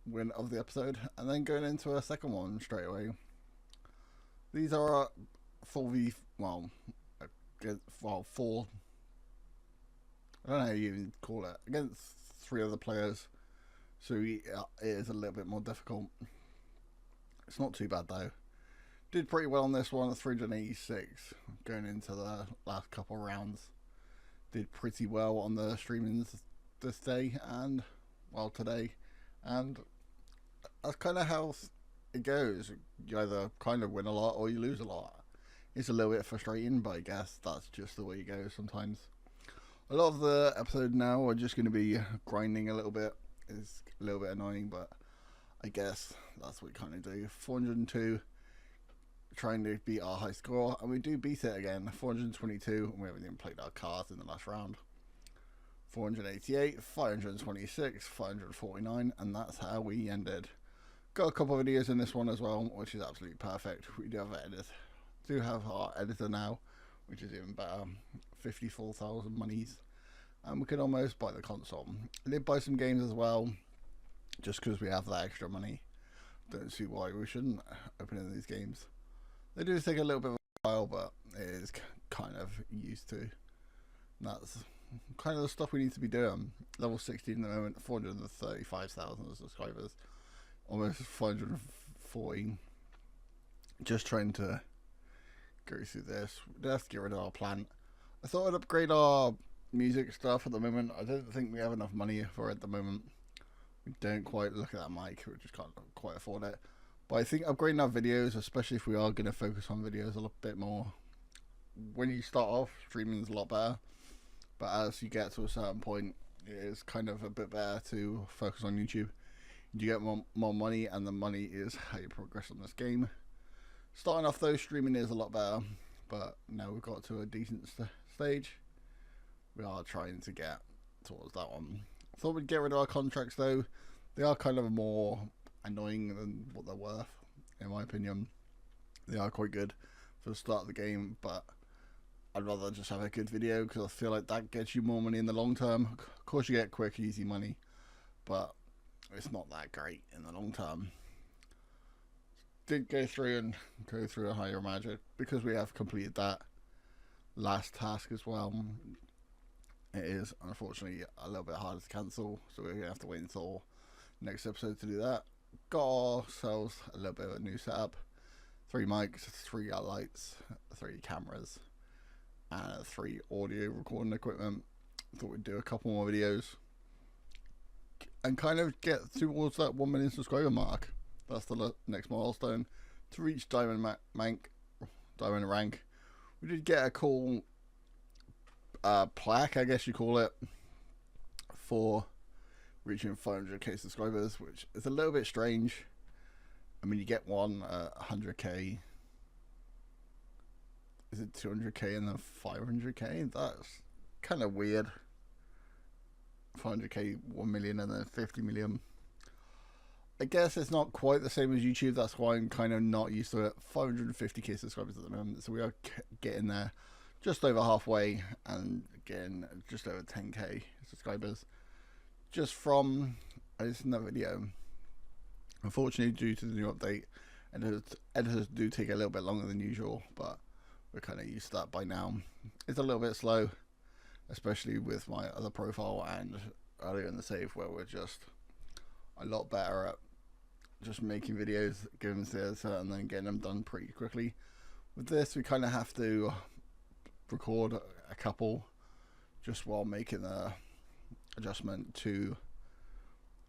win of the episode, and then going into a second one straight away. These are 4v, well, four, I don't know how you even call it, against 3 other players, so it is a little bit more difficult. It's not too bad though. Did pretty well on this one, 386, going into the last couple of rounds. Did pretty well on the streamings this day, and, well, today, and that's kind of how it goes. You either kind of win a lot or you lose a lot. It's a little bit frustrating, but I guess that's just the way it goes sometimes. A lot of the episode now are just going to be grinding a little bit. It's a little bit annoying, but I guess that's what we kind of do. 402, trying to beat our high score, and we do beat it again. 422, and we haven't even played our cards in the last round. 488, 526, 549, and that's how we ended. Got a couple of videos in this one as well, which is absolutely perfect. We do have our editor now, which is even better. 54,000 monies, and we can almost buy the console. I did buy some games as well, just because we have that extra money. Don't see why we shouldn't open in these games. They do take a little bit of a while, but it is kind of used to. And that's kind of the stuff we need to be doing. Level 16 at the moment, 435,000 subscribers, almost 514. Just trying to go through this. We have to get rid of our plant. I thought I'd upgrade our music stuff at the moment. I don't think we have enough money for it at the moment. We don't quite, look at that mic, we just can't quite afford it. But I think upgrading our videos, especially if we are going to focus on videos a little bit more. When you start off, streaming is a lot better. But as you get to a certain point, it is kind of a bit better to focus on YouTube. You get more money, and the money is how you progress on this game. Starting off though, streaming is a lot better. But now we've got to a decent stage. We are trying to get towards that one. Thought we'd get rid of our contracts though. They are kind of more annoying than what they're worth, in my opinion. They are quite good for the start of the game, but I'd rather just have a good video because I feel like that gets you more money in the long term. Of course you get quick, easy money, but it's not that great in the long term. Did go through a higher magic because we have completed that last task as well. It is unfortunately a little bit harder to cancel, so we're gonna have to wait until next episode to do that. Got ourselves a little bit of a new setup: 3 mics, 3 lights, 3 cameras, and 3 audio recording equipment. Thought we'd do a couple more videos and kind of get towards that 1 million subscriber mark. That's the next milestone. To reach diamond rank, we did get a cool plaque, I guess you call it, for reaching 500k subscribers, which is a little bit strange. I mean, you get one 100k. Is it 200k and then 500k? That's kind of weird. 500k, 1 million, and then 50 million. I guess it's not quite the same as YouTube. That's why I'm kind of not used to it. 550k subscribers at the moment, so we are getting there, just over halfway, and again just over 10k subscribers just from editing that video. Unfortunately, due to the new update, editors do take a little bit longer than usual, but we're kind of used to that by now. It's a little bit slow, especially with my other profile and earlier in the save, where we're just a lot better at just making videos, giving them to the editor, and then getting them done pretty quickly. With this, we kind of have to record a couple just while making the adjustment to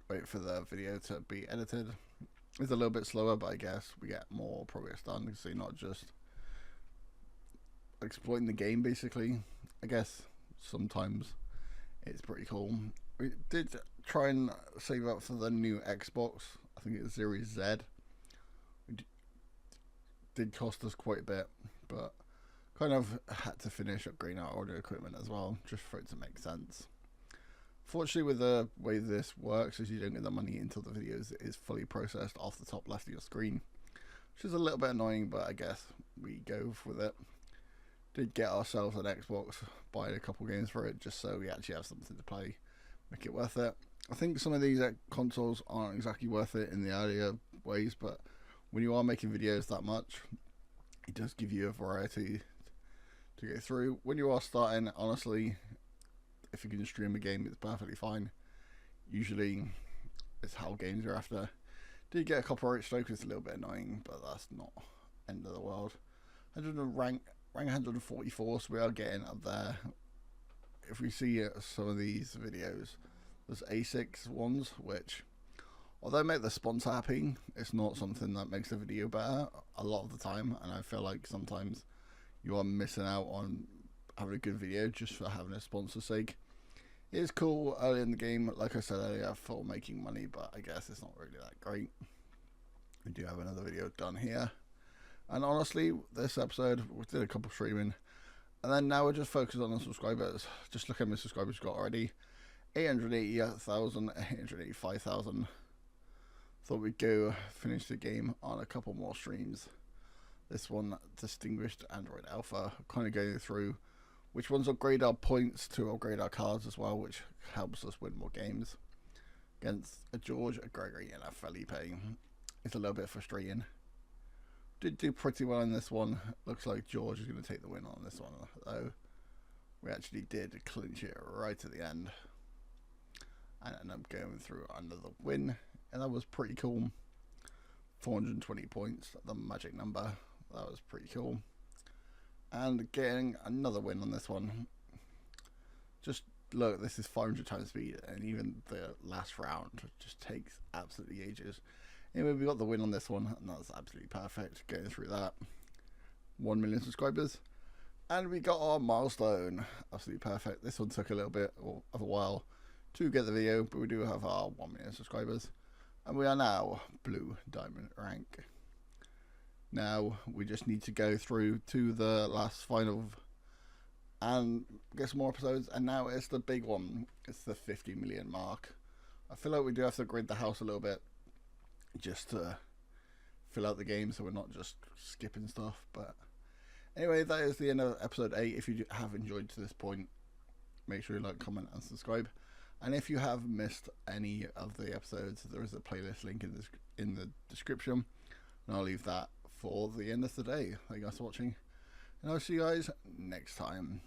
wait for the video to be edited. It's a little bit slower, but I guess we get more progress done, so you're not just exploiting the game basically. I guess sometimes it's pretty cool. We did try and save up for the new Xbox. I think it's Series Z. It did cost us quite a bit, but kind of had to finish upgrading our audio equipment as well, just for it to make sense. Fortunately, with the way this works, is you don't get the money until the video is fully processed off the top left of your screen, which is a little bit annoying, but I guess we go with it. Did get ourselves an Xbox, buy a couple games for it, just so we actually have something to play, make it worth it. I think some of these consoles aren't exactly worth it in the earlier ways, but when you are making videos that much, it does give you a variety to go through. When you are starting, honestly, if you can stream a game, it's perfectly fine. Usually, it's how games are after. Did get a copyright strike, it's a little bit annoying, but that's not end of the world. Rank 144, so we are getting up there. If we see some of these videos, there's A6 ones, which, although make the sponsor happy, it's not something that makes the video better a lot of the time, and I feel like sometimes you are missing out on having a good video just for having a sponsor's sake. It is cool early in the game, like I said earlier, for making money, but I guess it's not really that great. We do have another video done here, and honestly, this episode we did a couple streaming, and then now we're just focused on the subscribers. Just look at how many subscribers we've got already. 880,000, 885,000. Thought we'd go finish the game on a couple more streams. This one, Distinguished Android Alpha, kind of going through which ones upgrade our points to upgrade our cards as well, which helps us win more games against a George, a Gregory, and a Felipe. It's a little bit frustrating. Did do pretty well in this one. Looks like George is going to take the win on this one, though. We actually did clinch it right at the end and ended up going through another win, and that was pretty cool. 420 points, the magic number. That was pretty cool. And getting another win on this one. Just look, this is 500 times speed, and even the last round just takes absolutely ages. Anyway, we got the win on this one, and that's absolutely perfect. Going through that. 1 million subscribers. And we got our milestone. Absolutely perfect. This one took a little bit of a while to get the video, but we do have our 1 million subscribers. And we are now Blue Diamond rank. Now we just need to go through to the last final and get some more episodes, and now it's the big one. It's the 50 million mark. I feel like we do have to grid the house a little bit just to fill out the game, so we're not just skipping stuff. But anyway, that is the end of episode 8. If you have enjoyed to this point, make sure you like, comment and subscribe. And if you have missed any of the episodes, there is a playlist link in the description, and I'll leave that for the end of the day. Thank you guys for watching, and I'll see you guys next time.